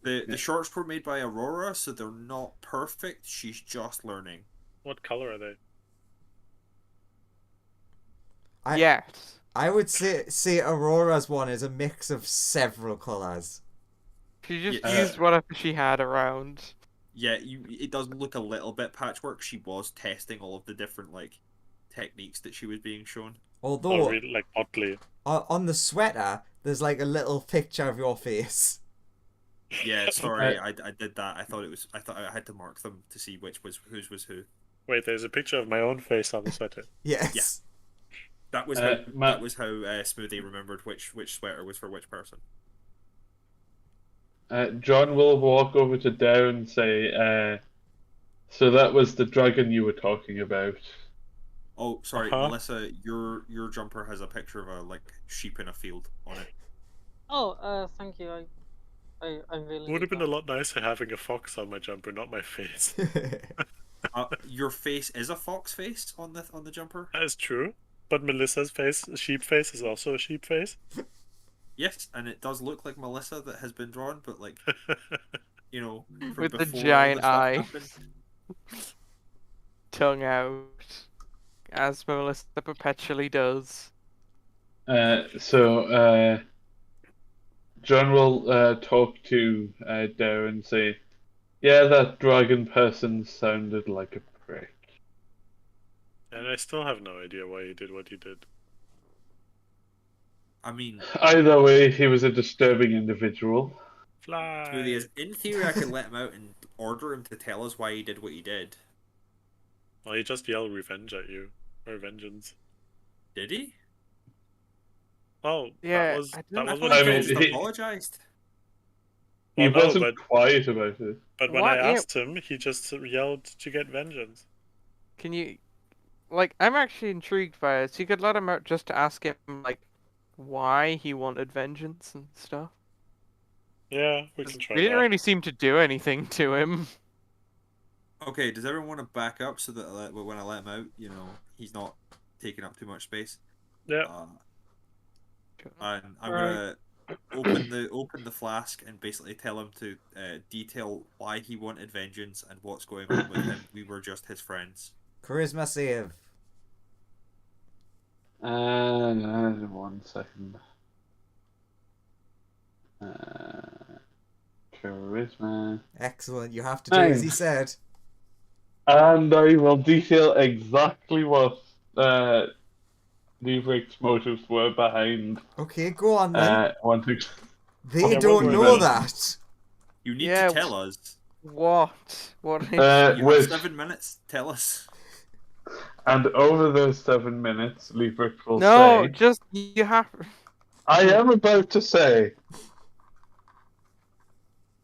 The shorts were made by Aurora, so they're not perfect. She's just learning. What color are they? Yes. I would say Aurora's one is a mix of several colours. She just used whatever she had around. Yeah, it does look a little bit patchwork. She was testing all of the different like techniques that she was being shown. Although, really, like Otley. on the sweater, there's like a little picture of your face. Yeah, sorry, I did that. I thought I had to mark them to see whose was who. Wait, there's a picture of my own face on the sweater. Yes. That was how Smoothie remembered which sweater was for which person. John will walk over to Dare and say, so that was the dragon you were talking about. Oh, sorry, Melissa, your jumper has a picture of a like sheep in a field on it. Oh, thank you. I really. Would have been a lot nicer having a fox on my jumper, not my face. Your face is a fox face on the jumper. That is true, but Melissa's face, sheep face, is also a sheep face. Yes, and it does look like Melissa that has been drawn, but like, you know, from With the before all giant this stuff eye. happened. Tongue out. As Melissa perpetually does. So John will talk to Dare and say, yeah, that dragon person sounded like a prick. And I still have no idea why he did what he did. I mean, Either way, he was a disturbing individual. Fly! Smoothie is, in theory, I could let him out and order him to tell us why he did what he did. Well, he just yelled revenge at you. Or vengeance. Did he? Oh, Yeah, that was I what I he mean, told he me. apologized. He Well, no, wasn't quiet about it. But when What? I Yeah. asked him, he just yelled to get vengeance. Can you... Like, I'm actually intrigued by it. So you could let him out just to ask him, like, why he wanted vengeance and stuff. Yeah, we 'Cause can try we didn't that. really seem to do anything to him. Okay, does everyone want to back up so that when I let him out, you know, he's not taking up too much space? Yeah. And I'm Right. gonna open the flask and basically tell him to detail why he wanted vengeance and what's going on with him. We were just his friends. Charisma save. 1 second. Charisma. Excellent. You have to do as he said. And I will detail exactly what Leveric's motives were behind Okay, go on then. wanting. They Yeah, don't what know were they? that. You need Yeah, to tell us. What? What is... You have Which, 7 minutes. Tell us. and over those 7 minutes, Leverick will No, say, just... You have... I am about to say,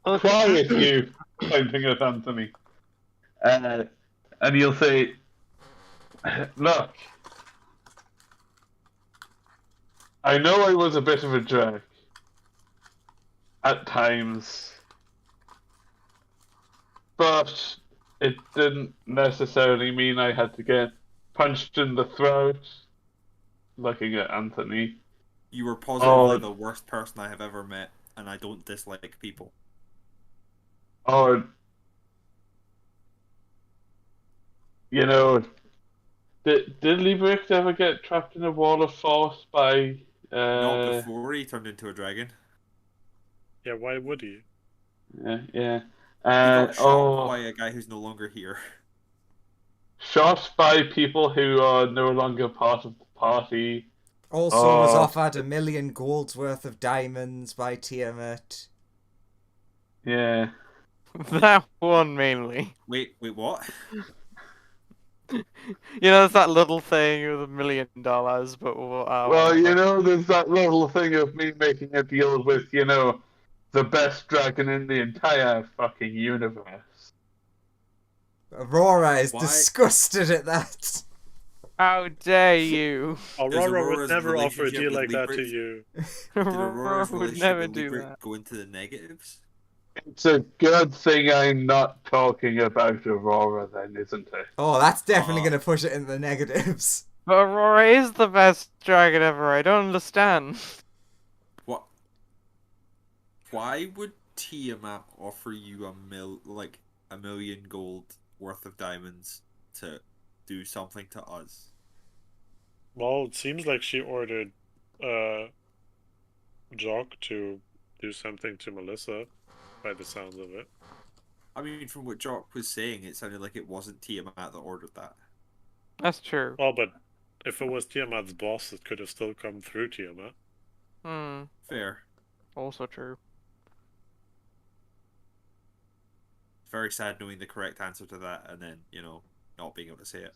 quiet you, pointing at Anthony. And he'll say, Look, I know I was a bit of a jerk at times, but it didn't necessarily mean I had to get punched in the throat. Looking at Anthony. You were positively Oh. the worst person I have ever met, and I don't dislike people. Or, you know, did Liebricht ever get trapped in a wall of force by... Not before he turned into a dragon. Yeah, why would he? Yeah. He got shot Oh, by a guy who's no longer here. shot by people who are no longer part of the party. Also was Oh. offered 1 million gold's worth of diamonds by Tiamat. Yeah. That one mainly. Wait, what? You know, it's that little thing with $1 million, but Well, you know, there's that little thing of me making a deal with, you know, the best dragon in the entire fucking universe. Aurora is Why- disgusted at that. How dare you? Aurora would Aurora's never offer a relationship deal with like that to Liebricht- you. Did Aurora Aurora's would relationship never with do Liebricht that. go into the negatives? It's a good thing I'm not talking about Aurora then, isn't it? Oh, that's definitely Ah. going to push it in the negatives. But Aurora is the best dragon ever. I don't understand. What? Why would Tiamat offer you a million gold worth of diamonds to do something to us? Well, it seems like she ordered Jock to do something to Melissa, by the sounds of it. I mean, from what Jock was saying, it sounded like it wasn't Tiamat that ordered that. That's true. Well, but if it was Tiamat's boss, it could have still come through Tiamat. Fair. Also true. Very sad knowing the correct answer to that and then, you know, not being able to say it.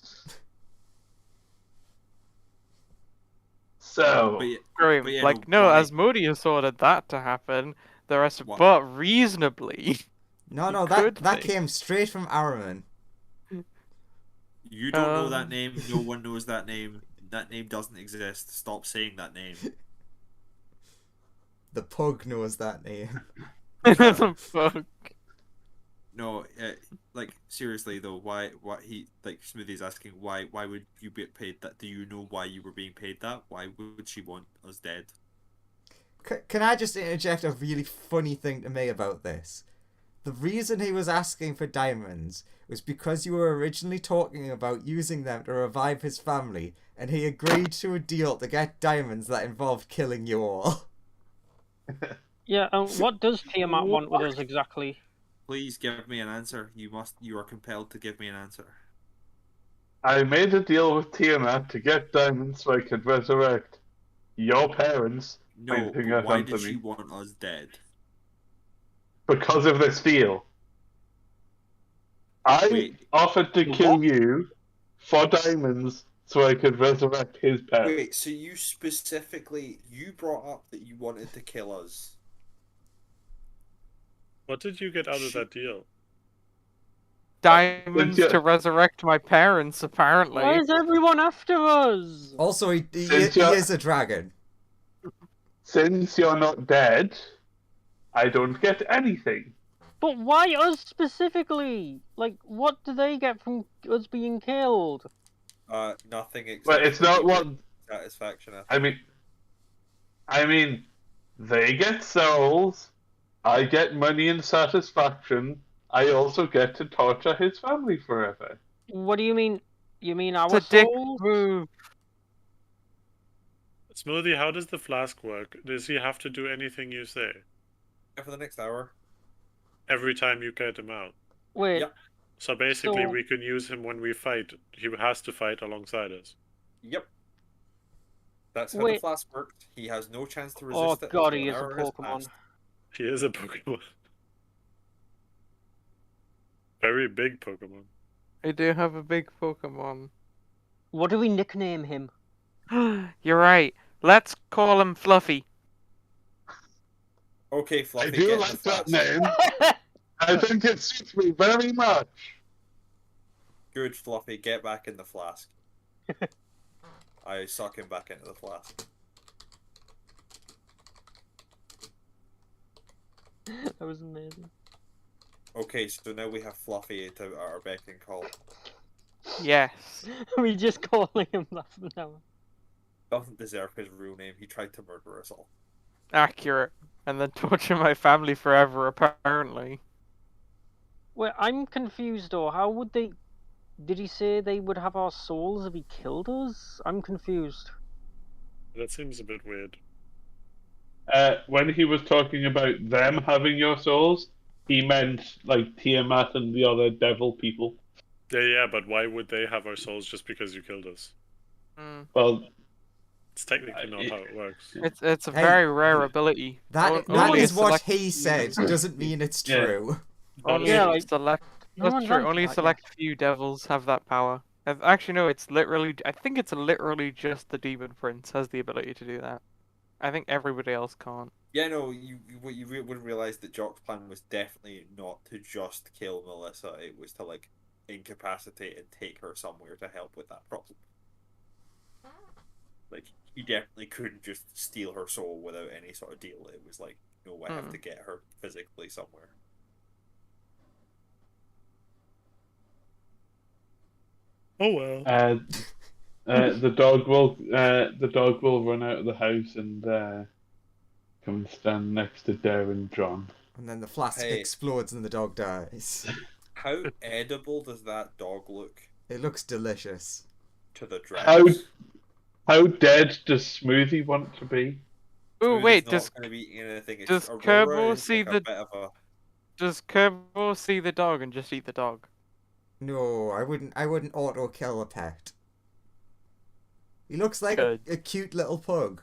So, But yeah, Great. But yeah, Like, no, no, why- Asmodeus ordered that to happen. The rest, What? but reasonably. No, You no, could that think. came straight from Araman. you don't know that Um. name, no one knows that name. That name doesn't exist. Stop saying that name. The pug knows that name. Fuck. No, like seriously though, why he like Smoothie's asking why would you get paid that? Do you know why you were being paid that? Why would she want us dead? Can I just interject a really funny thing to me about this? The reason he was asking for diamonds was because you were originally talking about using them to revive his family, and he agreed to a deal to get diamonds that involved killing you all. Yeah, what does Tiamat want with us exactly? Please give me an answer. You are compelled to give me an answer. I made a deal with Tiamat to get diamonds so I could resurrect your parents. No, Pointing but at why did Anthony. she want us dead? Because of this deal. I Wait. offered to kill you for diamonds so I could resurrect his parents. Wait, so you brought up that you wanted to kill us. What did you get out of that deal? Diamonds Yeah. to resurrect my parents, apparently. Why is everyone after us? Also, he Cynthia- is a dragon. Since you're not dead, I don't get anything. But why us specifically? Like, what do they get from us being killed? Nothing except But it's not what satisfaction. I think. I mean, they get souls. I get money and satisfaction. I also get to torture his family forever. What do you mean? You mean our It's a dick souls? move. Smoothie, how does the flask work? Does he have to do anything you say? For the next hour. Every time you get him out? Wait, Yep. So basically, So- we can use him when we fight. He has to fight alongside us. Yep. That's how Wait. the flask works. He has no chance to resist oh it. god, until he an is a hour has Pokemon. passed. He is a Pokemon. Very big Pokemon. I do have a big Pokemon. What do we nickname him? You're right. Let's call him Fluffy. Okay, Fluffy, I do get like the that flask. name. I think it suits me very much. Good, Fluffy, get back in the flask. I suck him back into the flask. That was amazing. Okay, so now we have Fluffy to our beck and call. Yes. We just calling him that from now on. Doesn't deserve his real name. He tried to murder us all. Accurate. And then torture my family forever, apparently. Wait, I'm confused though. How would they... Did he say they would have our souls if he killed us? I'm confused. That seems a bit weird. When he was talking about them having your souls, he meant like Tiamat and the other devil people. Yeah, but why would they have our souls just because you killed us? Mm. Well, It's technically not how it works. It's a Hey, very rare ability. That Only is a what select he said. Doesn't mean it's Yeah. true. Only Yeah, a like, select. no That's one's true. on Only a that, select few devils have that power. Actually, no. It's literally. I think it's literally just the Demon Prince has the ability to do that. I think everybody else can't. Yeah, no, you wouldn't realize that Jock's plan was definitely not to just kill Melissa. It was to like incapacitate and take her somewhere to help with that problem. Like he definitely couldn't just steal her soul without any sort of deal. It was like, no, I have to get her physically somewhere. Oh well. the dog will run out of the house and come and stand next to Dare and John. And then the flask Hey. explodes and the dog dies. How edible does that dog look It looks delicious. to the dragons? How dead does Smoothie want to be? Oh Smooth wait, is does not going to be eating anything. It's does Aurora Kerbo is see like a the- bit of a... does Kerbo see the dog and just eat the dog? No, I wouldn't auto kill a pet. He looks like a cute little pug.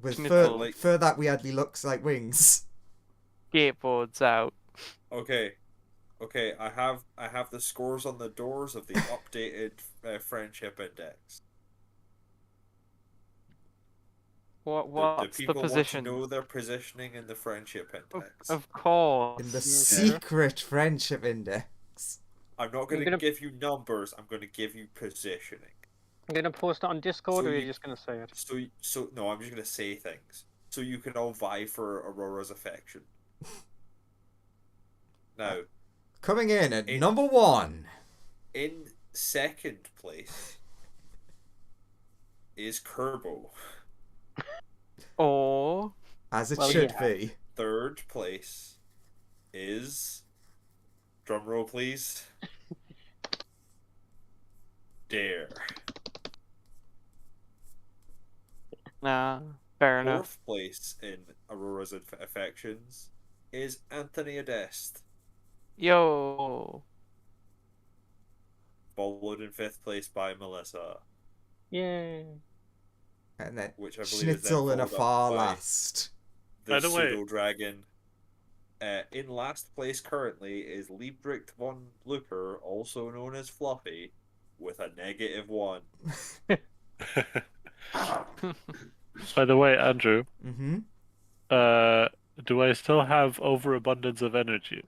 With Schnitzel. fur that weirdly looks like wings. Skateboards out. Okay, I have the scores on the doors of the updated friendship index. What's the people position? want to know their positioning in the friendship index. Of course. In the Yeah. secret friendship index. I'm not going You're to gonna- give you numbers. I'm going to give you positioning. I'm gonna post it on Discord, So or are you- you just gonna say it? So no, I'm just going to say things so you can all vie for Aurora's affection. Now, Coming in at In- number 1. in second place is Kerbo. Or As it Well, should yeah. be. Third place is, drum roll please, Dare. nah, fair enough. Fourth place in Aurora's affections is Anthony Adest. Yo. Followed in fifth place by Melissa, Yay. And then which I believe is Schnitzel then in a followed far up by last. the By the way- pseudo dragon. In last place currently is Liebricht von Blucher, also known as Fluffy, with a -1. By the way, Andrew, Mm-hmm. do I still have overabundance of energy?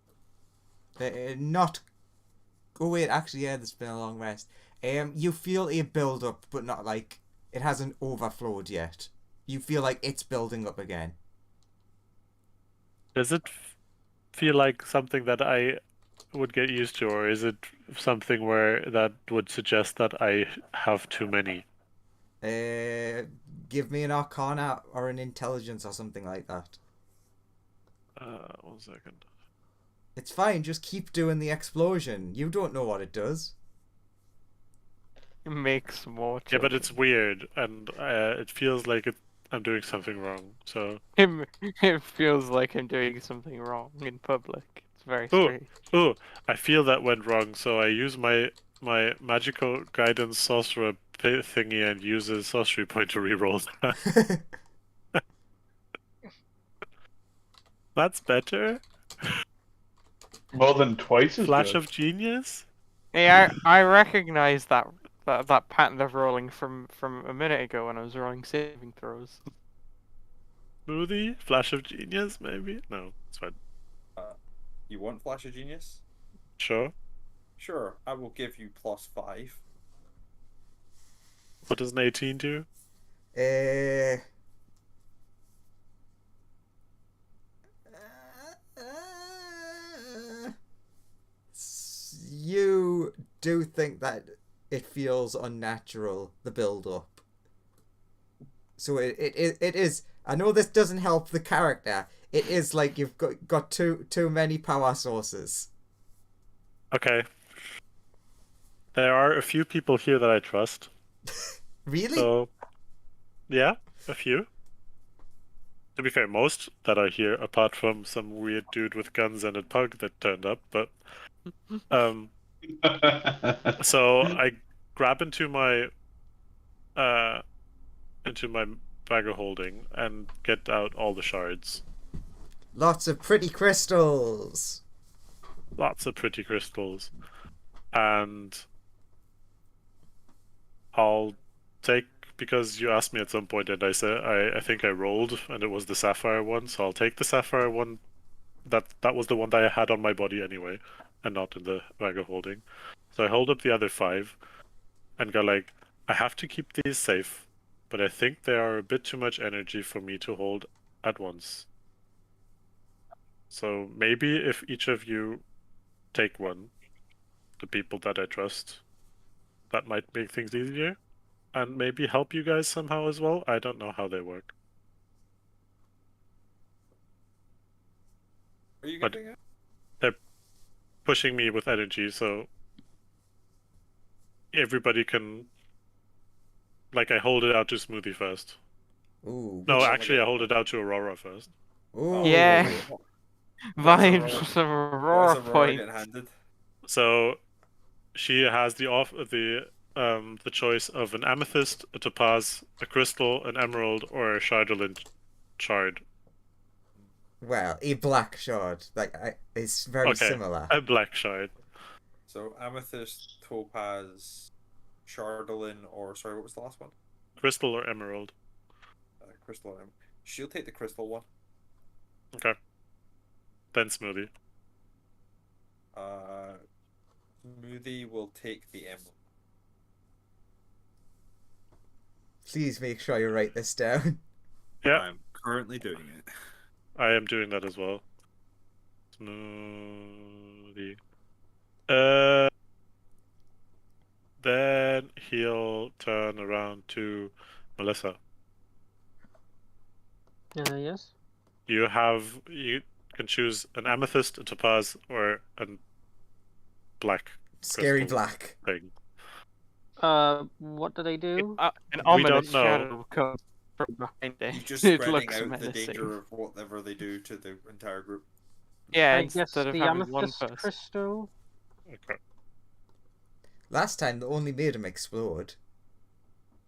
Not... Oh wait, actually yeah, there's been a long rest. You feel a build up, but not like... It hasn't overflowed yet. You feel like it's building up again. Does it feel like something that I would get used to, or is it something where that would suggest that I have too many? Give me an Arcana or an Intelligence or something like that. 1 second. It's fine, just keep doing the explosion. You don't know what it does. It makes more. Yeah, but children. it's weird, and it feels like I'm doing something wrong. So, It feels like I'm doing something wrong in public. It's very strange. oh, I feel that went wrong. So I use my magical guidance sorcerer thingy and use a sorcery point to reroll that. That's better. More than twice as Flash good. of genius. Hey, I recognize that pattern of rolling from a minute ago when I was rolling saving throws. Smoothie. Flash of genius, maybe. No, it's fine. You want Flash of Genius? Sure. Sure, I will give you +5. What does an 18 do? Uh, you do think that it feels unnatural, the build up. So it is. I know this doesn't help the character. It is like you've got too many power sources. Okay. There are a few people here that I trust. Really? So, yeah, a few. To be fair, most that are here, apart from some weird dude with guns and a pug that turned up, but so I grab into my bag of holding and get out all the shards. Lots of pretty crystals. Lots of pretty crystals. And I'll take, because you asked me at some point and I said I think I rolled and it was the sapphire one, so I'll take the sapphire one. That was the one that I had on my body anyway, and not in the bag of holding. So I hold up the other 5 and go like, I have to keep these safe, but I think they are a bit too much energy for me to hold at once. So maybe if each of you take one, the people that I trust, that might make things easier. And maybe help you guys somehow as well. I don't know how they work. Are you But- giving it? They're pushing me with energy, so everybody can... Like, I hold it out to Smoothie first. Ooh. No, Which- actually, I hold it out to Aurora first. Ooh. Yeah. What- Vibes Aurora- of What Aurora is Aurora point. getting handed? So she has the choice of an amethyst, a topaz, a crystal, an emerald, or a shardolin shard. Well, a black shard. It's very Okay. similar. A black shard. So amethyst, topaz, chardolin, or sorry, what was the last one? Crystal or emerald. Crystal. She'll take the crystal one. Okay. Then Smoothie. Smoothie will take the emerald. Please make sure you write this down. Yeah, I'm currently doing it. I am doing that as well. Smoothie. Then he'll turn around to Melissa. Yes. You can choose an amethyst, a topaz, or a black Scary crystal black. thing. What do they do? An We ominous don't know. shadow comes from behind it. He's just It spreading looks out the menacing. danger of whatever they do to the entire group. Yeah, I guess instead of the having one amethyst person. crystal. Okay. Last time they only made him explode.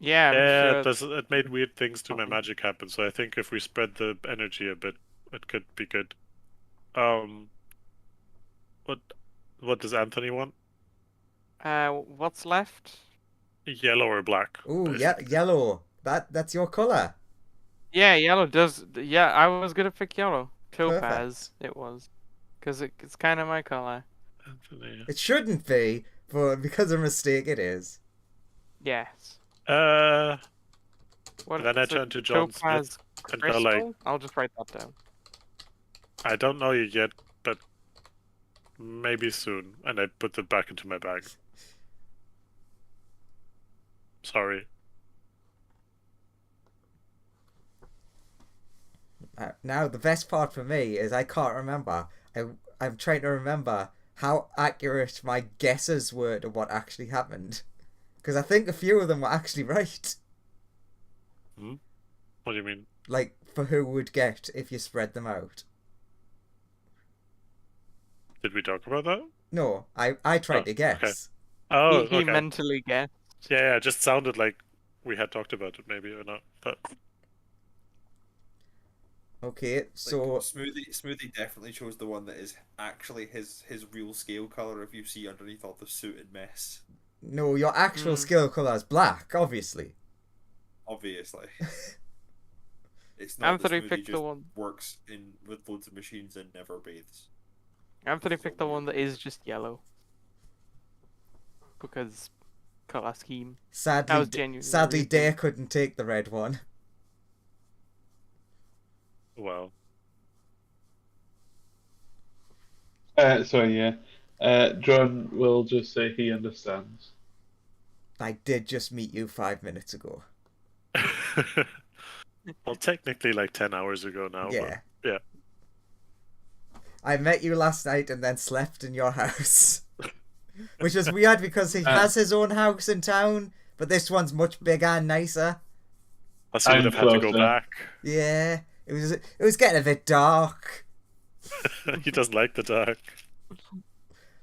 Yeah, I'm Yeah, sure. it made weird things to my magic happen, so I think if we spread the energy a bit, it could be good. What does Anthony want? What's left? Yellow or black? Ooh, yeah, basically. yellow. That's your color. Yeah, yellow does. Yeah, I was gonna pick yellow. Topaz, Perfect. it was. Because it's kind of my color. Anthony. It shouldn't be, but because of mistake, it is. Yes. Then I so turn to John Topaz and go crystal? like, I'll just write that down. I don't know you yet, but maybe soon. And I put it back into my bag. Sorry. Now, the best part for me is I can't remember. I'm trying to remember how accurate my guesses were to what actually happened. Because I think a few of them were actually right. What do you mean? Like, for who would get if you spread them out. Did we talk about that? No, I tried to guess. okay. Oh, He okay. mentally guessed. Yeah, it just sounded like we had talked about it, maybe, or not. But Okay, so... Like, Smoothie definitely chose the one that is actually his real scale color. If you see underneath all the suit and mess, No, your actual skill colour is black, obviously. obviously. It's not Anthony that Smoothie picked the just one. works with loads of machines and never bathes. Anthony picked the one that is just yellow. because color scheme. Sadly, was genuinely the sadly, reason. Dare couldn't take the red one. Well, Sorry, yeah. John will just say he understands. I did just meet you 5 minutes ago. well, technically like 10 hours ago now. Yeah. But yeah. I met you last night and then slept in your house. Which is weird because he has his own house in town, but this one's much bigger and nicer. Plus, he would have had to go closer. back. Yeah. It was getting a bit dark. He doesn't like the dark.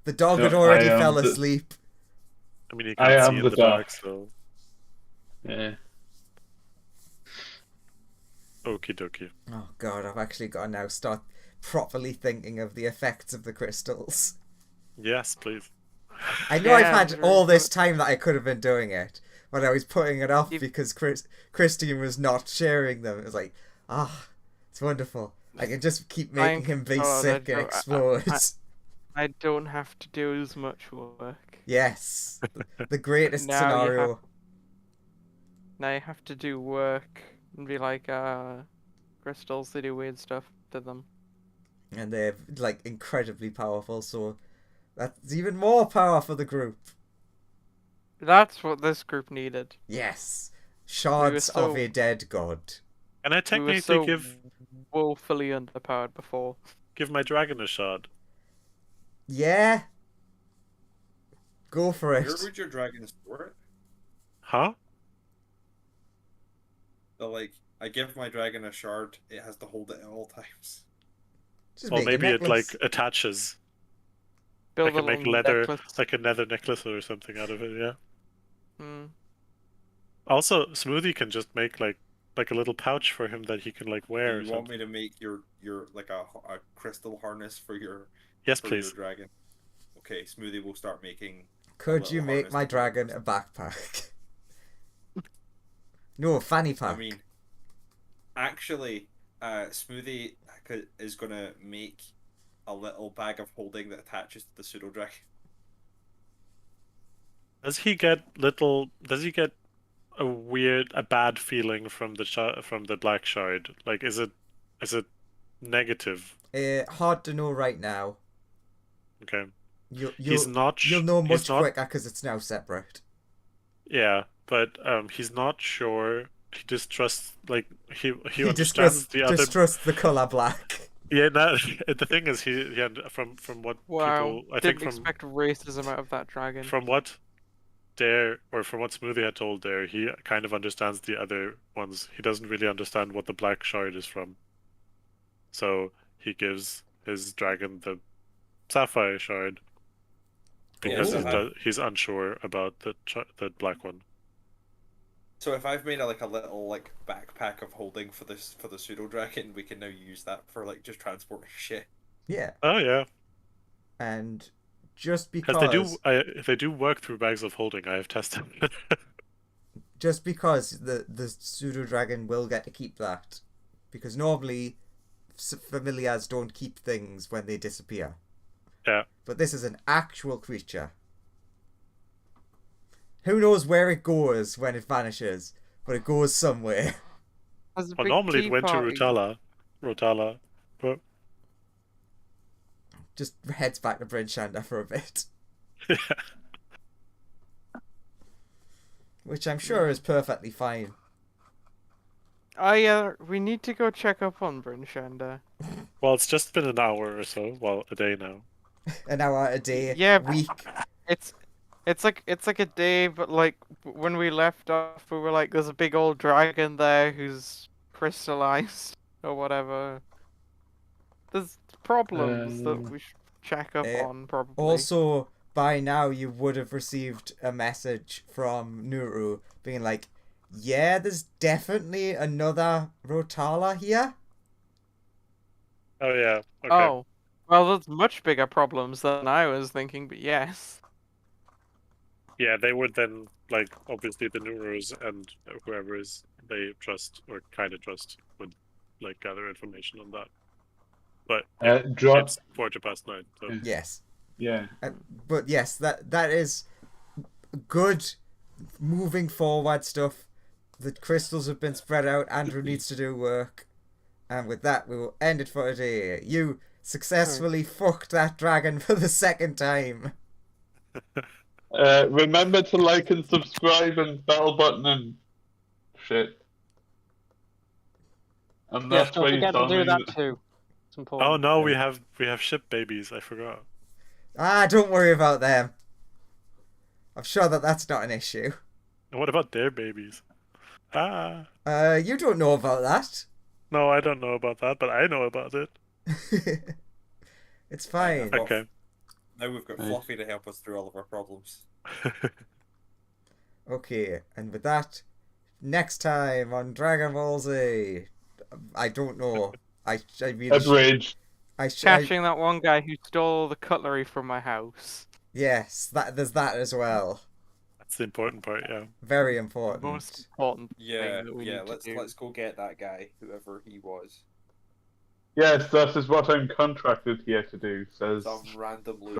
The dog No, had already I am fell the- asleep. I mean, he I can't am see in the the dark, dark. so Yeah. okie dokie. Oh god, I've actually got to now start properly thinking of the effects of the crystals. Yes, please. I know I've Yeah, had very all this good. time that I could have been doing it, but I was putting it off You- because Christine was not sharing them. It was like, it's wonderful. I can just keep making him be control, sick I and don't- explode. I don't have to do as much work. Yes, the greatest Now you scenario. have- Now you have to do work and be like, crystals, they do weird stuff to them. And they're like incredibly powerful, so that's even more power for the group. That's what this group needed. Yes, shards of so- a dead god. Can I We were technically so woefully underpowered before. give my dragon a shot? Yeah, go for it. Where would your dragon store it? Huh? So, like, I give my dragon a shard, it has to hold it at all times. Just Well, make a maybe it necklace. like attaches. Build I can a make little leather, necklace. like a nether necklace or something out of it. Yeah. Hmm. Also, Smoothie can just make like a little pouch for him that he can like Do wear. Or you want something. me to make your like a crystal harness for your Yes, for your please. dragon? Okay, Smoothie will start making. Could little you make harness my to put dragon on a backpack? No, a fanny pack. I mean, actually, Smoothie is gonna make a little bag of holding that attaches to the pseudo dragon. Does he get little? Does he get a bad feeling from the black shard? Like, is it negative? Hard to know right now. Okay. You'll You'll know much he's not, quicker because it's now separate. Yeah, but he's not sure. He distrusts, like he He understands the other. distrusts the color black. Yeah, no, the thing is, he from what Wow. people, I Didn't think from expect racism out of that dragon. from what Dare or from what Smoothie had told Dare, he kind of understands the other ones. He doesn't really understand what the black shard is from. So he gives his dragon the sapphire shard because Yeah, he's unsure about the black one. So if I've made a little like backpack of holding for the pseudo dragon, we can now use that for like just transporting shit. Yeah, Oh yeah, and just because because they do work through bags of holding. I have tested. just because the pseudo dragon will get to keep that, because normally familiars don't keep things when they disappear. Yeah. But this is an actual creature. Who knows where it goes when it vanishes, but it goes somewhere. Has a Well, big normally it tea went to party. Rotala, but Just heads back to Bryn Shanda for a bit. Which I'm sure is perfectly fine. Oh yeah, we need to go check up on Bryn Shanda. well, it's just been an hour or so. Well, a day now. An hour a day, Yeah, week. It's like a day, but like when we left off, we were like, "There's a big old dragon there who's crystallized or whatever." There's problems that we should check up on probably. Also, by now you would have received a message from Nuru being like, yeah, there's definitely another Rotala here. Oh yeah. Okay. Oh, well, there's much bigger problems than I was thinking, but yes. Yeah, they would then like obviously the Neuros and whoever is they trust or kind of trust would like gather information on that. But Drop. it's 9:15. So Yeah. Yes. Yeah. But yes, that is good moving forward stuff. The crystals have been spread out. Andrew needs to do work. And with that, we will end it for today. You successfully fucked that dragon for the second time. Remember to like and subscribe and bell button and shit. And Yes, that's don't where you forget to saw do me. that too. It's important. Oh no, we have ship babies. I forgot. Ah, don't worry about them. I'm sure that that's not an issue. And what about their babies? Ah. You don't know about that. No, I don't know about that, but I know about it. It's fine. Okay. Now we've got Nice. Fluffy to help us through all of our problems. Okay, and with that, next time on Dragon Ball Z, I don't know. I really Abridged. Catching that one guy who stole the cutlery from my house. yes, there's that as well. That's the important part, yeah. Very The important. most important Yeah, thing that we yeah. need to do. Let's go get that guy, whoever he was. Yes, that is what I'm contracted here to do, says Some random